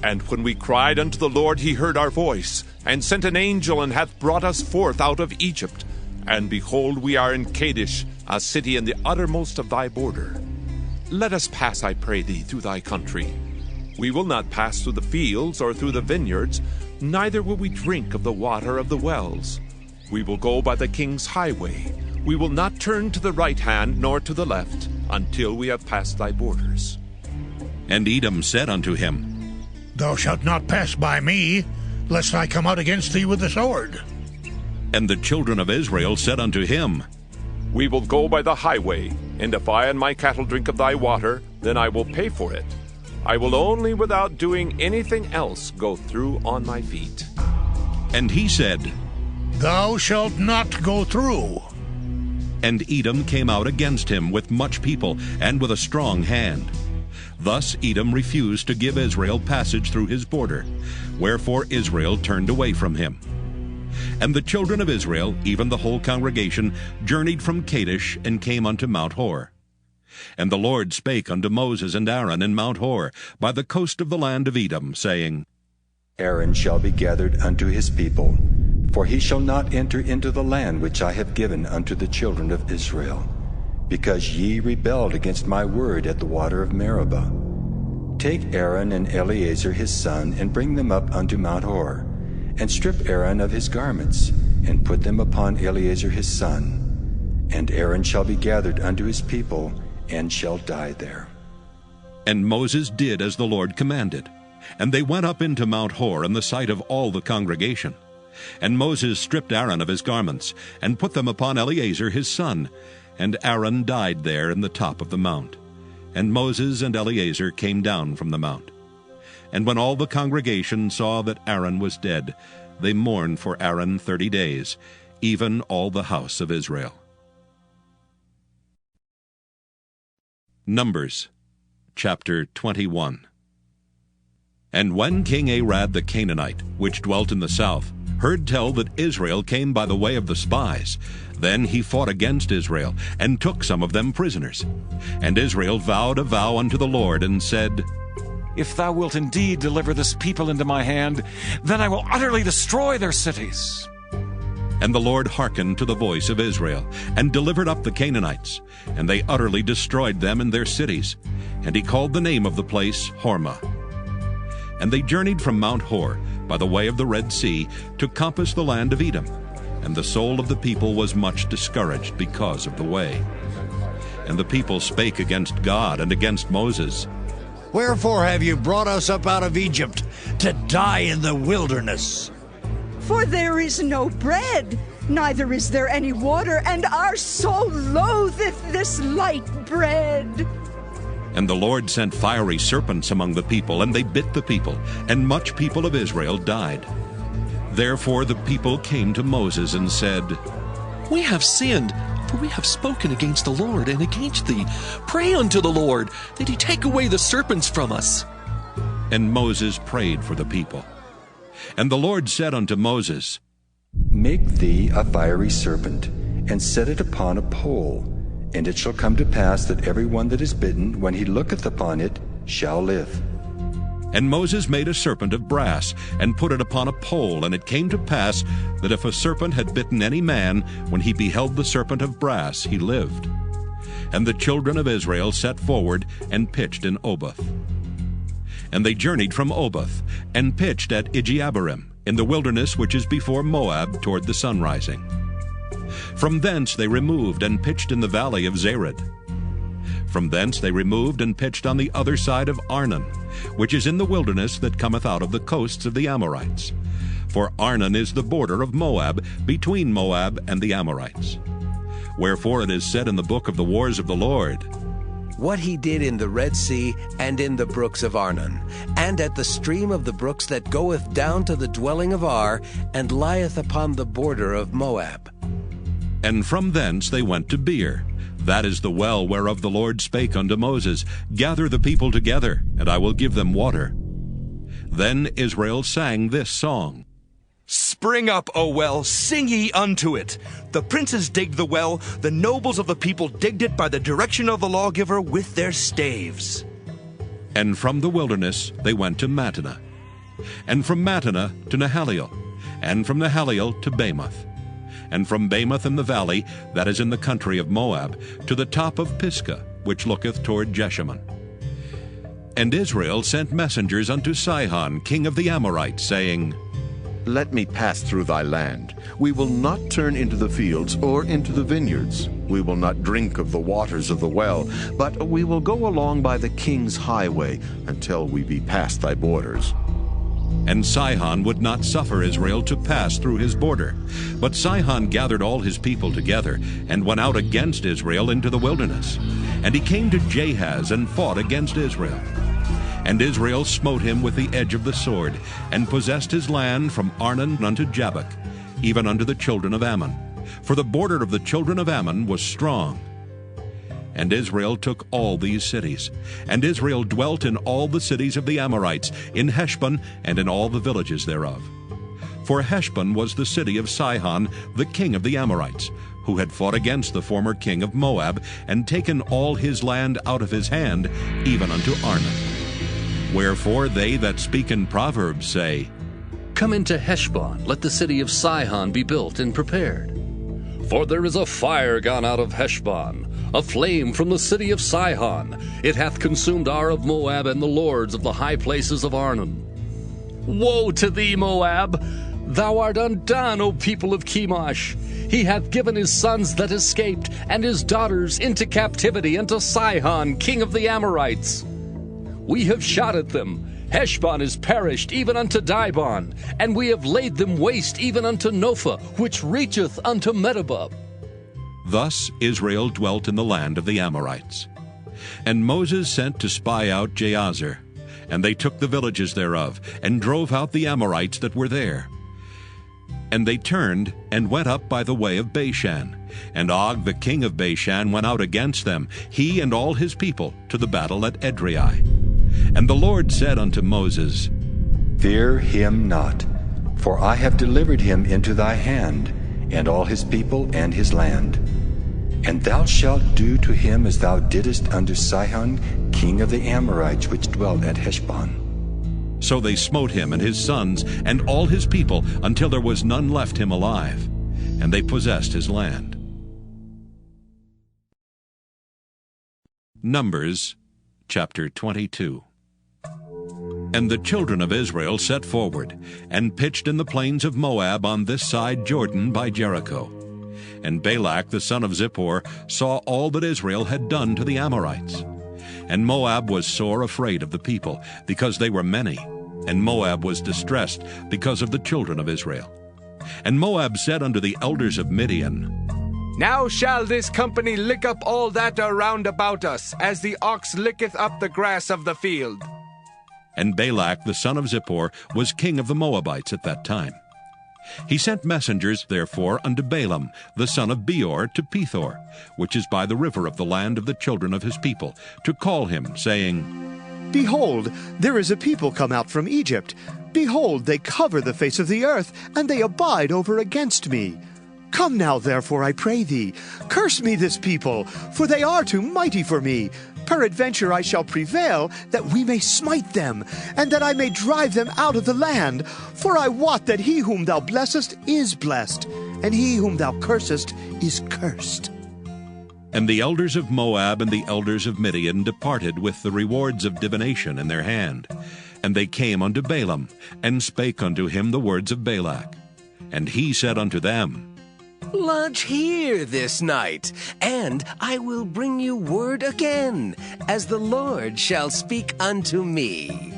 And when we cried unto the Lord, he heard our voice, and sent an angel, and hath brought us forth out of Egypt. And behold, we are in Kadesh, a city in the uttermost of thy border. Let us pass, I pray thee, through thy country. We will not pass through the fields or through the vineyards, neither will we drink of the water of the wells. We will go by the king's highway. We will not turn to the right hand nor to the left, until we have passed thy borders. And Edom said unto him, Thou shalt not pass by me, lest I come out against thee with the sword. And the children of Israel said unto him, We will go by the highway, and if I and my cattle drink of thy water, then I will pay for it. I will only, without doing anything else, go through on my feet. And he said, Thou shalt not go through. And Edom came out against him with much people, and with a strong hand. Thus Edom refused to give Israel passage through his border, wherefore Israel turned away from him. And the children of Israel, even the whole congregation, journeyed from Kadesh, and came unto Mount Hor. And the Lord spake unto Moses and Aaron in Mount Hor, by the coast of the land of Edom, saying, Aaron shall be gathered unto his people, for he shall not enter into the land which I have given unto the children of Israel, because ye rebelled against my word at the water of Meribah. Take Aaron and Eleazar his son, and bring them up unto Mount Hor, and strip Aaron of his garments, and put them upon Eleazar his son. And Aaron shall be gathered unto his people, and shall die there. And Moses did as the Lord commanded. And they went up into Mount Hor in the sight of all the congregation. And Moses stripped Aaron of his garments, and put them upon Eleazar his son. And Aaron died there in the top of the mount. And Moses and Eleazar came down from the mount. And when all the congregation saw that Aaron was dead, they mourned for Aaron 30 days, even all the house of Israel. Numbers chapter 21. And when King Arad the Canaanite, which dwelt in the south, heard tell that Israel came by the way of the spies, then he fought against Israel, and took some of them prisoners. And Israel vowed a vow unto the Lord, and said, If thou wilt indeed deliver this people into my hand, then I will utterly destroy their cities. And the Lord hearkened to the voice of Israel, and delivered up the Canaanites, and they utterly destroyed them and their cities. And he called the name of the place Hormah. And they journeyed from Mount Hor by the way of the Red Sea to compass the land of Edom. And the soul of the people was much discouraged because of the way. And the people spake against God and against Moses. Wherefore have you brought us up out of Egypt to die in the wilderness? For there is no bread, neither is there any water, and our soul loatheth this light bread. And the Lord sent fiery serpents among the people, and they bit the people, and much people of Israel died. Therefore the people came to Moses and said, We have sinned, for we have spoken against the Lord and against thee. Pray unto the Lord, that he take away the serpents from us. And Moses prayed for the people. And the Lord said unto Moses, Make thee a fiery serpent, and set it upon a pole. And it shall come to pass that every one that is bitten, when he looketh upon it, shall live. And Moses made a serpent of brass, and put it upon a pole. And it came to pass that if a serpent had bitten any man, when he beheld the serpent of brass, he lived. And the children of Israel set forward, and pitched in Oboth. And they journeyed from Oboth, and pitched at Ijeabarim, in the wilderness which is before Moab, toward the sunrising. From thence they removed, and pitched in the valley of Zered. From thence they removed, and pitched on the other side of Arnon, which is in the wilderness that cometh out of the coasts of the Amorites. For Arnon is the border of Moab, between Moab and the Amorites. Wherefore it is said in the book of the wars of the Lord, What he did in the Red Sea, and in the brooks of Arnon, and at the stream of the brooks that goeth down to the dwelling of Ar, and lieth upon the border of Moab. And from thence they went to Peor. That is the well whereof the Lord spake unto Moses, Gather the people together, and I will give them water. Then Israel sang this song, Spring up, O well, sing ye unto it. The princes digged the well, the nobles of the people digged it by the direction of the lawgiver with their staves. And from the wilderness they went to Mattanah, and from Mattanah to Nahaliel, and from Nahaliel to Bamoth, and from Bamoth in the valley, that is in the country of Moab, to the top of Pisgah, which looketh toward Jeshimon. And Israel sent messengers unto Sihon, king of the Amorites, saying, Let me pass through thy land. We will not turn into the fields or into the vineyards. We will not drink of the waters of the well, but we will go along by the king's highway until we be past thy borders. And Sihon would not suffer Israel to pass through his border. But Sihon gathered all his people together, and went out against Israel into the wilderness. And he came to Jahaz, and fought against Israel. And Israel smote him with the edge of the sword, and possessed his land from Arnon unto Jabbok, even unto the children of Ammon. For the border of the children of Ammon was strong. And Israel took all these cities. And Israel dwelt in all the cities of the Amorites, in Heshbon, and in all the villages thereof. For Heshbon was the city of Sihon, the king of the Amorites, who had fought against the former king of Moab, and taken all his land out of his hand, even unto Arnon. Wherefore they that speak in Proverbs say, Come into Heshbon, let the city of Sihon be built and prepared. For there is a fire gone out of Heshbon, a flame from the city of Sihon. It hath consumed Ar of Moab, and the lords of the high places of Arnon. Woe to thee, Moab! Thou art undone, O people of Chemosh! He hath given his sons that escaped, and his daughters into captivity unto Sihon, king of the Amorites. We have shot at them. Heshbon is perished, even unto Dibon, and we have laid them waste, even unto Nophah, which reacheth unto Medeba. Thus Israel dwelt in the land of the Amorites. And Moses sent to spy out Jahazer, and they took the villages thereof, and drove out the Amorites that were there. And they turned, and went up by the way of Bashan. And Og the king of Bashan went out against them, he and all his people, to the battle at Edrei. And the Lord said unto Moses, Fear him not, for I have delivered him into thy hand, and all his people and his land. And thou shalt do to him as thou didst unto Sihon, king of the Amorites, which dwelt at Heshbon. So they smote him and his sons and all his people, until there was none left him alive, and they possessed his land. Numbers chapter 22. And the children of Israel set forward, and pitched in the plains of Moab on this side Jordan by Jericho. And Balak the son of Zippor saw all that Israel had done to the Amorites. And Moab was sore afraid of the people, because they were many, and Moab was distressed because of the children of Israel. And Moab said unto the elders of Midian, Now shall this company lick up all that are round about us, as the ox licketh up the grass of the field. And Balak the son of Zippor was king of the Moabites at that time. He sent messengers, therefore, unto Balaam the son of Peor to Peor, which is by the river of the land of the children of his people, to call him, saying, Behold, there is a people come out from Egypt. Behold, they cover the face of the earth, and they abide over against me. Come now, therefore, I pray thee, curse me this people, for they are too mighty for me. Peradventure I shall prevail, that we may smite them, and that I may drive them out of the land. For I wot that he whom thou blessest is blessed, and he whom thou cursest is cursed. And the elders of Moab and the elders of Midian departed with the rewards of divination in their hand. And they came unto Balaam, and spake unto him the words of Balak. And he said unto them, Lodge here this night, and I will bring you word again, as the Lord shall speak unto me.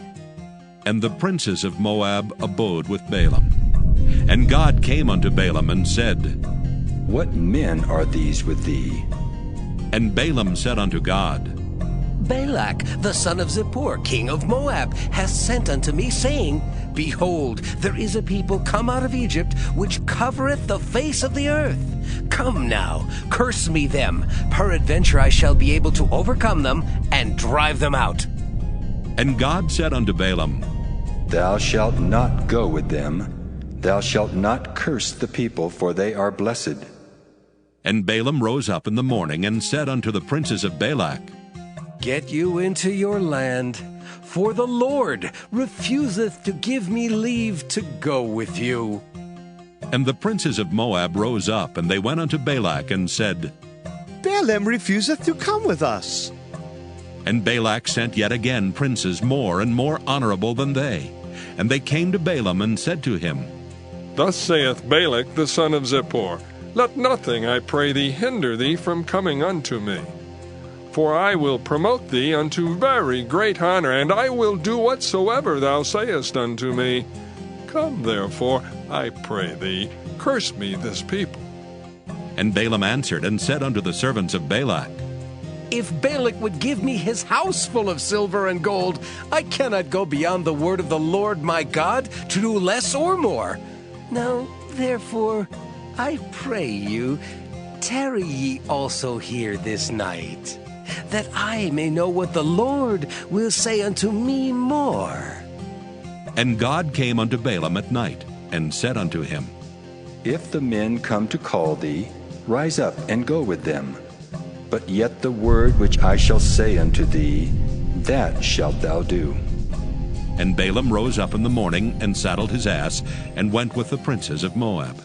And the princes of Moab abode with Balaam. And God came unto Balaam and said, What men are these with thee? And Balaam said unto God, Balak, the son of Zippor, king of Moab, hath sent unto me, saying, Behold, there is a people come out of Egypt, which covereth the face of the earth. Come now, curse me them. Peradventure I shall be able to overcome them, and drive them out. And God said unto Balaam, Thou shalt not go with them. Thou shalt not curse the people, for they are blessed. And Balaam rose up in the morning, and said unto the princes of Balak, Get you into your land, for the Lord refuseth to give me leave to go with you. And the princes of Moab rose up, and they went unto Balak, and said, Balaam refuseth to come with us. And Balak sent yet again princes more and more honorable than they. And they came to Balaam, and said to him, Thus saith Balak the son of Zippor, Let nothing, I pray thee, hinder thee from coming unto me. For I will promote thee unto very great honor, and I will do whatsoever thou sayest unto me. Come therefore, I pray thee, curse me this people. And Balaam answered and said unto the servants of Balak, If Balak would give me his house full of silver and gold, I cannot go beyond the word of the Lord my God to do less or more. Now, therefore, I pray you, tarry ye also here this night, that I may know what the Lord will say unto me more. And God came unto Balaam at night, and said unto him, If the men come to call thee, rise up and go with them. But yet the word which I shall say unto thee, that shalt thou do. And Balaam rose up in the morning, and saddled his ass, and went with the princes of Moab.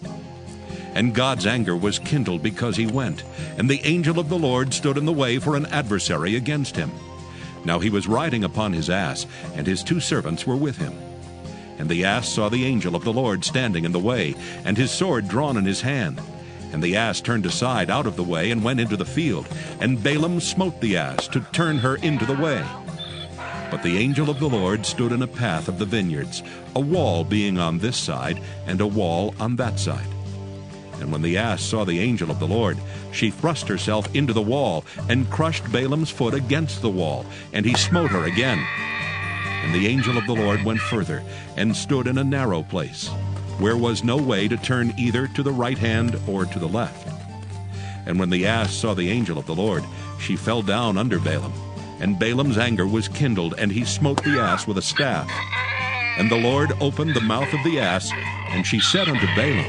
And God's anger was kindled because he went, and the angel of the Lord stood in the way for an adversary against him. Now he was riding upon his ass, and his 2 servants were with him. And the ass saw the angel of the Lord standing in the way, and his sword drawn in his hand. And the ass turned aside out of the way, and went into the field. And Balaam smote the ass to turn her into the way. But the angel of the Lord stood in a path of the vineyards, a wall being on this side, and a wall on that side. And when the ass saw the angel of the Lord, she thrust herself into the wall, and crushed Balaam's foot against the wall, and he smote her again. And the angel of the Lord went further, and stood in a narrow place, where was no way to turn either to the right hand or to the left. And when the ass saw the angel of the Lord, she fell down under Balaam. And Balaam's anger was kindled, and he smote the ass with a staff. And the Lord opened the mouth of the ass, and she said unto Balaam,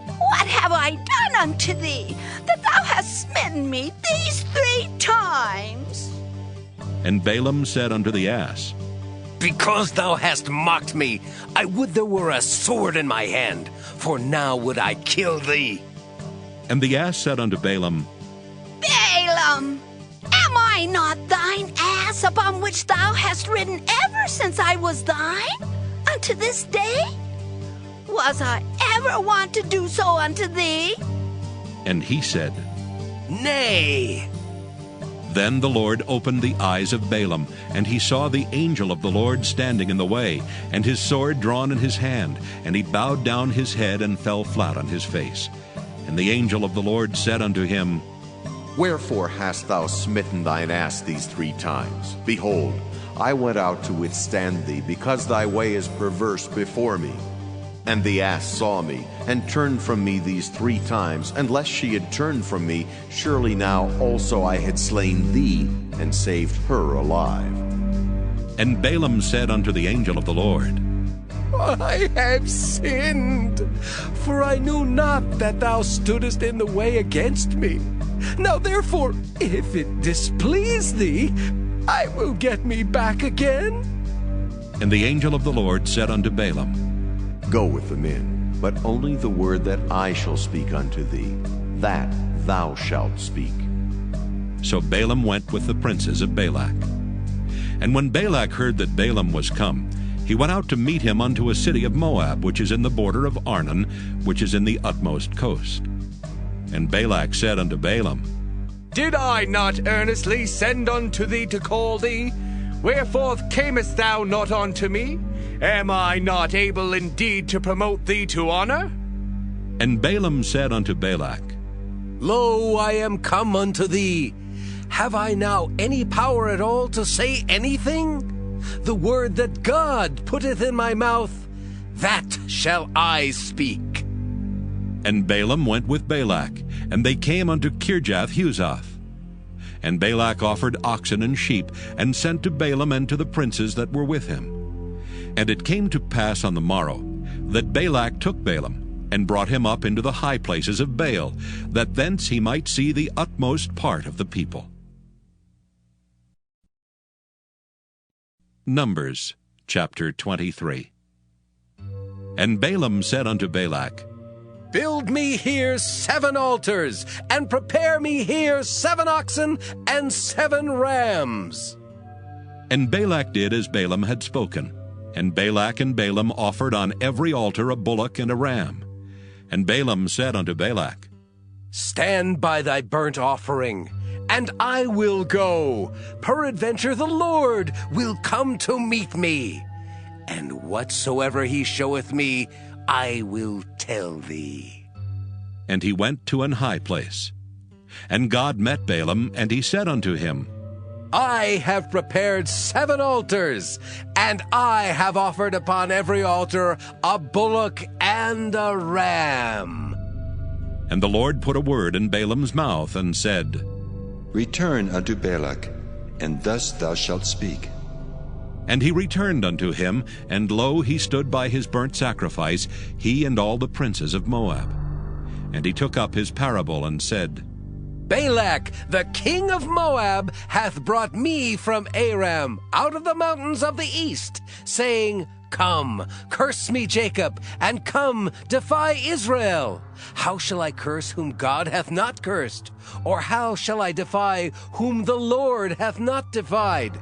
What have I done unto thee, that thou hast smitten me these 3 times? And Balaam said unto the ass, Because thou hast mocked me, I would there were a sword in my hand, for now would I kill thee. And the ass said unto Balaam, Balaam, am I not thine ass upon which thou hast ridden ever since I was thine, unto this day? Was I ever wont to do so unto thee? And he said, Nay. Then the Lord opened the eyes of Balaam, and he saw the angel of the Lord standing in the way, and his sword drawn in his hand, and he bowed down his head and fell flat on his face. And the angel of the Lord said unto him, Wherefore hast thou smitten thine ass these 3 times? Behold, I went out to withstand thee, because thy way is perverse before me. And the ass saw me, and turned from me these 3 times, and lest she had turned from me, surely now also I had slain thee, and saved her alive. And Balaam said unto the angel of the Lord, I have sinned, for I knew not that thou stoodest in the way against me. Now therefore, if it displease thee, I will get me back again. And the angel of the Lord said unto Balaam, Go with the men, but only the word that I shall speak unto thee, that thou shalt speak. So Balaam went with the princes of Balak. And when Balak heard that Balaam was come, he went out to meet him unto a city of Moab, which is in the border of Arnon, which is in the utmost coast. And Balak said unto Balaam, Did I not earnestly send unto thee to call thee? Wherefore camest thou not unto me? Am I not able indeed to promote thee to honor? And Balaam said unto Balak, Lo, I am come unto thee. Have I now any power at all to say anything? The word that God putteth in my mouth, that shall I speak. And Balaam went with Balak, and they came unto Kirjath-Huzoth. And Balak offered oxen and sheep, and sent to Balaam and to the princes that were with him. And it came to pass on the morrow, that Balak took Balaam, and brought him up into the high places of Baal, that thence he might see the utmost part of the people. Numbers chapter 23. And Balaam said unto Balak, Build me here 7 altars, and prepare me here 7 oxen and 7 rams. And Balak did as Balaam had spoken. And Balak and Balaam offered on every altar a bullock and a ram. And Balaam said unto Balak, Stand by thy burnt offering, and I will go. Peradventure the Lord will come to meet me. And whatsoever he showeth me, I will tell thee. And he went to an high place. And God met Balaam, and he said unto him, I have prepared 7 altars, and I have offered upon every altar a bullock and a ram. And the Lord put a word in Balaam's mouth, and said, Return unto Balak, and thus thou shalt speak. And he returned unto him, and lo, he stood by his burnt sacrifice, he and all the princes of Moab. And he took up his parable, and said, Balak, the king of Moab, hath brought me from Aram, out of the mountains of the east, saying, Come, curse me, Jacob, and come, defy Israel. How shall I curse whom God hath not cursed? Or how shall I defy whom the Lord hath not defied?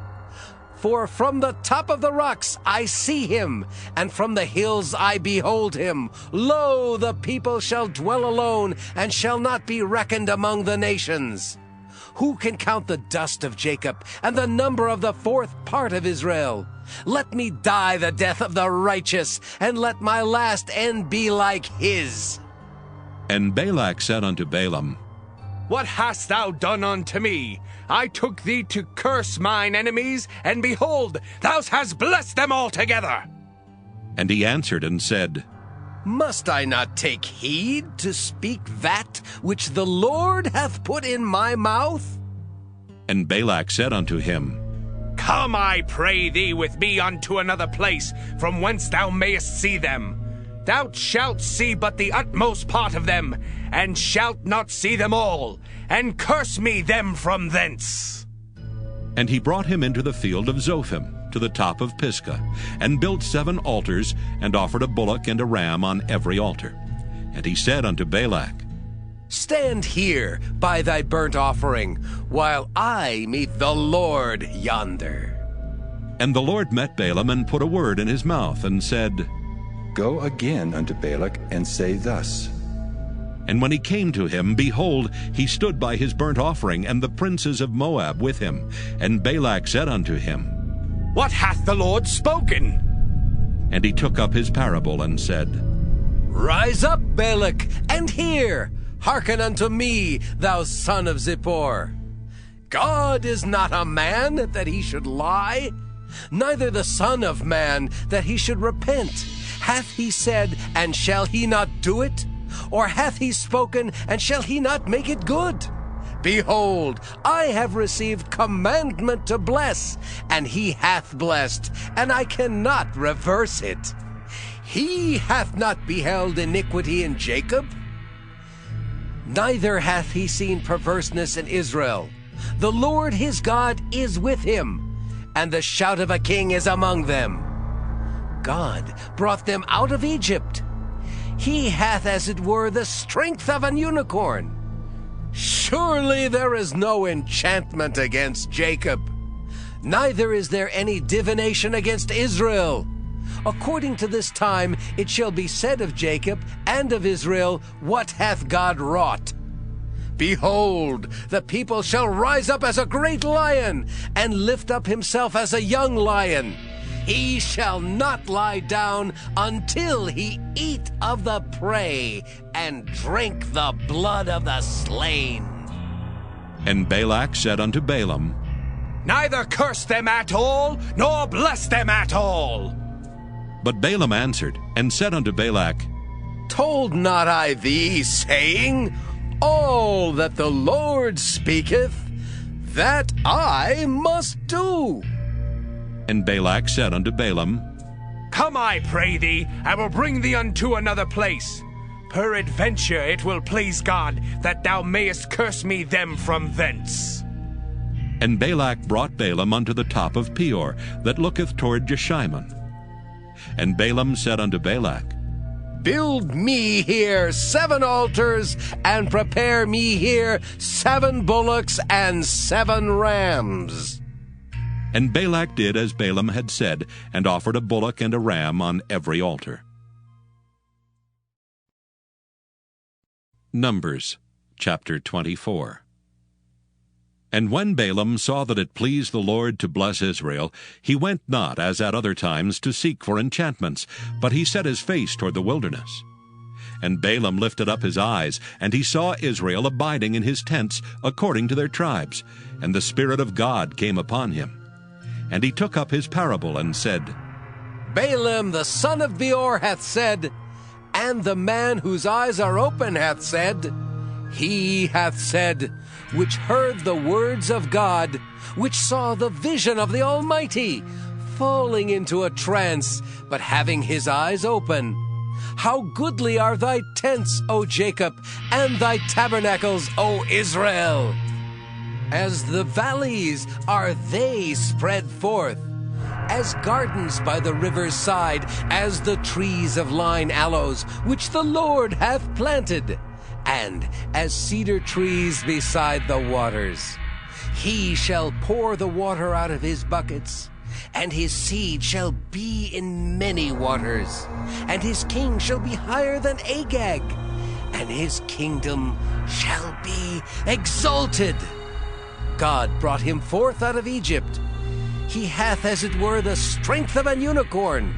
For from the top of the rocks I see him, and from the hills I behold him. Lo, the people shall dwell alone, and shall not be reckoned among the nations. Who can count the dust of Jacob, and the number of the 4th part of Israel? Let me die the death of the righteous, and let my last end be like his. And Balak said unto Balaam, What hast thou done unto me? I took thee to curse mine enemies, and behold, thou hast blessed them altogether. And he answered and said, Must I not take heed to speak that which the Lord hath put in my mouth? And Balak said unto him, Come, I pray thee, with me unto another place, from whence thou mayest see them. Thou shalt see but the utmost part of them, and shalt not see them all, and curse me them from thence. And he brought him into the field of Zophim, to the top of Pisgah, and built 7 altars, and offered a bullock and a ram on every altar. And he said unto Balak, Stand here by thy burnt offering, while I meet the Lord yonder. And the Lord met Balaam, and put a word in his mouth, and said, Go again unto Balak, and say thus, And when he came to him, behold, he stood by his burnt offering, and the princes of Moab with him. And Balak said unto him, What hath the Lord spoken? And he took up his parable, and said, Rise up, Balak, and hear. Hearken unto me, thou son of Zippor. God is not a man, that he should lie, neither the Son of Man, that he should repent. Hath he said, and shall he not do it? Or hath he spoken, and shall he not make it good? Behold, I have received commandment to bless, and he hath blessed, and I cannot reverse it. He hath not beheld iniquity in Jacob, neither hath he seen perverseness in Israel. The Lord his God is with him, and the shout of a king is among them. God brought them out of Egypt. He hath, as it were, the strength of an unicorn. Surely there is no enchantment against Jacob, neither is there any divination against Israel. According to this time it shall be said of Jacob and of Israel, What hath God wrought? Behold, the people shall rise up as a great lion, and lift up himself as a young lion. He shall not lie down until he eat of the prey, and drink the blood of the slain. And Balak said unto Balaam, Neither curse them at all, nor bless them at all. But Balaam answered, and said unto Balak, Told not I thee, saying, All that the Lord speaketh, that I must do? And Balak said unto Balaam, Come, I pray thee, I will bring thee unto another place. Peradventure it will please God that thou mayest curse me them from thence. And Balak brought Balaam unto the top of Peor, that looketh toward Jeshimon. And Balaam said unto Balak, Build me here 7 altars, and prepare me here 7 bullocks and 7 rams. And Balak did as Balaam had said, and offered a bullock and a ram on every altar. Numbers chapter 24. And when Balaam saw that it pleased the Lord to bless Israel, he went not, as at other times, to seek for enchantments, but he set his face toward the wilderness. And Balaam lifted up his eyes, and he saw Israel abiding in his tents according to their tribes, and the Spirit of God came upon him. And he took up his parable, and said, Balaam the son of Peor hath said, and the man whose eyes are open hath said, He hath said, which heard the words of God, which saw the vision of the Almighty, falling into a trance, but having his eyes open. How goodly are thy tents, O Jacob, and thy tabernacles, O Israel! As the valleys are they spread forth, as gardens by the river's side, as the trees of lign aloes, which the Lord hath planted, and as cedar trees beside the waters. He shall pour the water out of his buckets, and his seed shall be in many waters, and his king shall be higher than Agag, and his kingdom shall be exalted. God brought him forth out of Egypt. He hath, as it were, the strength of an unicorn.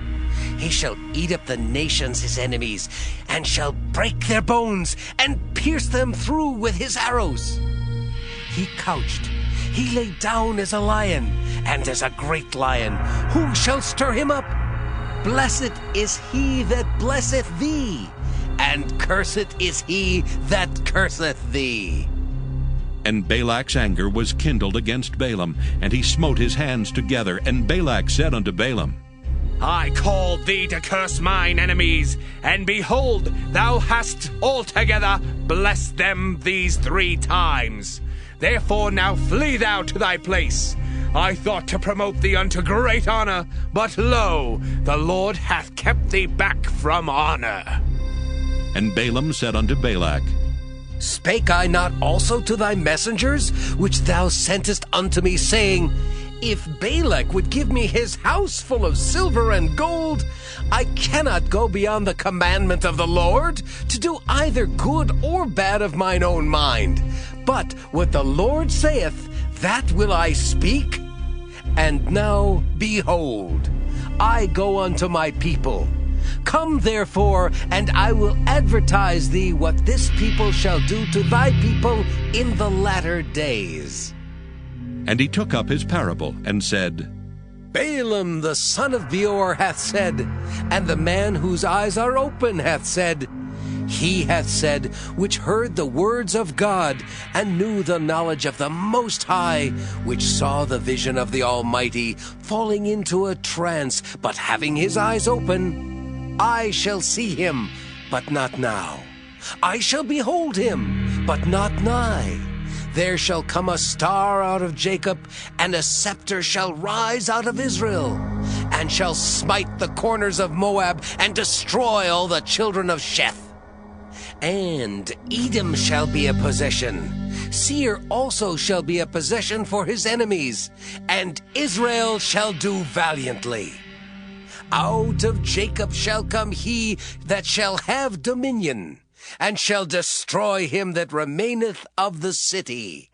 He shall eat up the nations his enemies, and shall break their bones, and pierce them through with his arrows. He couched, he lay down as a lion, and as a great lion. Who shall stir him up? Blessed is he that blesseth thee, and cursed is he that curseth thee. And Balak's anger was kindled against Balaam, and he smote his hands together. And Balak said unto Balaam, I called thee to curse mine enemies, and behold, thou hast altogether blessed them these 3 times. Therefore now flee thou to thy place. I thought to promote thee unto great honor, but lo, the Lord hath kept thee back from honor. And Balaam said unto Balak, Spake I not also to thy messengers, which thou sentest unto me, saying, If Balak would give me his house full of silver and gold, I cannot go beyond the commandment of the Lord to do either good or bad of mine own mind. But what the Lord saith, that will I speak. And now, behold, I go unto my people. Come therefore, and I will advertise thee what this people shall do to thy people in the latter days. And he took up his parable, and said, Balaam the son of Peor hath said, and the man whose eyes are open hath said, He hath said, which heard the words of God, and knew the knowledge of the Most High, which saw the vision of the Almighty, falling into a trance, but having his eyes open. I shall see him, but not now. I shall behold him, but not nigh. There shall come a star out of Jacob, and a scepter shall rise out of Israel, and shall smite the corners of Moab, and destroy all the children of Sheth. And Edom shall be a possession. Seir also shall be a possession for his enemies, and Israel shall do valiantly. Out of Jacob shall come he that shall have dominion, and shall destroy him that remaineth of the city.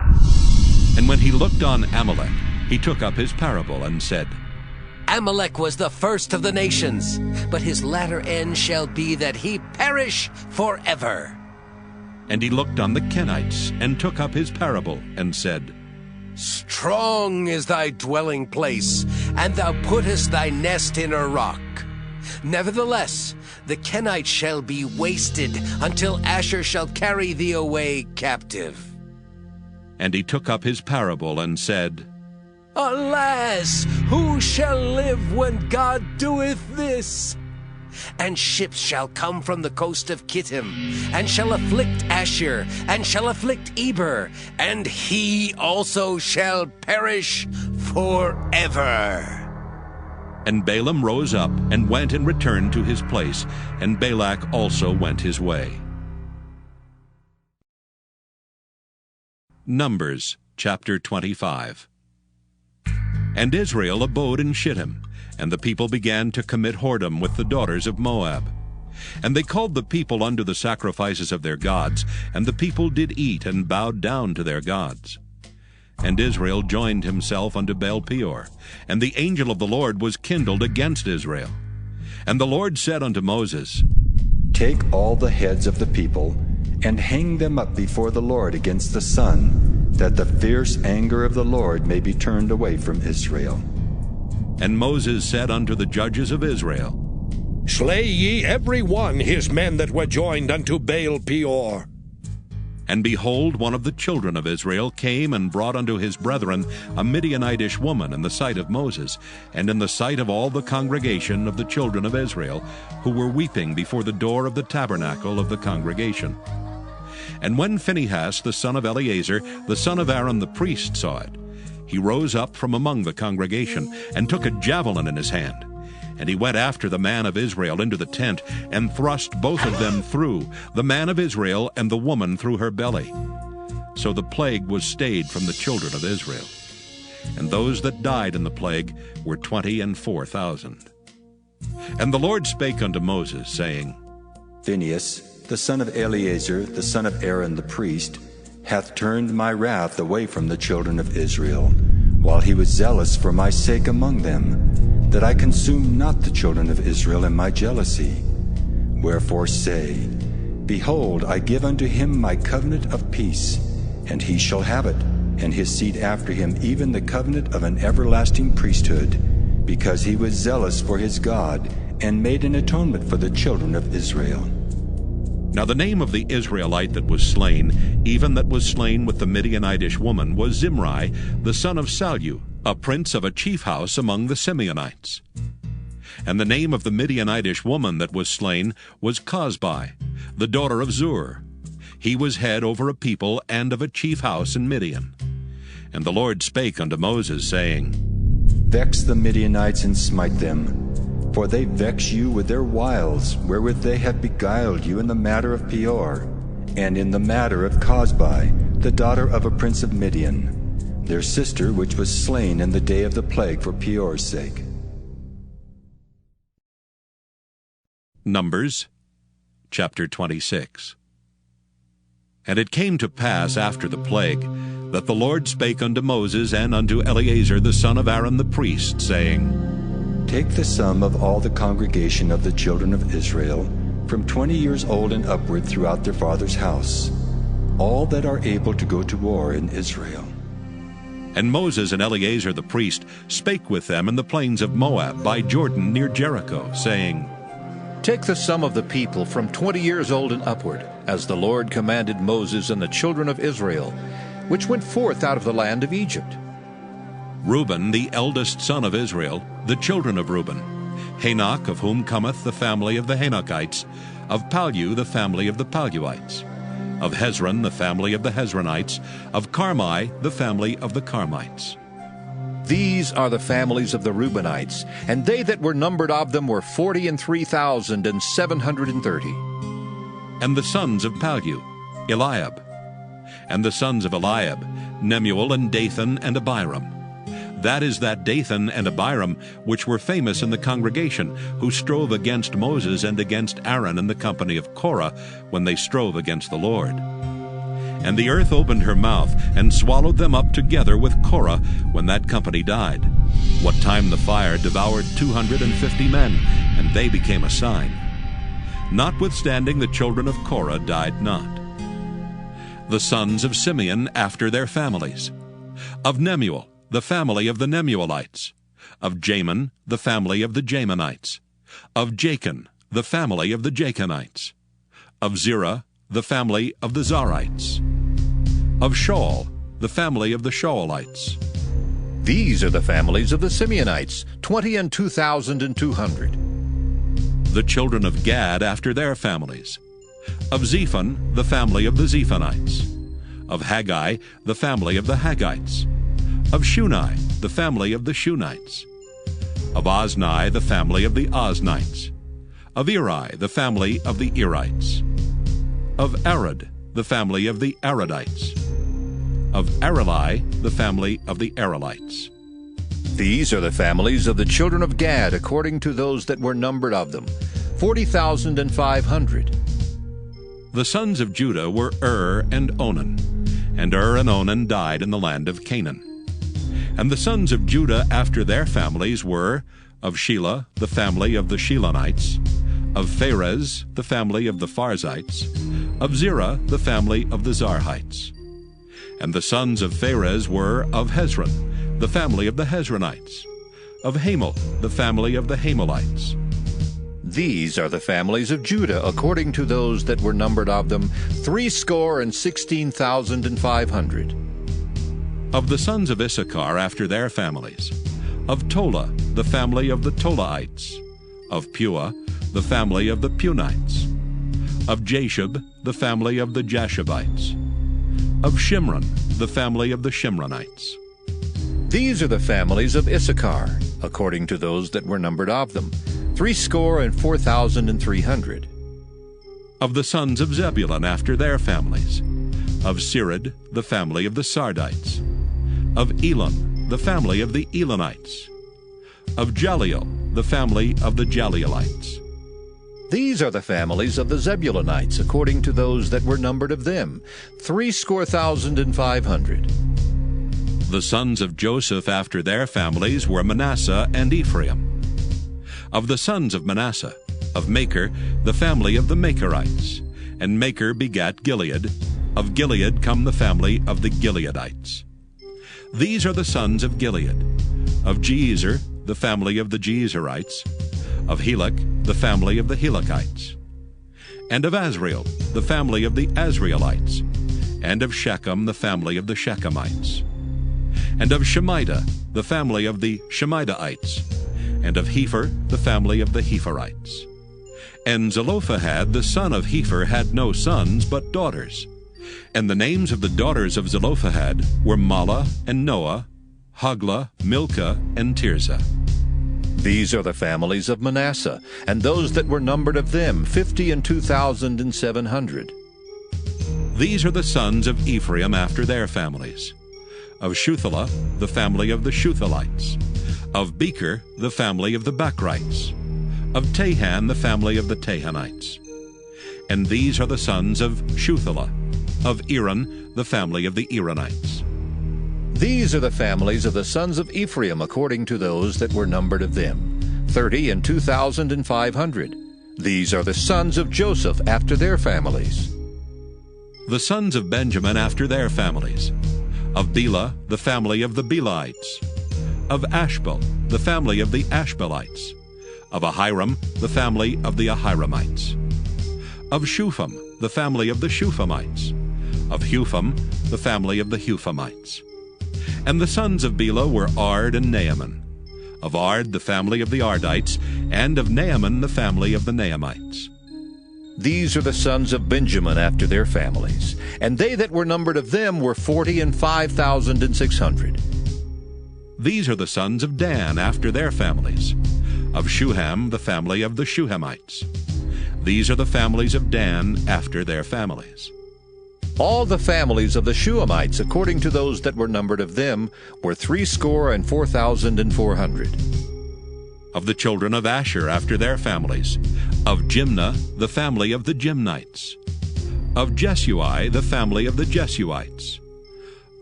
And when he looked on Amalek, he took up his parable, and said, Amalek was the first of the nations, but his latter end shall be that he perish forever. And he looked on the Kenites, and took up his parable, and said, Strong is thy dwelling place, and thou puttest thy nest in a rock. Nevertheless, the Kenites shall be wasted, until Asher shall carry thee away captive. And he took up his parable, and said, Alas, who shall live when God doeth this? And ships shall come from the coast of Kittim, and shall afflict Asher, and shall afflict Eber, and he also shall perish forever. And Balaam rose up, and went and returned to his place, and Balak also went his way. Numbers chapter 25. And Israel abode in Shittim, and the people began to commit whoredom with the daughters of Moab. And they called the people unto the sacrifices of their gods, and the people did eat and bowed down to their gods. And Israel joined himself unto Baal Peor, and the angel of the Lord was kindled against Israel. And the Lord said unto Moses, Take all the heads of the people, and hang them up before the Lord against the sun, that the fierce anger of the Lord may be turned away from Israel. And Moses said unto the judges of Israel, Slay ye every one his men that were joined unto Baal Peor. And behold, one of the children of Israel came and brought unto his brethren a Midianitish woman in the sight of Moses, and in the sight of all the congregation of the children of Israel, who were weeping before the door of the tabernacle of the congregation. And when Phinehas the son of Eleazar, the son of Aaron the priest, saw it, he rose up from among the congregation, and took a javelin in his hand. And he went after the man of Israel into the tent, and thrust both of them through, the man of Israel and the woman through her belly. So the plague was stayed from the children of Israel. And those that died in the plague were 24,000. And the Lord spake unto Moses, saying, Phinehas, the son of Eleazar, the son of Aaron the priest, hath turned my wrath away from the children of Israel, while he was zealous for my sake among them, that I consume not the children of Israel in my jealousy. Wherefore say, Behold, I give unto him my covenant of peace, and he shall have it, and his seed after him even the covenant of an everlasting priesthood, because he was zealous for his God, and made an atonement for the children of Israel. Now the name of the Israelite that was slain, even that was slain with the Midianitish woman, was Zimri, the son of Salu, a prince of a chief house among the Simeonites. And the name of the Midianitish woman that was slain was Cosbi, the daughter of Zur. He was head over a people and of a chief house in Midian. And the Lord spake unto Moses, saying, Vex the Midianites and smite them, for they vex you with their wiles, wherewith they have beguiled you in the matter of Peor, and in the matter of Cosbi, the daughter of a prince of Midian. their sister which was slain in the day of the plague for Peor's sake. Numbers chapter 26. And it came to pass after the plague, that the Lord spake unto Moses and unto Eleazar the son of Aaron the priest, saying, Take the sum of all the congregation of the children of Israel, from 20 years old and upward throughout their father's house, all that are able to go to war in Israel. And Moses and Eleazar the priest spake with them in the plains of Moab by Jordan near Jericho, saying, Take the sum of the people from 20 years old and upward, as the Lord commanded Moses and the children of Israel, which went forth out of the land of Egypt. Reuben, the eldest son of Israel, the children of Reuben, Hanok, of whom cometh the family of the Hanokites, of Pallu, the family of the Palluites, of Hezron, the family of the Hezronites, of Carmi, the family of the Carmites. These are the families of the Reubenites, and they that were numbered of them were 43,730. And the sons of Pallu, Eliab. And the sons of Eliab, Nemuel and Dathan and Abiram. That is that Dathan and Abiram which were famous in the congregation, who strove against Moses and against Aaron in the company of Korah, when they strove against the Lord. And the earth opened her mouth, and swallowed them up together with Korah, when that company died. What time the fire devoured 250 men, and they became a sign. Notwithstanding the children of Korah died not. The sons of Simeon after their families. Of Nemuel, the family of the Nemuelites. Of Jamin, the family of the Jamanites. Of Jachin, the family of the Jachanites. Of Zerah, the family of the Zarites. Of Shaul, the family of the Shaulites. These are the families of the Simeonites, 22,200. The children of Gad after their families. Of Zephon, the family of the Zephonites. Of Haggai, the family of the Haggites. Of Shuni, the family of the Shunites. Of Ozni, the family of the Oznites. Of Eri, the family of the Erites. Of Arad, the family of the Aradites. Of Areli, the family of the Arelites. These are the families of the children of Gad, according to those that were numbered of them, 40,500. The sons of Judah were and Onan, and and Onan died in the land of Canaan. And the sons of Judah after their families were, of Shelah, the family of the Shelonites, of Pharez, the family of the Pharzites, of Zerah, the family of the Zarhites. And the sons of Pharez were, of Hezron, the family of the Hezronites, of Hamel, the family of the Hamelites. These are the families of Judah, according to those that were numbered of them, 16,500. Of the sons of Issachar after their families, of Tola, the family of the Tolaites, of Puah, the family of the Punites, of Jashub, the family of the Jashubites, of Shimron, the family of the Shimronites. These are the families of Issachar, according to those that were numbered of them, 64,300. Of the sons of Zebulun after their families, of Sirid, the family of the Sardites, of Elon, the family of the Elonites, of Jaleel, the family of the Jaleelites. These are the families of the Zebulunites, according to those that were numbered of them, 60,500. The sons of Joseph after their families were Manasseh and Ephraim. Of the sons of Manasseh, of Machir, the family of the Machirites, and Machir begat Gilead. Of Gilead come the family of the Gileadites. These are the sons of Gilead. Of Jezer, the family of the Jezerites. Of Helek, the family of the Helekites. And of Azriel, the family of the Azrielites. And of Shechem, the family of the Shechemites. And of Shemida, the family of the Shemidaites. And of Hepher, the family of the Hepherites. And Zelophehad, the son of Hepher, had no sons, but daughters. And the names of the daughters of Zelophehad were Mahlah and Noah, Hoglah, Milcah, and Tirzah. These are the families of Manasseh, and those that were numbered of them, 52,700. These are the sons of Ephraim after their families. Of Shuthelah, the family of the Shuthelites. Of Becher, the family of the Bachrites. Of Tahan, the family of the Tahanites. And these are the sons of Shuthelah. Of Eran, the family of the Eranites. These are the families of the sons of Ephraim according to those that were numbered of them, 32,500. These are the sons of Joseph after their families. The sons of Benjamin after their families. Of Bela, the family of the Belaites. Of Ashbel, the family of the Ashbelites. Of Ahiram, the family of the Ahiramites. Of Shupham, the family of the Shuphamites. Of Hupham, the family of the Huphamites. And the sons of Bela were Ard and Naaman. Of Ard, the family of the Ardites, and of Naaman, the family of the Naamites. These are the sons of Benjamin after their families, and they that were numbered of them were 45,600. These are the sons of Dan after their families. Of Shuham, the family of the Shuhamites. These are the families of Dan after their families. All the families of the Shuhamites, according to those that were numbered of them, were 64,400. Of the children of Asher after their families. Of Jimnah, the family of the Jimnites. Of Jesui, the family of the Jesuites.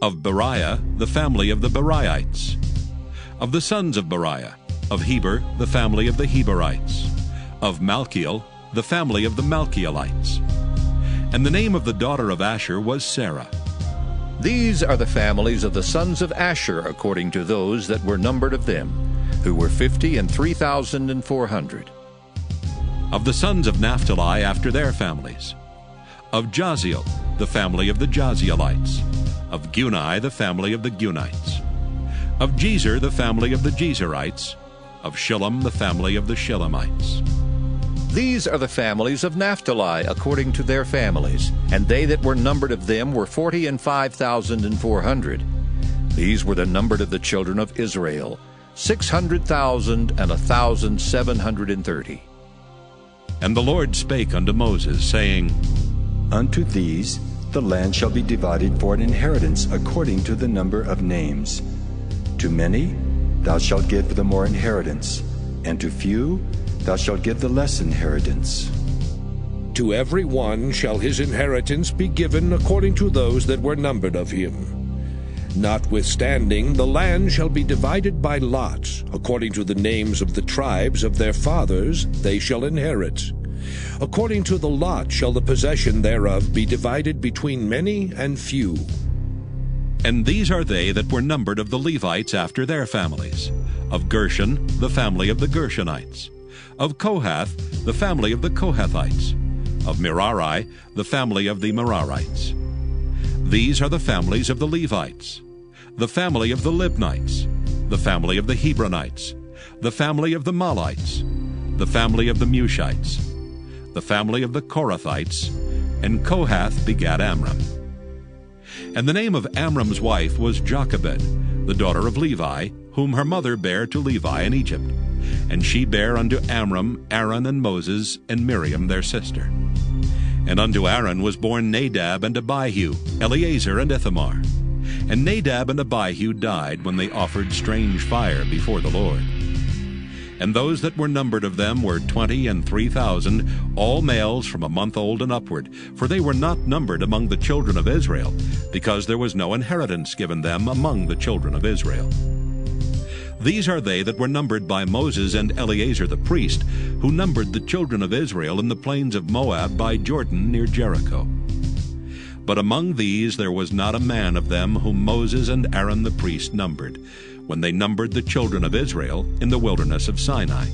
Of Beriah, the family of the Beriites. Of the sons of Beriah. Of Heber, the family of the Heberites. Of Malchiel, the family of the Malchielites. And the name of the daughter of Asher was Sarah. These are the families of the sons of Asher according to those that were numbered of them, who were 53,400. Of the sons of Naphtali after their families. Of Jaziel, the family of the Jazielites. Of Guni, the family of the Gunites. Of Jezer, the family of the Jezerites. Of Shillem, the family of the Shillemites. These are the families of Naphtali according to their families, and they that were numbered of them were 45,400. These were the numbered of the children of Israel, 600,1,730. And the Lord spake unto Moses, saying, Unto these the land shall be divided for an inheritance according to the number of names. To many thou shalt give the more inheritance, and to few thou shalt give the less inheritance. To every one shall his inheritance be given according to those that were numbered of him. Notwithstanding, the land shall be divided by lots, according to the names of the tribes of their fathers they shall inherit. According to the lot shall the possession thereof be divided between many and few. And these are they that were numbered of the Levites after their families. Of Gershon, the family of the Gershonites. Of Kohath, the family of the Kohathites. Of Merari, the family of the Merarites. These are the families of the Levites. The family of the Libnites. The family of the Hebronites. The family of the Malites. The family of the Mushites. The family of the Korathites. And Kohath begat Amram. And the name of Amram's wife was Jochebed, the daughter of Levi, whom her mother bare to Levi in Egypt. And she bare unto Amram Aaron and Moses and Miriam their sister. And unto Aaron was born Nadab and Abihu, Eleazar and Ithamar. And Nadab and Abihu died when they offered strange fire before the Lord. And those that were numbered of them were 23,000, all males from a month old and upward, for they were not numbered among the children of Israel, because there was no inheritance given them among the children of Israel. These are they that were numbered by Moses and Eleazar the priest, who numbered the children of Israel in the plains of Moab by Jordan near Jericho. But among these there was not a man of them whom Moses and Aaron the priest numbered, when they numbered the children of Israel in the wilderness of Sinai.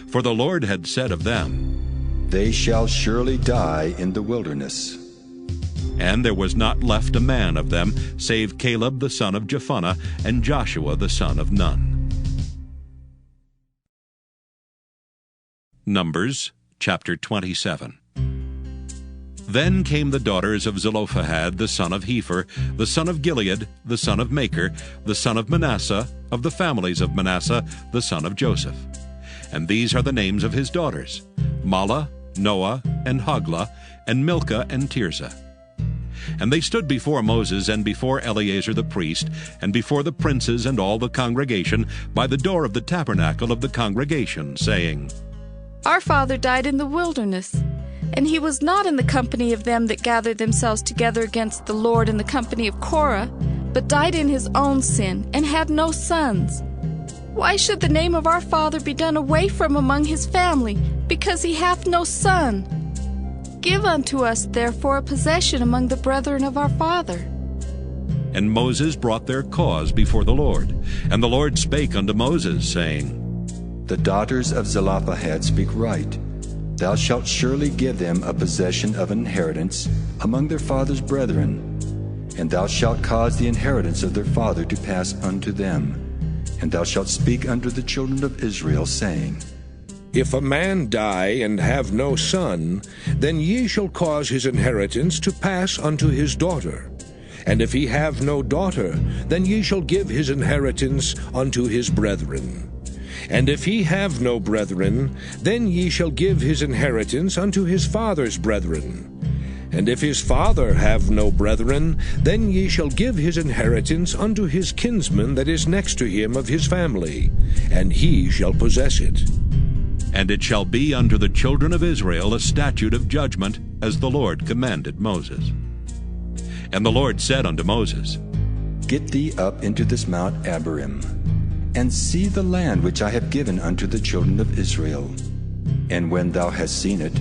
For the Lord had said of them, They shall surely die in the wilderness. And there was not left a man of them, save Caleb the son of Jephunneh, and Joshua the son of Nun. Numbers chapter 27. Then came the daughters of Zelophehad the son of Hepher, the son of Gilead, the son of Machir, the son of Manasseh, of the families of Manasseh, the son of Joseph. And these are the names of his daughters, Mahlah, Noah, and Hoglah, and Milcah, and Tirzah. And they stood before Moses and before Eleazar the priest, and before the princes and all the congregation, by the door of the tabernacle of the congregation, saying, Our father died in the wilderness, and he was not in the company of them that gathered themselves together against the Lord in the company of Korah, but died in his own sin, and had no sons. Why should the name of our father be done away from among his family, because he hath no son? Give unto us therefore a possession among the brethren of our father. And Moses brought their cause before the Lord. And the Lord spake unto Moses, saying, The daughters of Zelophehad speak right. Thou shalt surely give them a possession of inheritance among their father's brethren, and thou shalt cause the inheritance of their father to pass unto them. And thou shalt speak unto the children of Israel, saying, If a man die and have no son, then ye shall cause his inheritance to pass unto his daughter. And if he have no daughter, then ye shall give his inheritance unto his brethren. And if he have no brethren, then ye shall give his inheritance unto his father's brethren. And if his father have no brethren, then ye shall give his inheritance unto his kinsman that is next to him of his family, and he shall possess it. And it shall be unto the children of Israel a statute of judgment, as the Lord commanded Moses. And the Lord said unto Moses, Get thee up into this Mount Abarim, and see the land which I have given unto the children of Israel. And when thou hast seen it,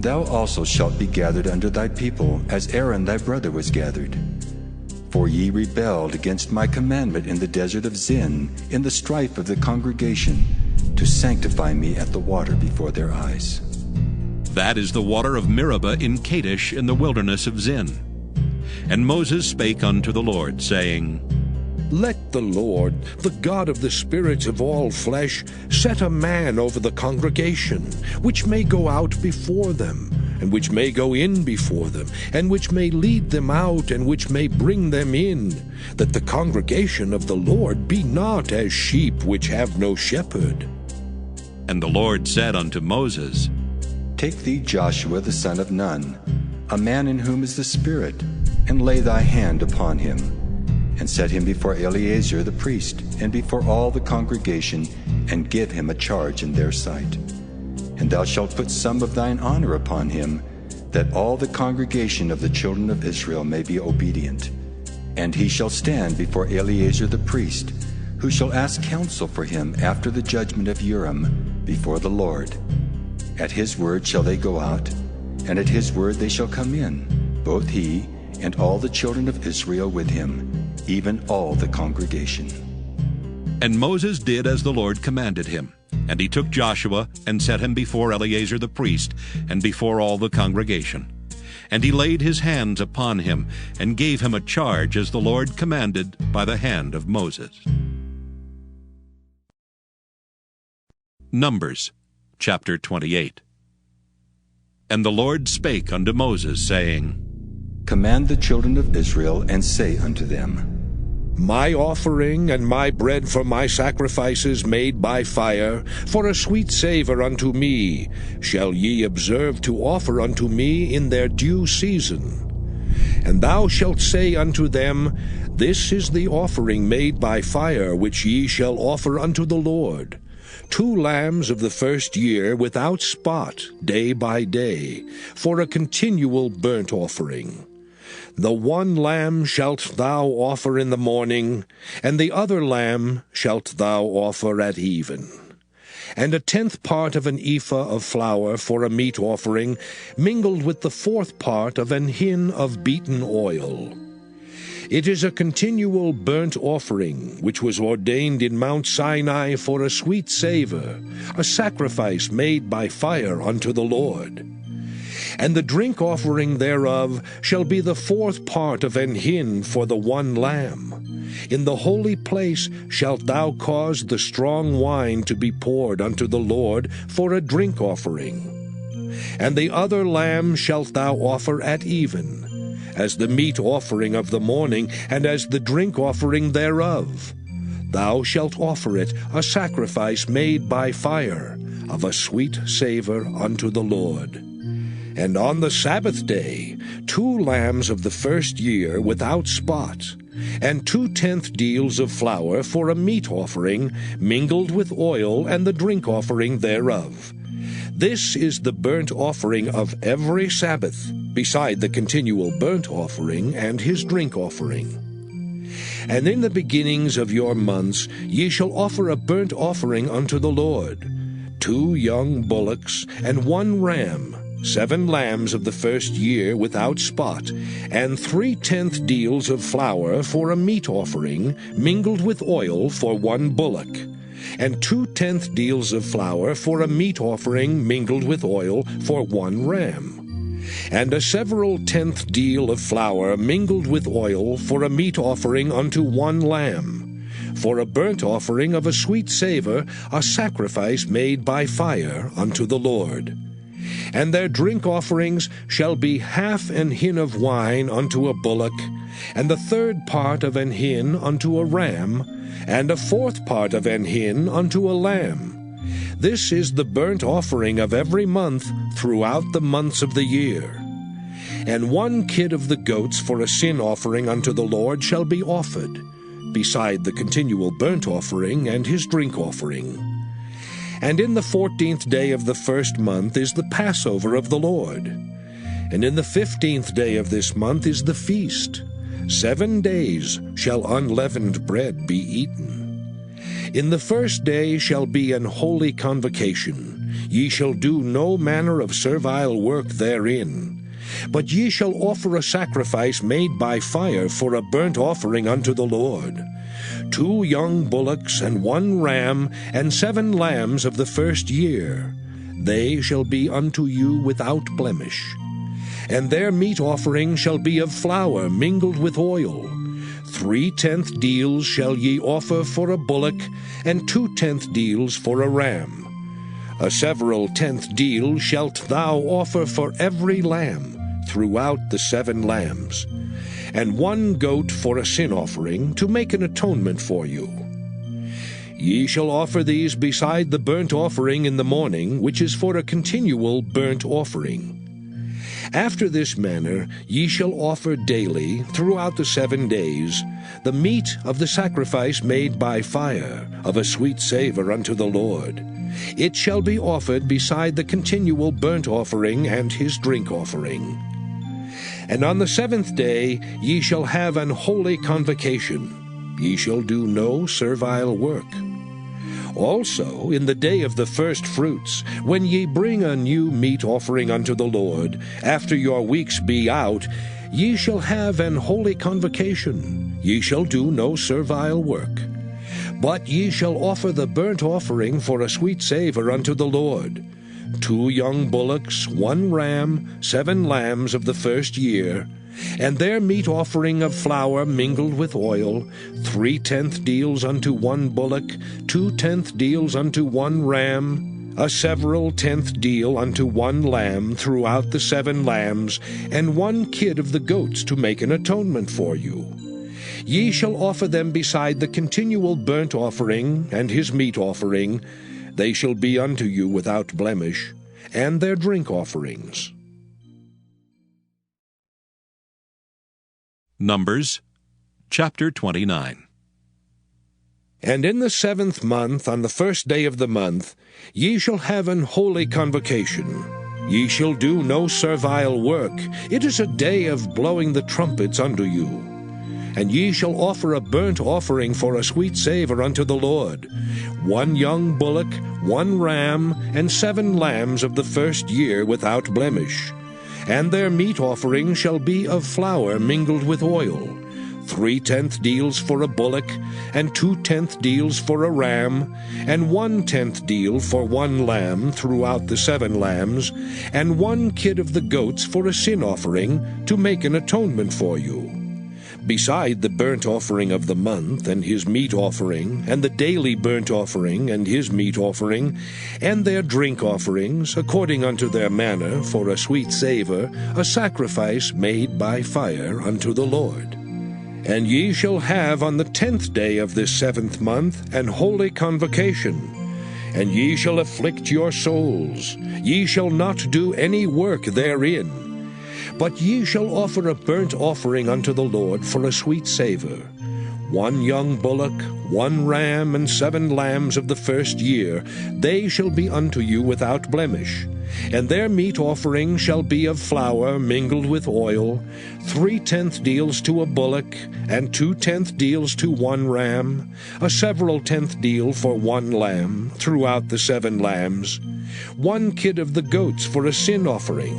thou also shalt be gathered unto thy people, as Aaron thy brother was gathered. For ye rebelled against my commandment in the desert of Zin, in the strife of the congregation, to sanctify me at the water before their eyes. That is the water of Meribah in Kadesh in the wilderness of Zin. And Moses spake unto the Lord, saying, Let the Lord, the God of the spirits of all flesh, set a man over the congregation, which may go out before them, and which may go in before them, and which may lead them out, and which may bring them in, that the congregation of the Lord be not as sheep which have no shepherd. And the Lord said unto Moses, Take thee Joshua the son of Nun, a man in whom is the Spirit, and lay thy hand upon him, and set him before Eleazar the priest, and before all the congregation, and give him a charge in their sight. And thou shalt put some of thine honor upon him, that all the congregation of the children of Israel may be obedient. And he shall stand before Eleazar the priest, who shall ask counsel for him after the judgment of Urim before the Lord. At his word shall they go out, and at his word they shall come in, both he and all the children of Israel with him, even all the congregation. And Moses did as the Lord commanded him. And he took Joshua, and set him before Eleazar the priest, and before all the congregation. And he laid his hands upon him, and gave him a charge as the Lord commanded by the hand of Moses. Numbers chapter 28. And the Lord spake unto Moses, saying, Command the children of Israel, and say unto them, My offering and my bread for my sacrifices made by fire, for a sweet savour unto me, shall ye observe to offer unto me in their due season. And thou shalt say unto them, This is the offering made by fire, which ye shall offer unto the Lord. 2 lambs of the first year without spot, day by day, for a continual burnt offering. The 1 lamb shalt thou offer in the morning, and the other lamb shalt thou offer at even. And a 10th part of an ephah of flour for a meat offering, mingled with the 4th part of an hin of beaten oil. It is a continual burnt offering, which was ordained in Mount Sinai for a sweet savour, a sacrifice made by fire unto the Lord. And the drink offering thereof shall be the 4th part of an hin for the 1 lamb. In the holy place shalt thou cause the strong wine to be poured unto the Lord for a drink offering. And the other lamb shalt thou offer at even, as the meat offering of the morning, and as the drink offering thereof. Thou shalt offer it a sacrifice made by fire, of a sweet savour unto the Lord. And on the Sabbath day 2 lambs of the first year without spot, and 2/10 deals of flour for a meat offering, mingled with oil, and the drink offering thereof. This is the burnt offering of every Sabbath, beside the continual burnt offering and his drink offering. And in the beginnings of your months ye shall offer a burnt offering unto the Lord, 2 young bullocks, and 1 ram, 7 lambs of the first year without spot, and 3/10 deals of flour for a meat offering, mingled with oil for 1 bullock, and 2/10 deals of flour for a meat offering, mingled with oil for 1 ram, and a several 10th deal of flour mingled with oil for a meat offering unto 1 lamb, for a burnt offering of a sweet savour, a sacrifice made by fire unto the Lord. And their drink offerings shall be 1/2 an hin of wine unto a bullock, and the 1/3 part of an hin unto a ram, and a 1/4 part of an hin unto a lamb. This is the burnt offering of every month throughout the months of the year. And 1 kid of the goats for a sin offering unto the Lord shall be offered, beside the continual burnt offering and his drink offering. And in the 14th day of the first month is the Passover of the Lord. And in the 15th day of this month is the feast. 7 days shall unleavened bread be eaten. In the first day shall be an holy convocation. Ye shall do no manner of servile work therein. But ye shall offer a sacrifice made by fire for a burnt offering unto the Lord. 2 young bullocks, and 1 ram, and 7 lambs of the first year. They shall be unto you without blemish. And their meat offering shall be of flour mingled with oil. 3/10 deals shall ye offer for a bullock, and 2/10 deals for a ram. A several 10th deal shalt thou offer for every lamb throughout the 7 lambs, and 1 goat for a sin offering, to make an atonement for you. Ye shall offer these beside the burnt offering in the morning, which is for a continual burnt offering. After this manner ye shall offer daily, throughout the 7 days, the meat of the sacrifice made by fire, of a sweet savour unto the Lord. It shall be offered beside the continual burnt offering and his drink offering. And on the 7th day ye shall have an holy convocation. Ye shall do no servile work. Also in the day of the first fruits, when ye bring a new meat offering unto the Lord, after your weeks be out, ye shall have an holy convocation. Ye shall do no servile work. But ye shall offer the burnt offering for a sweet savour unto the Lord. 2 young bullocks, 1 ram, 7 lambs of the first year, and their meat offering of flour mingled with oil, 3/10 deals unto 1 bullock, 2/10 deals unto 1 ram, a several 10th deal unto 1 lamb throughout the 7 lambs, and 1 kid of the goats to make an atonement for you. Ye shall offer them beside the continual burnt offering and his meat offering. They shall be unto you without blemish, and their drink offerings. Numbers chapter 29. And in the 7th month, on the first day of the month, ye shall have an holy convocation. Ye shall do no servile work. It is a day of blowing the trumpets unto you. And ye shall offer a burnt offering for a sweet savour unto the Lord, 1 young bullock, 1 ram, and 7 lambs of the first year without blemish. And their meat offering shall be of flour mingled with oil, 3/10 deals for a bullock, and 2/10 deals for a ram, and 1/10 deal for 1 lamb throughout the 7 lambs, and 1 kid of the goats for a sin offering, to make an atonement for you. Beside the burnt offering of the month, and his meat offering, and the daily burnt offering, and his meat offering, and their drink offerings, according unto their manner, for a sweet savour, a sacrifice made by fire unto the Lord. And ye shall have on the 10th day of this 7th month an holy convocation. and ye shall afflict your souls. Ye shall not do any work therein. But ye shall offer a burnt offering unto the Lord for a sweet savour. 1 young bullock, 1 ram, and 7 lambs of the first year, they shall be unto you without blemish. And their meat offering shall be of flour mingled with oil, 3/10 deals to a bullock, and 2/10 deals to 1 ram, a several tenth deal for 1 lamb, throughout the 7 lambs, 1 kid of the goats for a sin offering,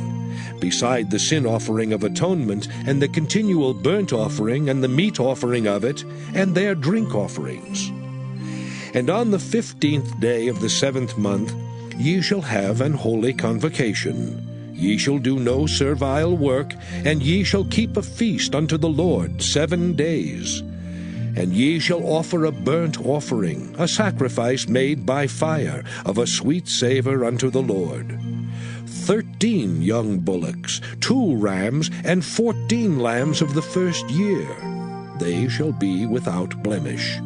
beside the sin offering of atonement, and the continual burnt offering, and the meat offering of it, and their drink offerings. And on the 15th day of the 7th month ye shall have an holy convocation. Ye shall do no servile work, and ye shall keep a feast unto the Lord 7 days. And ye shall offer a burnt offering, a sacrifice made by fire, of a sweet savour unto the Lord. 13 young bullocks, 2 rams, and 14 lambs of the first year. They shall be without blemish.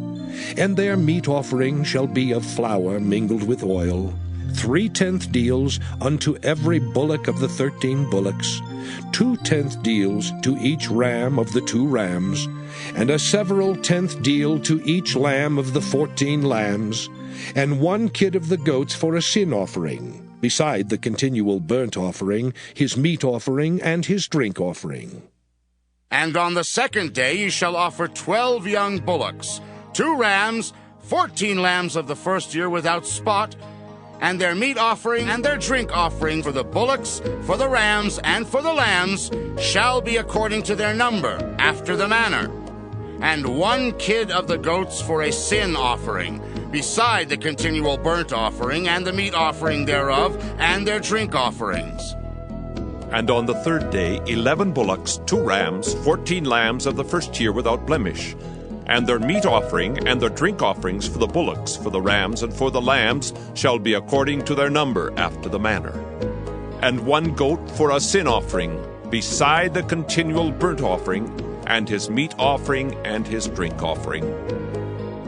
And their meat offering shall be of flour mingled with oil, 3/10 deals unto every bullock of the 13 bullocks, 2/10 deals to each ram of the 2 rams, and a several tenth deal to each lamb of the 14 lambs, and 1 kid of the goats for a sin offering, beside the continual burnt offering, his meat offering, and his drink offering. And on the 2nd day ye shall offer 12 young bullocks, 2 rams, 14 lambs of the first year without spot, and their meat offering and their drink offering for the bullocks, for the rams, and for the lambs shall be according to their number, after the manner. And 1 kid of the goats for a sin offering, beside the continual burnt offering, and the meat offering thereof, and their drink offerings. And on the 3rd day 11 bullocks, 2 rams, 14 lambs of the first year without blemish, and their meat offering and their drink offerings for the bullocks, for the rams, and for the lambs shall be according to their number, after the manner. And 1 goat for a sin offering, beside the continual burnt offering, and his meat offering and his drink offering.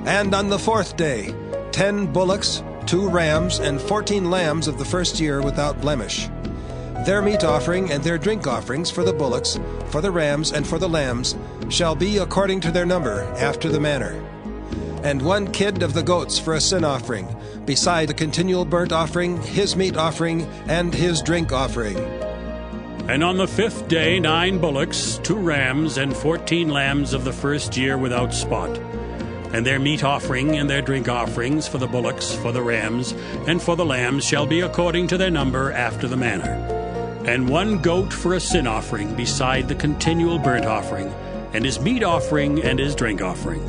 And on the 4th day 10 bullocks, 2 rams, and 14 lambs of the first year without blemish. Their meat offering and their drink offerings for the bullocks, for the rams, and for the lambs shall be according to their number, after the manner. And 1 kid of the goats for a sin offering, beside the continual burnt offering, his meat offering, and his drink offering. And on the 5th day 9 bullocks, 2 rams, and 14 lambs of the first year without spot, and their meat offering and their drink offerings for the bullocks, for the rams, and for the lambs shall be according to their number, after the manner. And 1 goat for a sin offering, beside the continual burnt offering, and his meat offering and his drink offering.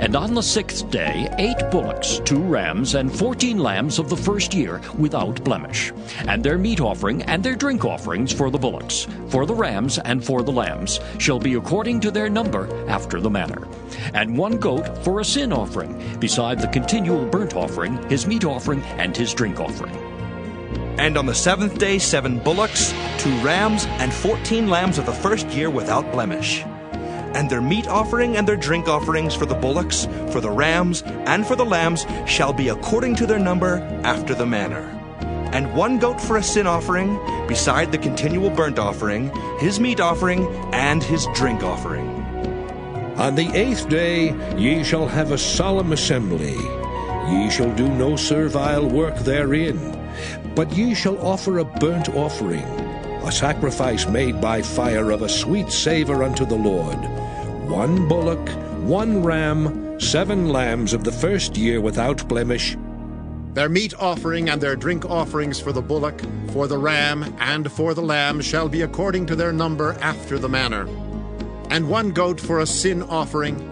And on the 6th day 8 bullocks, 2 rams, and 14 lambs of the first year without blemish, and their meat offering and their drink offerings for the bullocks, for the rams, and for the lambs shall be according to their number, after the manner. And 1 goat for a sin offering, beside the continual burnt offering, his meat offering, and his drink offering. And on the 7th day 7 bullocks, 2 rams, and 14 lambs of the first year without blemish. And their meat offering and their drink offerings for the bullocks, for the rams, and for the lambs shall be according to their number, after the manner. And 1 goat for a sin offering, beside the continual burnt offering, his meat offering, and his drink offering. On the 8th day ye shall have a solemn assembly. Ye shall do no servile work therein, but ye shall offer a burnt offering, a sacrifice made by fire of a sweet savour unto the Lord. 1 bullock, 1 ram, 7 lambs of the first year without blemish. Their meat offering and their drink offerings for the bullock, for the ram, and for the lamb shall be according to their number, after the manner. And 1 goat for a sin offering,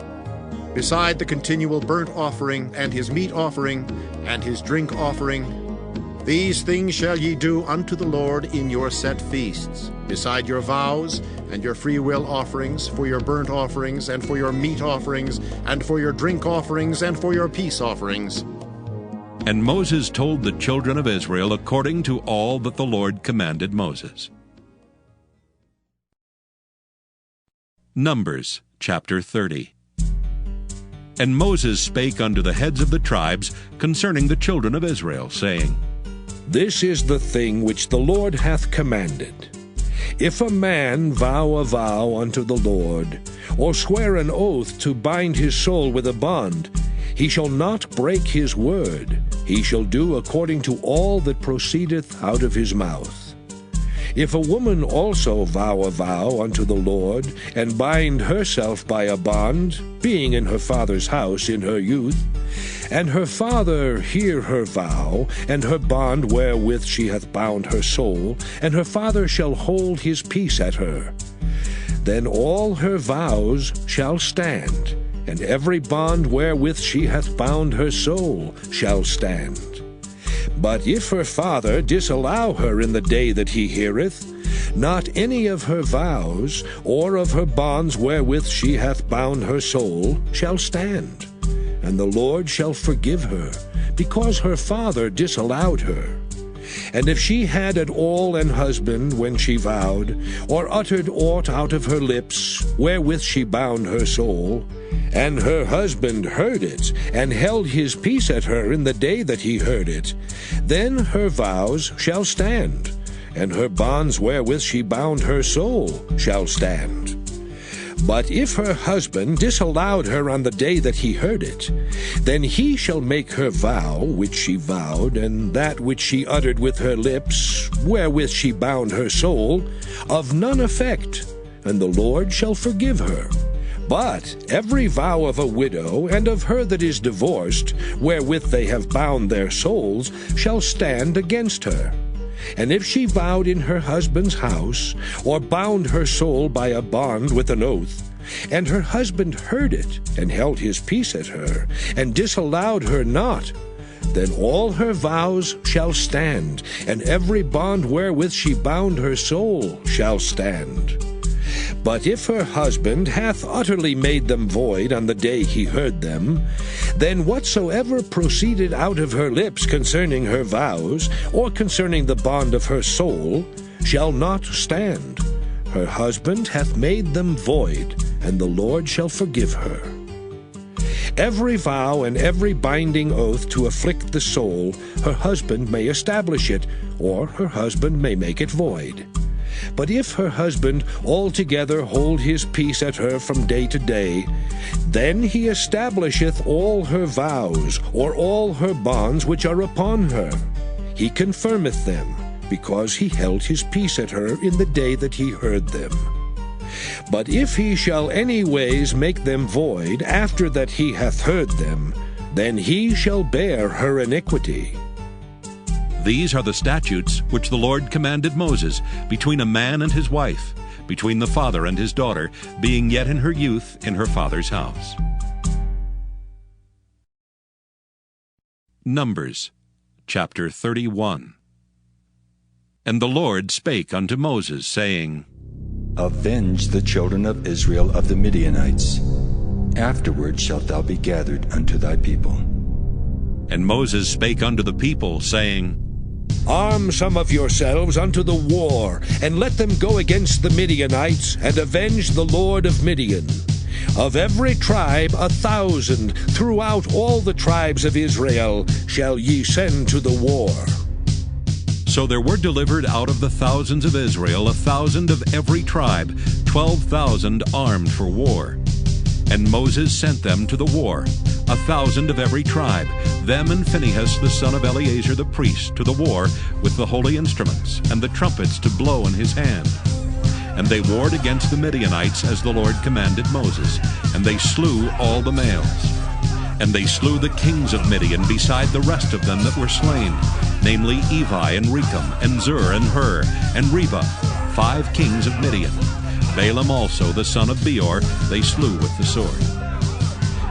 beside the continual burnt offering, and his meat offering, and his drink offering. These things shall ye do unto the Lord in your set feasts, beside your vows, and your freewill offerings, for your burnt offerings, and for your meat offerings, and for your drink offerings, and for your peace offerings. And Moses told the children of Israel according to all that the Lord commanded Moses. Numbers chapter 30. And Moses spake unto the heads of the tribes concerning the children of Israel, saying, This is the thing which the Lord hath commanded. If a man vow a vow unto the Lord, or swear an oath to bind his soul with a bond, he shall not break his word. He shall do according to all that proceedeth out of his mouth. If a woman also vow a vow unto the Lord, and bind herself by a bond, being in her father's house in her youth, and her father hear her vow, and her bond wherewith she hath bound her soul, and her father shall hold his peace at her, then all her vows shall stand, and every bond wherewith she hath bound her soul shall stand. But if her father disallow her in the day that he heareth, not any of her vows, or of her bonds wherewith she hath bound her soul, shall stand. And the Lord shall forgive her, because her father disallowed her. And if she had at all an husband when she vowed, or uttered aught out of her lips, wherewith she bound her soul, and her husband heard it, and held his peace at her in the day that he heard it, then her vows shall stand, and her bonds wherewith she bound her soul shall stand. But if her husband disallowed her on the day that he heard it, then he shall make her vow which she vowed, and that which she uttered with her lips, wherewith she bound her soul, of none effect, and the Lord shall forgive her. But every vow of a widow and of her that is divorced, wherewith they have bound their souls, shall stand against her. And if she vowed in her husband's house, or bound her soul by a bond with an oath, and her husband heard it, and held his peace at her, and disallowed her not, then all her vows shall stand, and every bond wherewith she bound her soul shall stand. But if her husband hath utterly made them void on the day he heard them, then whatsoever proceeded out of her lips concerning her vows, or concerning the bond of her soul, shall not stand. Her husband hath made them void, and the Lord shall forgive her. Every vow and every binding oath to afflict the soul, her husband may establish it, or her husband may make it void. But if her husband altogether hold his peace at her from day to day, then he establisheth all her vows, or all her bonds which are upon her. He confirmeth them, because he held his peace at her in the day that he heard them. But if he shall any ways make them void after that he hath heard them, then he shall bear her iniquity. These are the statutes which the Lord commanded Moses between a man and his wife, between the father and his daughter, being yet in her youth in her father's house. Numbers chapter 31. And the Lord spake unto Moses, saying, Avenge the children of Israel of the Midianites. Afterward shalt thou be gathered unto thy people. And Moses spake unto the people, saying, Arm some of yourselves unto the war, and let them go against the Midianites, and avenge the Lord of Midian. Of every tribe 1,000 throughout all the tribes of Israel shall ye send to the war. So there were delivered out of the thousands of Israel 1,000 of every tribe, 12,000 armed for war. And Moses sent them to the war, 1,000 of every tribe, them and Phinehas the son of Eleazar the priest, to the war with the holy instruments, and the trumpets to blow in his hand. And they warred against the Midianites as the Lord commanded Moses, and they slew all the males. And they slew the kings of Midian beside the rest of them that were slain, namely Evi and Recham, and Zur and Hur, and Reba, 5 kings of Midian. Balaam also the son of Peor they slew with the sword.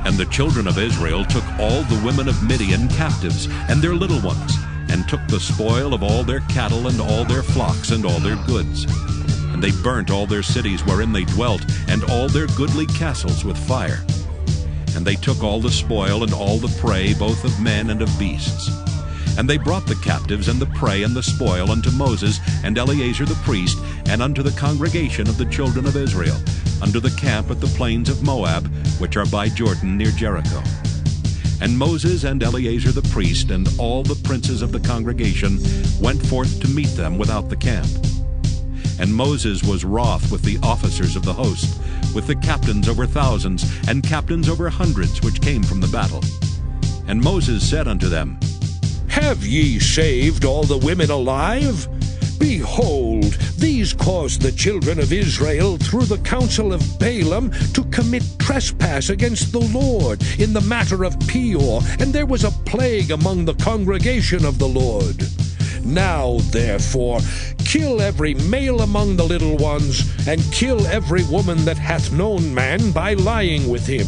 And the children of Israel took all the women of Midian captives, and their little ones, and took the spoil of all their cattle, and all their flocks, and all their goods. And they burnt all their cities wherein they dwelt, and all their goodly castles with fire. And they took all the spoil and all the prey, both of men and of beasts. And they brought the captives and the prey and the spoil unto Moses and Eleazar the priest, and unto the congregation of the children of Israel, unto the camp at the plains of Moab, which are by Jordan near Jericho. And Moses and Eleazar the priest and all the princes of the congregation went forth to meet them without the camp. And Moses was wroth with the officers of the host, with the captains over thousands, and captains over hundreds, which came from the battle. And Moses said unto them, Have ye saved all the women alive? Behold, these caused the children of Israel through the counsel of Balaam to commit trespass against the Lord in the matter of Peor, and there was a plague among the congregation of the Lord. Now, therefore, kill every male among the little ones, and kill every woman that hath known man by lying with him.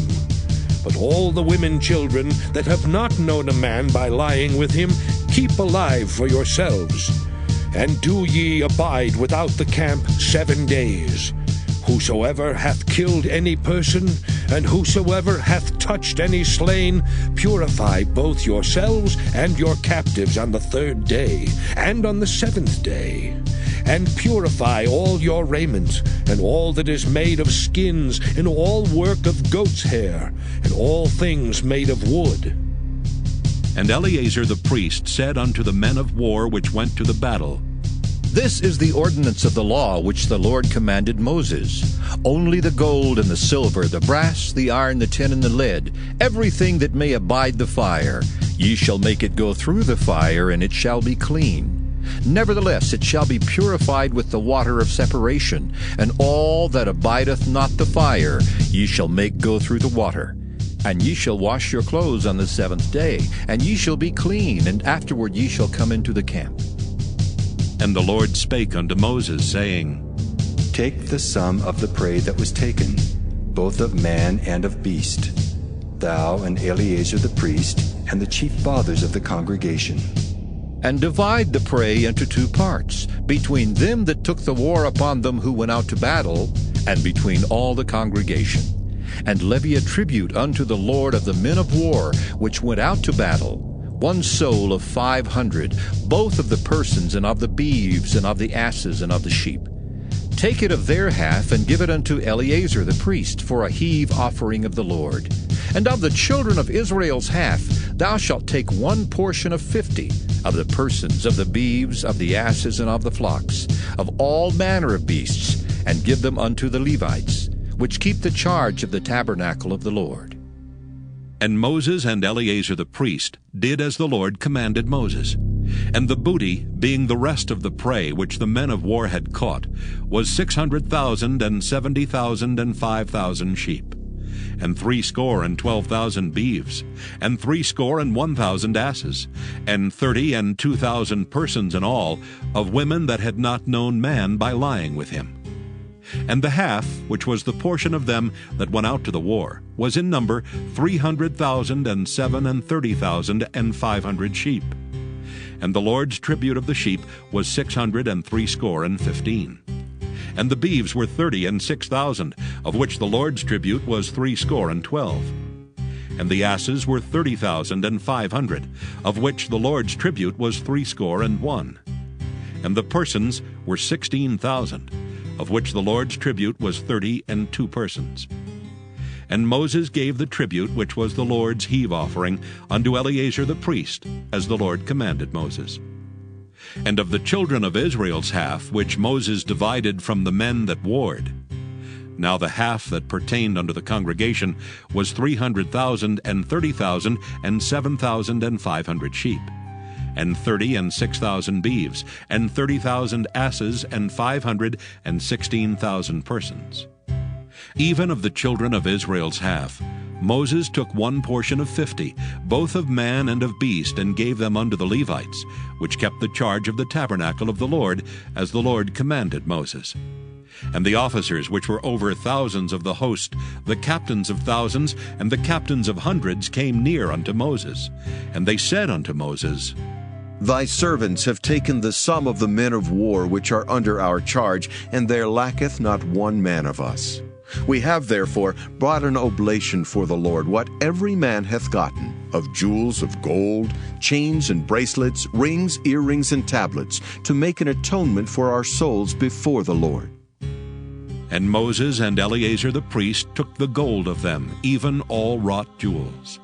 But all the women children that have not known a man by lying with him, keep alive for yourselves. And do ye abide without the camp 7 days. Whosoever hath killed any person, and whosoever hath touched any slain, purify both yourselves and your captives on the 3rd day, and on the 7th day. And purify all your raiment, and all that is made of skins, and all work of goat's hair, and all things made of wood. And Eleazar the priest said unto the men of war which went to the battle, This is the ordinance of the law which the Lord commanded Moses. Only the gold and the silver, the brass, the iron, the tin, and the lead, everything that may abide the fire, ye shall make it go through the fire, and it shall be clean. Nevertheless it shall be purified with the water of separation, and all that abideth not the fire ye shall make go through the water. And ye shall wash your clothes on the 7th day, and ye shall be clean, and afterward ye shall come into the camp. And the Lord spake unto Moses, saying, Take the sum of the prey that was taken, both of man and of beast, thou and Eleazar the priest, and the chief fathers of the congregation. And divide the prey into 2 parts, between them that took the war upon them who went out to battle, and between all the congregation. And levy a tribute unto the Lord of the men of war which went out to battle, 1 soul of 500, both of the persons, and of the beeves, and of the asses, and of the sheep. Take it of their half, and give it unto Eleazar the priest, for a heave offering of the Lord. And of the children of Israel's half, thou shalt take 1 portion of 50, of the persons, of the beeves, of the asses, and of the flocks, of all manner of beasts, and give them unto the Levites, which keep the charge of the tabernacle of the Lord. And Moses and Eleazar the priest did as the Lord commanded Moses. And the booty, being the rest of the prey which the men of war had caught, was 600,000 and 70,000 and 5,000 sheep, and 62,000 beeves, and 61,000 asses, and 30 and 2,000 persons in all, of women that had not known man by lying with him. And the half, which was the portion of them that went out to the war, was in number 300,000 and 37,000 and 500 sheep. And the Lord's tribute of the sheep was 615. And the beeves were 30 and 6,000, of which the Lord's tribute was 12. And the asses were 30,500, of which the Lord's tribute was 61. And the persons were 16,000, of which the Lord's tribute was 32 persons. And Moses gave the tribute which was the Lord's heave offering unto Eleazar the priest, as the Lord commanded Moses. And of the children of Israel's half, which Moses divided from the men that warred, now the half that pertained unto the congregation was 300,000 and 30,000 and 7,500 sheep, and 30 and 6,000 beeves, and 30,000 asses, and 516,000 persons. Even of the children of Israel's half, Moses took 1 portion of 50, both of man and of beast, and gave them unto the Levites, which kept the charge of the tabernacle of the Lord, as the Lord commanded Moses. And the officers which were over thousands of the host, the captains of thousands, and the captains of hundreds came near unto Moses. And they said unto Moses, Thy servants have taken the sum of the men of war which are under our charge, and there lacketh not 1 man of us. We have therefore brought an oblation for the Lord, what every man hath gotten, of jewels of gold, chains and bracelets, rings, earrings, and tablets, to make an atonement for our souls before the Lord. And Moses and Eleazar the priest took the gold of them, even all wrought jewels.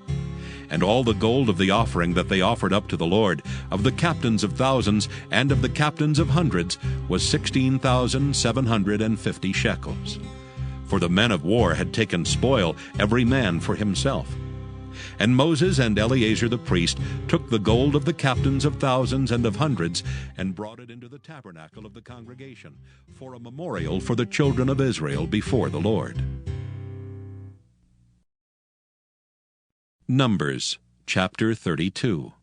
And all the gold of the offering that they offered up to the Lord, of the captains of thousands and of the captains of hundreds, was 16,750 shekels. For the men of war had taken spoil, every man for himself. And Moses and Eleazar the priest took the gold of the captains of thousands and of hundreds, and brought it into the tabernacle of the congregation, for a memorial for the children of Israel before the Lord. Numbers chapter 32.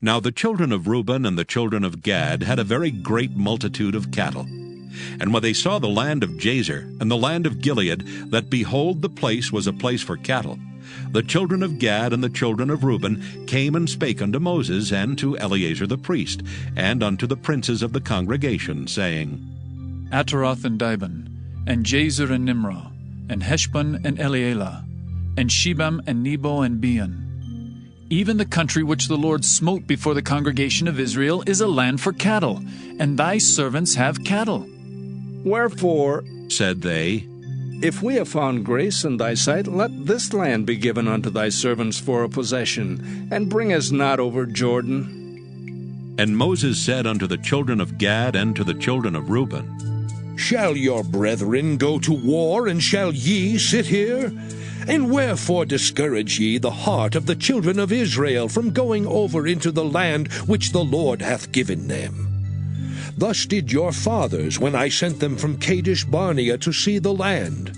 Now the children of Reuben and the children of Gad had a very great multitude of cattle. And when they saw the land of Jazer and the land of Gilead, that behold, the place was a place for cattle, the children of Gad and the children of Reuben came and spake unto Moses and to Eleazar the priest, and unto the princes of the congregation, saying, Ataroth and Dibon, and Jazer and Nimrah, and Heshbon and Elealeh, and Shebam and Nebo and Beon. Even the country which the Lord smote before the congregation of Israel is a land for cattle, and thy servants have cattle. Wherefore, said they, if we have found grace in thy sight, let this land be given unto thy servants for a possession, and bring us not over Jordan. And Moses said unto the children of Gad and to the children of Reuben, Shall your brethren go to war, and shall ye sit here? And wherefore discourage ye the heart of the children of Israel from going over into the land which the Lord hath given them? Thus did your fathers when I sent them from Kadesh Barnea to see the land.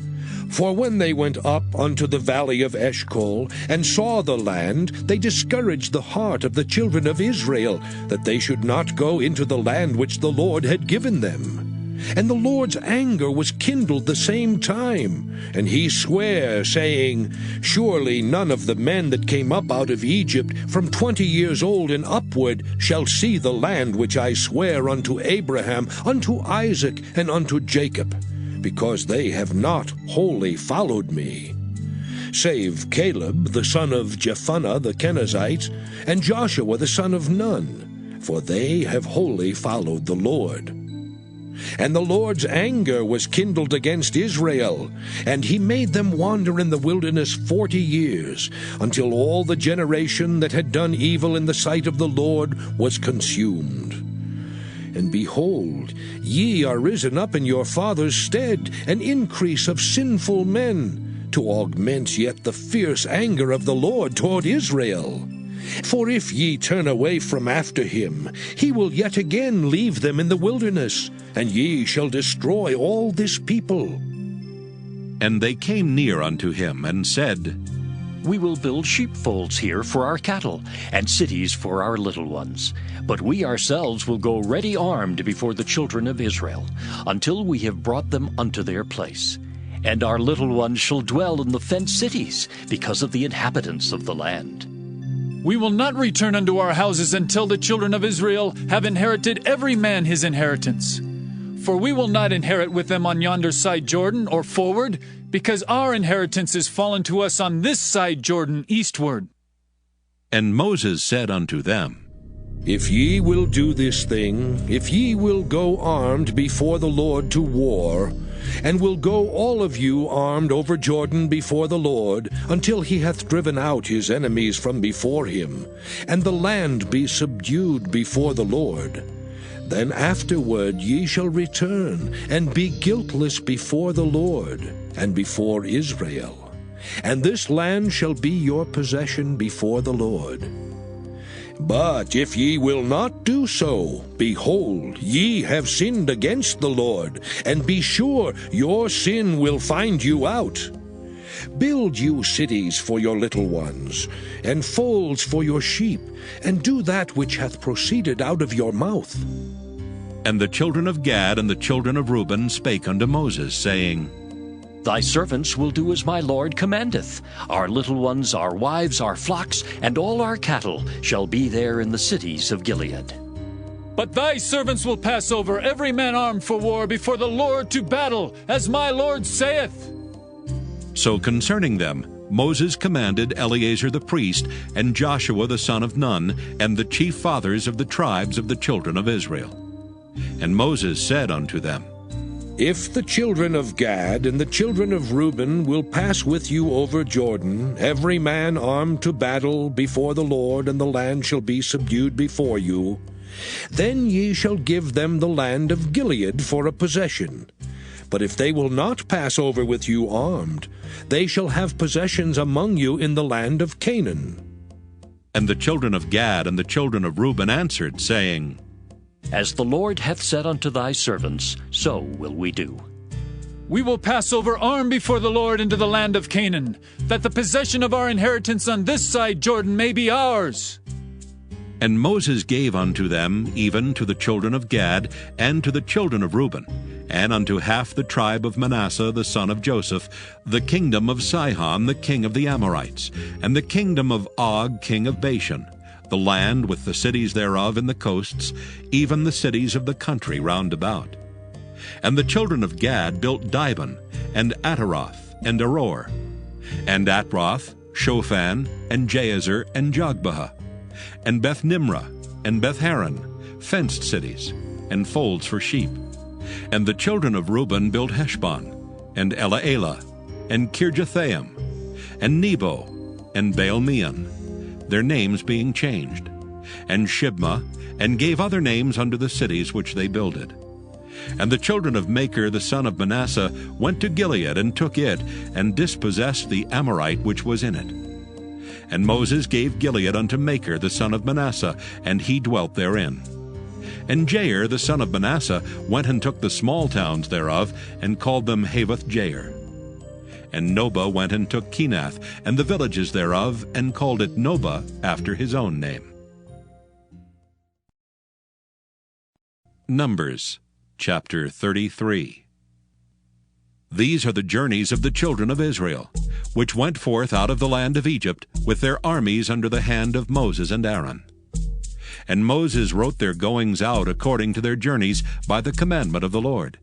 For when they went up unto the valley of Eshcol, and saw the land, they discouraged the heart of the children of Israel, that they should not go into the land which the Lord had given them. And the Lord's anger was kindled the same time, and he sware, saying, Surely none of the men that came up out of Egypt from 20 years old and upward shall see the land which I swear unto Abraham, unto Isaac, and unto Jacob, because they have not wholly followed me. Save Caleb the son of Jephunneh the Kenizzite, and Joshua the son of Nun, for they have wholly followed the Lord. And the Lord's anger was kindled against Israel, and he made them wander in the wilderness 40 years, until all the generation that had done evil in the sight of the Lord was consumed. And behold, ye are risen up in your father's stead, an increase of sinful men, to augment yet the fierce anger of the Lord toward Israel. For if ye turn away from after him, he will yet again leave them in the wilderness, and ye shall destroy all this people. And they came near unto him, and said, We will build sheepfolds here for our cattle, and cities for our little ones. But we ourselves will go ready armed before the children of Israel, until we have brought them unto their place. And our little ones shall dwell in the fenced cities, because of the inhabitants of the land. We will not return unto our houses until the children of Israel have inherited every man his inheritance. For we will not inherit with them on yonder side Jordan, or forward, because our inheritance is fallen to us on this side Jordan eastward. And Moses said unto them, If ye will do this thing, if ye will go armed before the Lord to war, and will go all of you armed over Jordan before the Lord, until he hath driven out his enemies from before him, and the land be subdued before the Lord, then afterward ye shall return, and be guiltless before the Lord, and before Israel. And this land shall be your possession before the Lord. But if ye will not do so, behold, ye have sinned against the Lord, and be sure your sin will find you out. Build you cities for your little ones, and folds for your sheep, and do that which hath proceeded out of your mouth. And the children of Gad and the children of Reuben spake unto Moses, saying, Thy servants will do as my Lord commandeth. Our little ones, our wives, our flocks, and all our cattle shall be there in the cities of Gilead. But thy servants will pass over, every man armed for war, before the Lord to battle, as my Lord saith. So concerning them, Moses commanded Eleazar the priest, and Joshua the son of Nun, and the chief fathers of the tribes of the children of Israel. And Moses said unto them, If the children of Gad and the children of Reuben will pass with you over Jordan, every man armed to battle before the Lord, and the land shall be subdued before you, then ye shall give them the land of Gilead for a possession. But if they will not pass over with you armed, they shall have possessions among you in the land of Canaan. And the children of Gad and the children of Reuben answered, saying, As the Lord hath said unto thy servants, so will we do. We will pass over armed before the Lord into the land of Canaan, that the possession of our inheritance on this side Jordan may be ours. And Moses gave unto them, even to the children of Gad, and to the children of Reuben, and unto half the tribe of Manasseh the son of Joseph, the kingdom of Sihon the king of the Amorites, and the kingdom of Og king of Bashan, the land with the cities thereof in the coasts, even the cities of the country round about. And the children of Gad built Dibon, and Ataroth, and Aror, and Atroth, Shophan, and Jazer, and Jogbehah, and Beth-Nimrah, and Beth-Haran, fenced cities, and folds for sheep. And the children of Reuben built Heshbon, and Elealeh, and Kirjathaim, and Nebo, and Baal-meon, their names being changed, and Shibmah, and gave other names unto the cities which they builded. And the children of Machir the son of Manasseh went to Gilead, and took it, and dispossessed the Amorite which was in it. And Moses gave Gilead unto Machir the son of Manasseh, and he dwelt therein. And Jair the son of Manasseh went and took the small towns thereof, and called them Havoth-Jair. And Nobah went and took Kenath, and the villages thereof, and called it Nobah after his own name. Numbers chapter 33. These are the journeys of the children of Israel, which went forth out of the land of Egypt, with their armies under the hand of Moses and Aaron. And Moses wrote their goings out according to their journeys by the commandment of the Lord.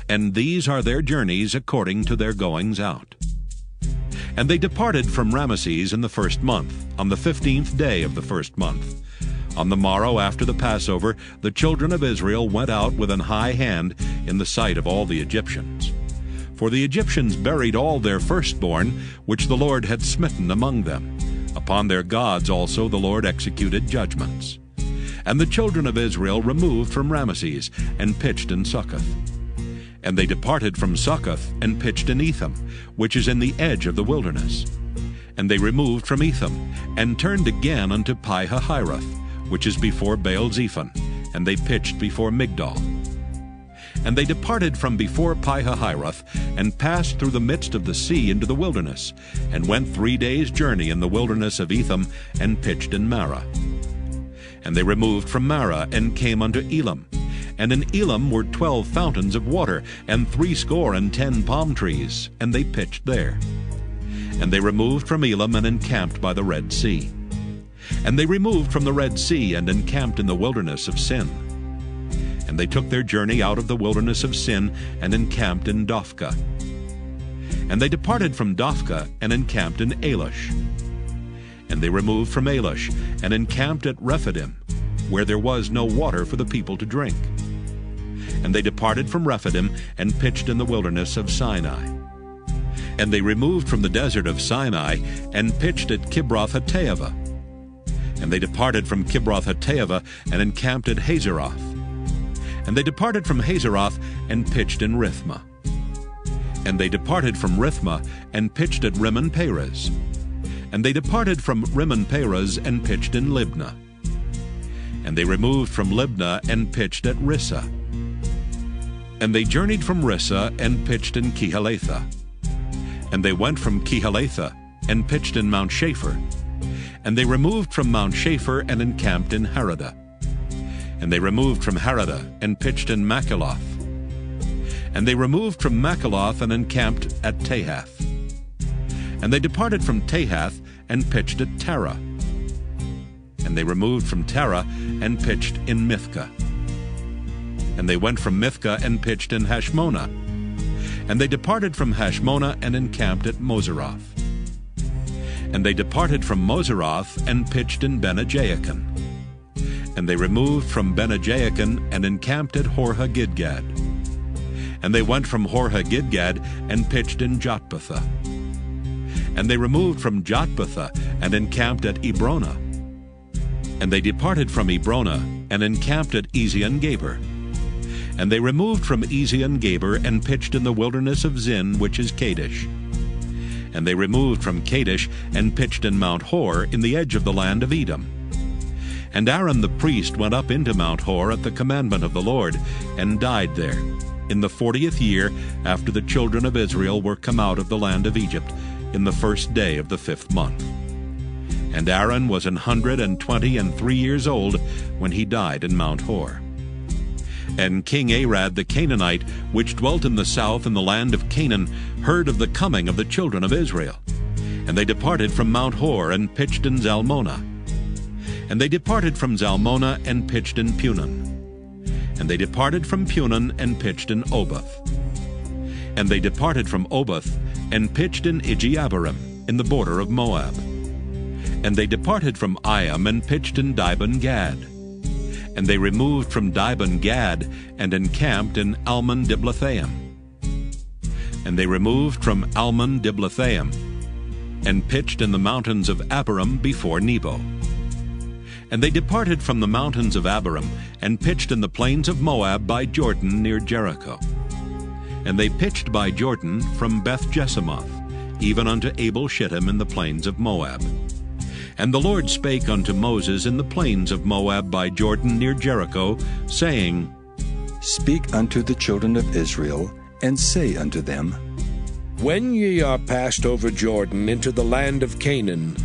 And these are their journeys according to their goings out. And they departed from Ramesses in the first month, on the 15th day of the first month. On the morrow after the Passover, the children of Israel went out with an high hand in the sight of all the Egyptians. For the Egyptians buried all their firstborn, which the Lord had smitten among them. Upon their gods also the Lord executed judgments. And the children of Israel removed from Ramesses, and pitched in Succoth. And they departed from Succoth, and pitched in Etham, which is in the edge of the wilderness. And they removed from Etham, and turned again unto Pi-hahiroth, which is before Baal-zephon, and they pitched before Migdol. And they departed from before Pi-hahiroth, and passed through the midst of the sea into the wilderness, and went 3 days' journey in the wilderness of Etham, and pitched in Marah. And they removed from Marah, and came unto Elam. And in Elam were 12 fountains of water, and 70 palm trees, and they pitched there. And they removed from Elam, and encamped by the Red Sea. And they removed from the Red Sea, and encamped in the wilderness of Sin. And they took their journey out of the wilderness of Sin, and encamped in Dophkah. And they departed from Dophkah, and encamped in Elish. And they removed from Elish, and encamped at Rephidim, where there was no water for the people to drink. And they departed from Rephidim, and pitched in the wilderness of Sinai. And they removed from the desert of Sinai, and pitched at Kibroth-hattaavah. And they departed from Kibroth-hattaavah, and encamped at Hazeroth. And they departed from Hazeroth, and pitched in Rithmah. And they departed from Rithmah, and pitched at Rimmon-Perez. And they departed from Rimmon-Perez, and pitched in Libnah. And they removed from Libnah, and pitched at Rissah. And they journeyed from Rissah, and pitched in Kehelatha. And they went from Kehelatha, and pitched in Mount Shapher. And they removed from Mount Shapher, and encamped in Haradah. And they removed from Haradah, and pitched in Makheloth. And they removed from Makheloth, and encamped at Tahath. And they departed from Tahath, and pitched at Tarah. And they removed from Tarah, and pitched in Mithkah. And they went from Mithkah, and pitched in Hashmonah. And they departed from Hashmonah, and encamped at Moseroth. And they departed from Moseroth, and pitched in Bene-Jaakan. And they removed from Bene-Jaakan, and encamped at Hor-Haggidgad. And they went from Hor-Haggidgad and pitched in Jotbatha. And they removed from Jotbatha and encamped at Ebrona. And they departed from Ebrona and encamped at Ezion-Geber. And they removed from Ezion-Geber and pitched in the wilderness of Zin, which is Kadesh. And they removed from Kadesh and pitched in Mount Hor in the edge of the land of Edom. And Aaron the priest went up into Mount Hor at the commandment of the Lord, and died there, in the 40th year after the children of Israel were come out of the land of Egypt, in the 1st day of the 5th month. And Aaron was 123 years old when he died in Mount Hor. And King Arad the Canaanite, which dwelt in the south in the land of Canaan, heard of the coming of the children of Israel. And they departed from Mount Hor and pitched in Zalmonah. And they departed from Zalmonah and pitched in Punon. And they departed from Punon and pitched in Oboth. And they departed from Oboth and pitched in Ijeabarim, in the border of Moab. And they departed from Iam and pitched in Dibon-Gad. And they removed from Dibon-Gad and encamped in Almon-Diblathaim. And they removed from Almon-Diblathaim and pitched in the mountains of Abarim before Nebo. And they departed from the mountains of Abarim and pitched in the plains of Moab by Jordan near Jericho. And they pitched by Jordan from Beth-Jesimoth, even unto Abel-Shittim in the plains of Moab. And the Lord spake unto Moses in the plains of Moab by Jordan near Jericho, saying, Speak unto the children of Israel, and say unto them, When ye are passed over Jordan into the land of Canaan,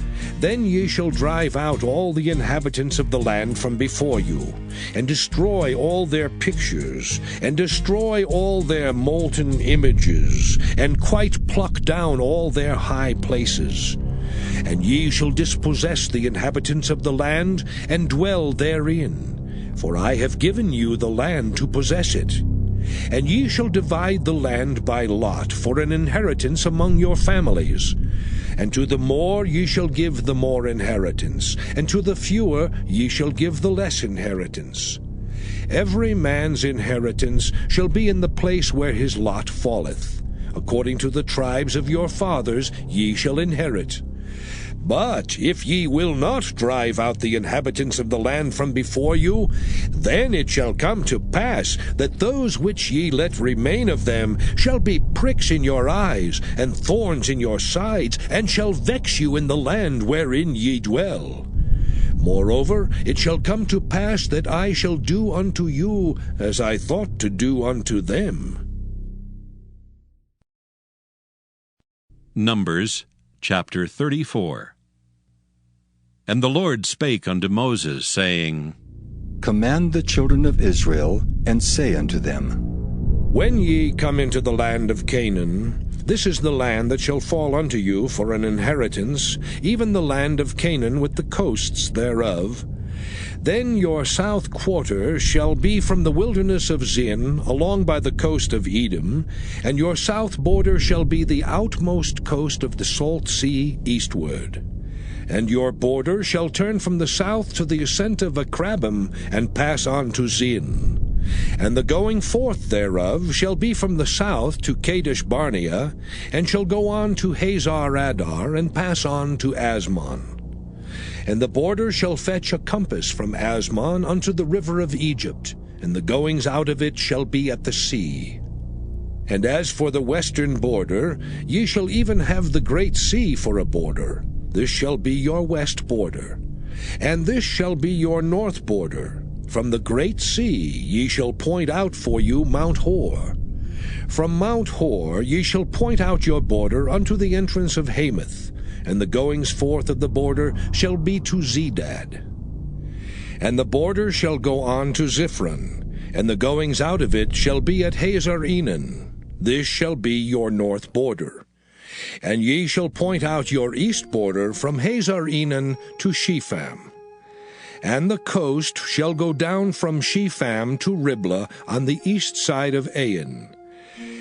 then ye shall drive out all the inhabitants of the land from before you, and destroy all their pictures, and destroy all their molten images, and quite pluck down all their high places. And ye shall dispossess the inhabitants of the land, and dwell therein. For I have given you the land to possess it. And ye shall divide the land by lot for an inheritance among your families. And to the more ye shall give the more inheritance, and to the fewer ye shall give the less inheritance. Every man's inheritance shall be in the place where his lot falleth. According to the tribes of your fathers ye shall inherit. But if ye will not drive out the inhabitants of the land from before you, then it shall come to pass that those which ye let remain of them shall be pricks in your eyes, and thorns in your sides, and shall vex you in the land wherein ye dwell. Moreover, it shall come to pass that I shall do unto you as I thought to do unto them. Numbers chapter 34. And the Lord spake unto Moses, saying, Command the children of Israel, and say unto them, When ye come into the land of Canaan, this is the land that shall fall unto you for an inheritance, even the land of Canaan with the coasts thereof. Then your south quarter shall be from the wilderness of Zin, along by the coast of Edom, and your south border shall be the outmost coast of the salt sea eastward. And your border shall turn from the south to the ascent of Akrabim, and pass on to Zin. And the going forth thereof shall be from the south to Kadesh Barnea, and shall go on to Hazar Adar, and pass on to Asmon. And the border shall fetch a compass from Asmon unto the river of Egypt, and the goings out of it shall be at the sea. And as for the western border, ye shall even have the great sea for a border. This shall be your west border. And this shall be your north border. From the great sea ye shall point out for you Mount Hor. From Mount Hor ye shall point out your border unto the entrance of Hamath, and the goings forth of the border shall be to Zedad. And the border shall go on to Ziphron, and the goings out of it shall be at Hazar Enan. This shall be your north border. And ye shall point out your east border from Hazar Enan to Shepham. And the coast shall go down from Shepham to Riblah on the east side of Ain.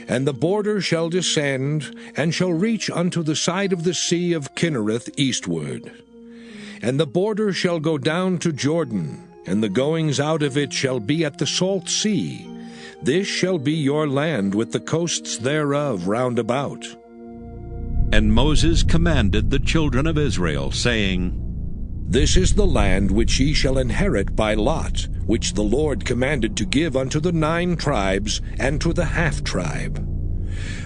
And the border shall descend, and shall reach unto the side of the sea of Kinnereth eastward. And the border shall go down to Jordan, and the goings out of it shall be at the salt sea. This shall be your land with the coasts thereof round about. And Moses commanded the children of Israel, saying, This is the land which ye shall inherit by lot, which the Lord commanded to give unto the 9 tribes, and to the half-tribe.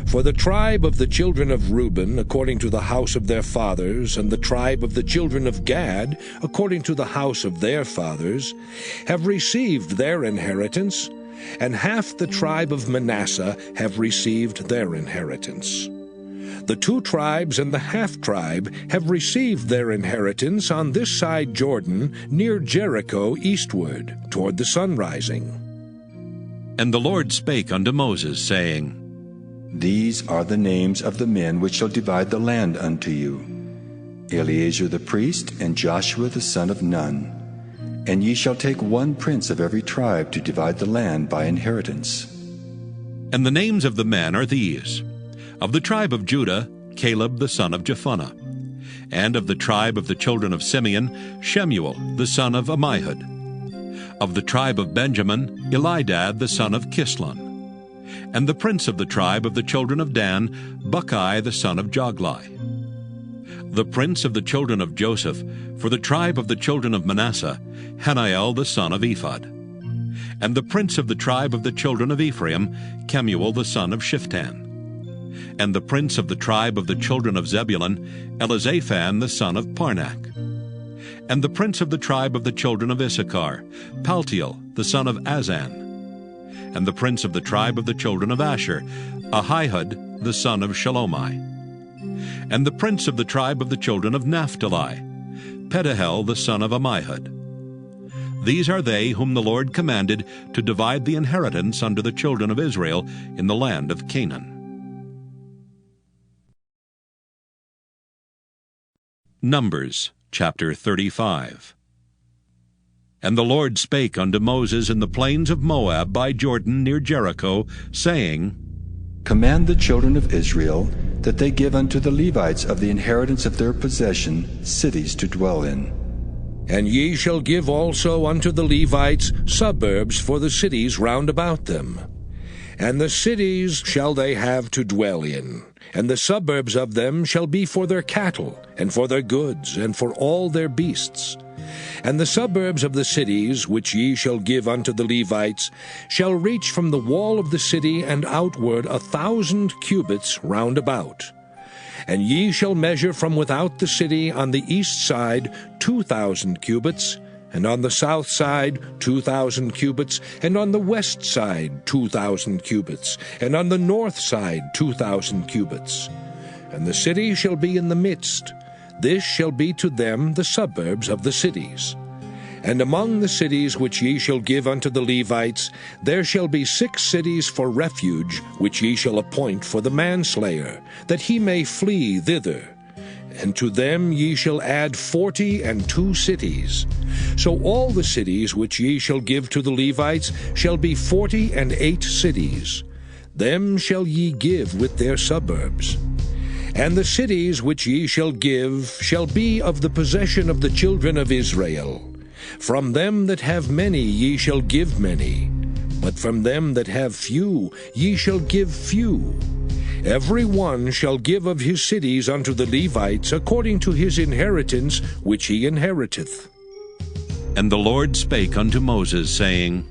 For the tribe of the children of Reuben, according to the house of their fathers, and the tribe of the children of Gad, according to the house of their fathers, have received their inheritance, and half the tribe of Manasseh have received their inheritance. The 2 tribes and the half-tribe have received their inheritance on this side Jordan, near Jericho eastward, toward the sun rising. And the Lord spake unto Moses, saying, These are the names of the men which shall divide the land unto you, Eleazar the priest, and Joshua the son of Nun. And ye shall take 1 prince of every tribe to divide the land by inheritance. And the names of the men are these: of the tribe of Judah, Caleb the son of Jephunneh; and of the tribe of the children of Simeon, Shemuel the son of Ammihud; of the tribe of Benjamin, Elidad the son of Kislon; and the prince of the tribe of the children of Dan, Buckai the son of Joglai; the prince of the children of Joseph, for the tribe of the children of Manasseh, Haniel the son of Ephod; and the prince of the tribe of the children of Ephraim, Kemuel the son of Shiftan; and the prince of the tribe of the children of Zebulun, Elizaphan the son of Parnak; and the prince of the tribe of the children of Issachar, Paltiel the son of Azan; and the prince of the tribe of the children of Asher, Ahihud the son of Shalomai; and the prince of the tribe of the children of Naphtali, Pedahel the son of Ammihud. These are they whom the Lord commanded to divide the inheritance unto the children of Israel in the land of Canaan. Numbers chapter 35. And the Lord spake unto Moses in the plains of Moab by Jordan near Jericho, saying, Command the children of Israel that they give unto the Levites of the inheritance of their possession cities to dwell in. And ye shall give also unto the Levites suburbs for the cities round about them. And the cities shall they have to dwell in, and the suburbs of them shall be for their cattle, and for their goods, and for all their beasts. And the suburbs of the cities, which ye shall give unto the Levites, shall reach from the wall of the city and outward 1,000 cubits round about. And ye shall measure from without the city on the east side 2,000 cubits, and on the south side 2,000 cubits, and on the west side 2,000 cubits, and on the north side 2,000 cubits. And the city shall be in the midst. This shall be to them the suburbs of the cities. And among the cities which ye shall give unto the Levites, there shall be 6 cities for refuge, which ye shall appoint for the manslayer, that he may flee thither. And to them ye shall add 42 cities. So all the cities which ye shall give to the Levites shall be 48 cities. Them shall ye give with their suburbs. And the cities which ye shall give shall be of the possession of the children of Israel. From them that have many ye shall give many, but from them that have few ye shall give few. Every one shall give of his cities unto the Levites according to his inheritance which he inheriteth. And the Lord spake unto Moses, saying,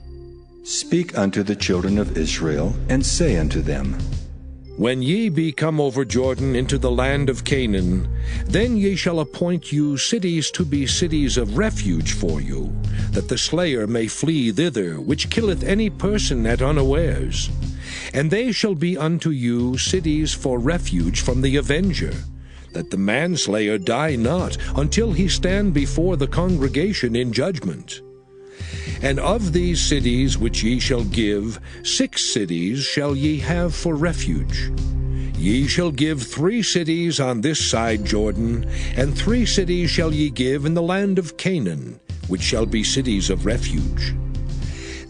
Speak unto the children of Israel, and say unto them, When ye be come over Jordan into the land of Canaan, then ye shall appoint you cities to be cities of refuge for you, that the slayer may flee thither, which killeth any person at unawares. And they shall be unto you cities for refuge from the avenger, that the manslayer die not until he stand before the congregation in judgment. And of these cities which ye shall give, 6 cities shall ye have for refuge. Ye shall give 3 cities on this side Jordan, and 3 cities shall ye give in the land of Canaan, which shall be cities of refuge.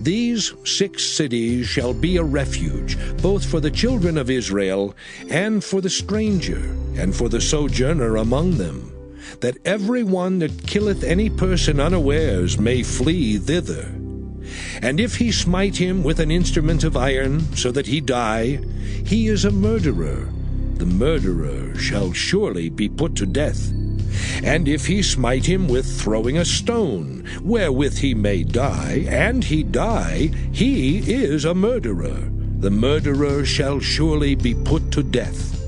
These 6 cities shall be a refuge, both for the children of Israel, and for the stranger, and for the sojourner among them, that every one that killeth any person unawares may flee thither. And if he smite him with an instrument of iron, so that he die, he is a murderer. The murderer shall surely be put to death. And if he smite him with throwing a stone, wherewith he may die, and he die, he is a murderer. The murderer shall surely be put to death.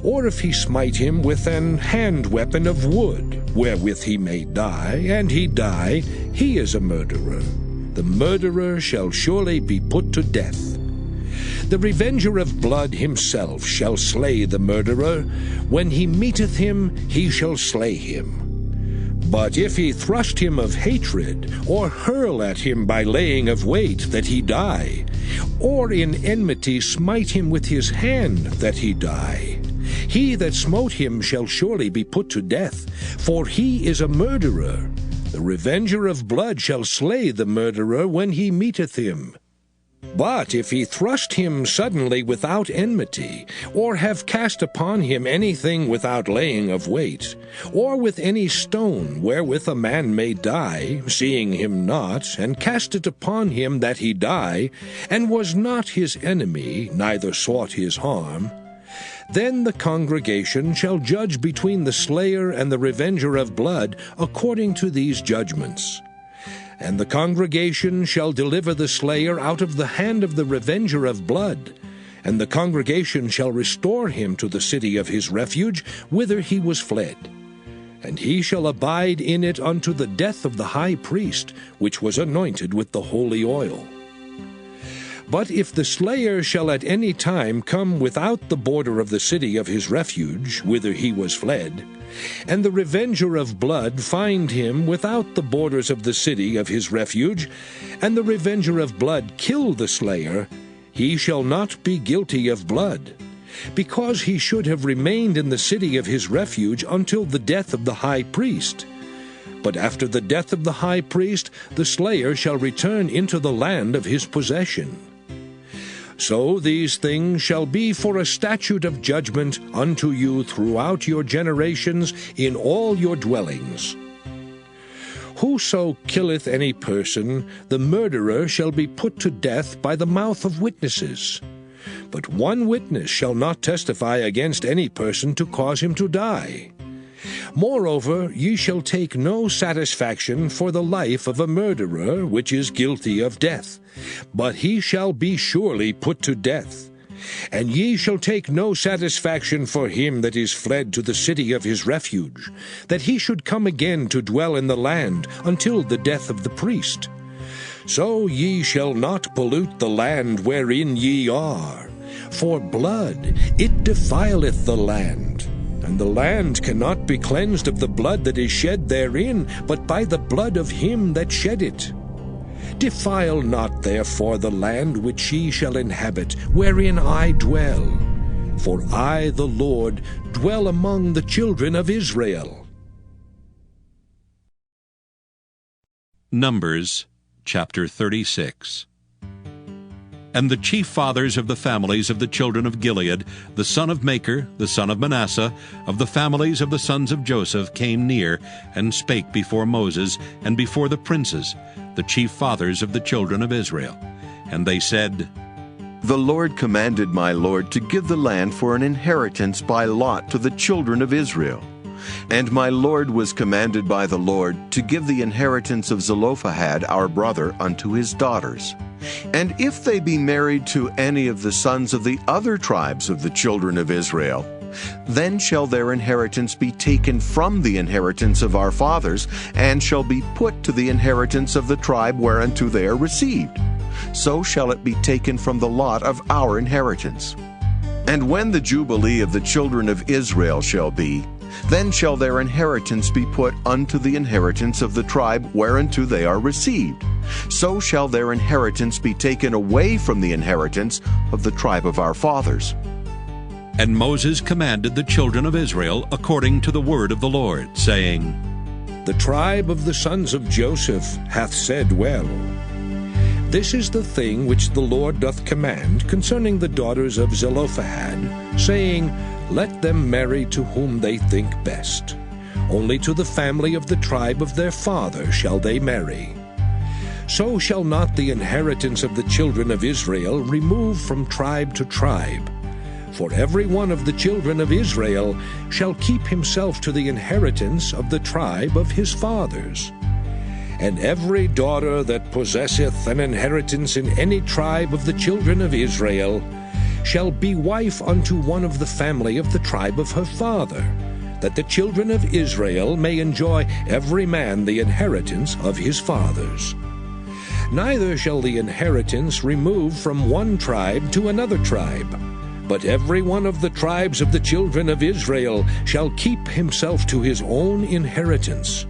Or if he smite him with an hand weapon of wood, wherewith he may die, and he die, he is a murderer. The murderer shall surely be put to death. The revenger of blood himself shall slay the murderer. When he meeteth him, he shall slay him. But if he thrust him of hatred, or hurl at him by laying of weight, that he die, or in enmity smite him with his hand, that he die, he that smote him shall surely be put to death, for he is a murderer. The revenger of blood shall slay the murderer when he meeteth him. But if he thrust him suddenly without enmity, or have cast upon him anything without laying of weight, or with any stone wherewith a man may die, seeing him not, and cast it upon him that he die, and was not his enemy, neither sought his harm, then the congregation shall judge between the slayer and the revenger of blood according to these judgments. And the congregation shall deliver the slayer out of the hand of the revenger of blood, and the congregation shall restore him to the city of his refuge, whither he was fled. And he shall abide in it unto the death of the high priest, which was anointed with the holy oil. But if the slayer shall at any time come without the border of the city of his refuge, whither he was fled, and the revenger of blood find him without the borders of the city of his refuge, and the revenger of blood kill the slayer, he shall not be guilty of blood, because he should have remained in the city of his refuge until the death of the high priest. But after the death of the high priest, the slayer shall return into the land of his possession. So these things shall be for a statute of judgment unto you throughout your generations in all your dwellings. Whoso killeth any person, the murderer shall be put to death by the mouth of witnesses. But one witness shall not testify against any person to cause him to die. Moreover, ye shall take no satisfaction for the life of a murderer, which is guilty of death, but he shall be surely put to death. And ye shall take no satisfaction for him that is fled to the city of his refuge, that he should come again to dwell in the land until the death of the priest. So ye shall not pollute the land wherein ye are, for blood, it defileth the land. And the land cannot be cleansed of the blood that is shed therein, but by the blood of him that shed it. Defile not therefore the land which ye shall inhabit, wherein I dwell. For I, the Lord, dwell among the children of Israel. Numbers chapter 36. And the chief fathers of the families of the children of Gilead, the son of Machir, the son of Manasseh, of the families of the sons of Joseph, came near, and spake before Moses, and before the princes, the chief fathers of the children of Israel. And they said, The Lord commanded my Lord to give the land for an inheritance by lot to the children of Israel. And my Lord was commanded by the Lord to give the inheritance of Zelophehad our brother unto his daughters. And if they be married to any of the sons of the other tribes of the children of Israel, then shall their inheritance be taken from the inheritance of our fathers, and shall be put to the inheritance of the tribe whereunto they are received. So shall it be taken from the lot of our inheritance. And when the Jubilee of the children of Israel shall be, then shall their inheritance be put unto the inheritance of the tribe whereunto they are received. So shall their inheritance be taken away from the inheritance of the tribe of our fathers. And Moses commanded the children of Israel according to the word of the Lord, saying, The tribe of the sons of Joseph hath said well. This is the thing which the Lord doth command concerning the daughters of Zelophehad, saying, Let them marry to whom they think best. Only to the family of the tribe of their father shall they marry. so shall not the inheritance of the children of Israel remove from tribe to tribe. For every one of the children of Israel shall keep himself to the inheritance of the tribe of his fathers. And every daughter that possesseth an inheritance in any tribe of the children of Israel shall be wife unto one of the family of the tribe of her father, that the children of Israel may enjoy every man the inheritance of his fathers. Neither shall the inheritance remove from one tribe to another tribe, but every one of the tribes of the children of Israel shall keep himself to his own inheritance.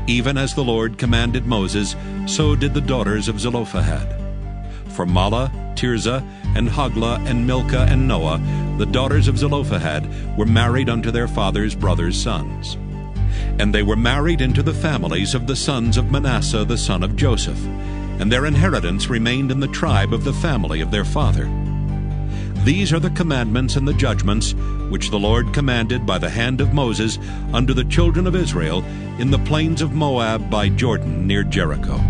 Even as the Lord commanded Moses, so did the daughters of Zelophehad. For Mahlah, Tirzah, and Hoglah, and Milcah, and Noah, the daughters of Zelophehad, were married unto their father's brothers' sons. And they were married into the families of the sons of Manasseh the son of Joseph, and their inheritance remained in the tribe of the family of their father. These are the commandments and the judgments which the Lord commanded by the hand of Moses unto the children of Israel in the plains of Moab by Jordan near Jericho.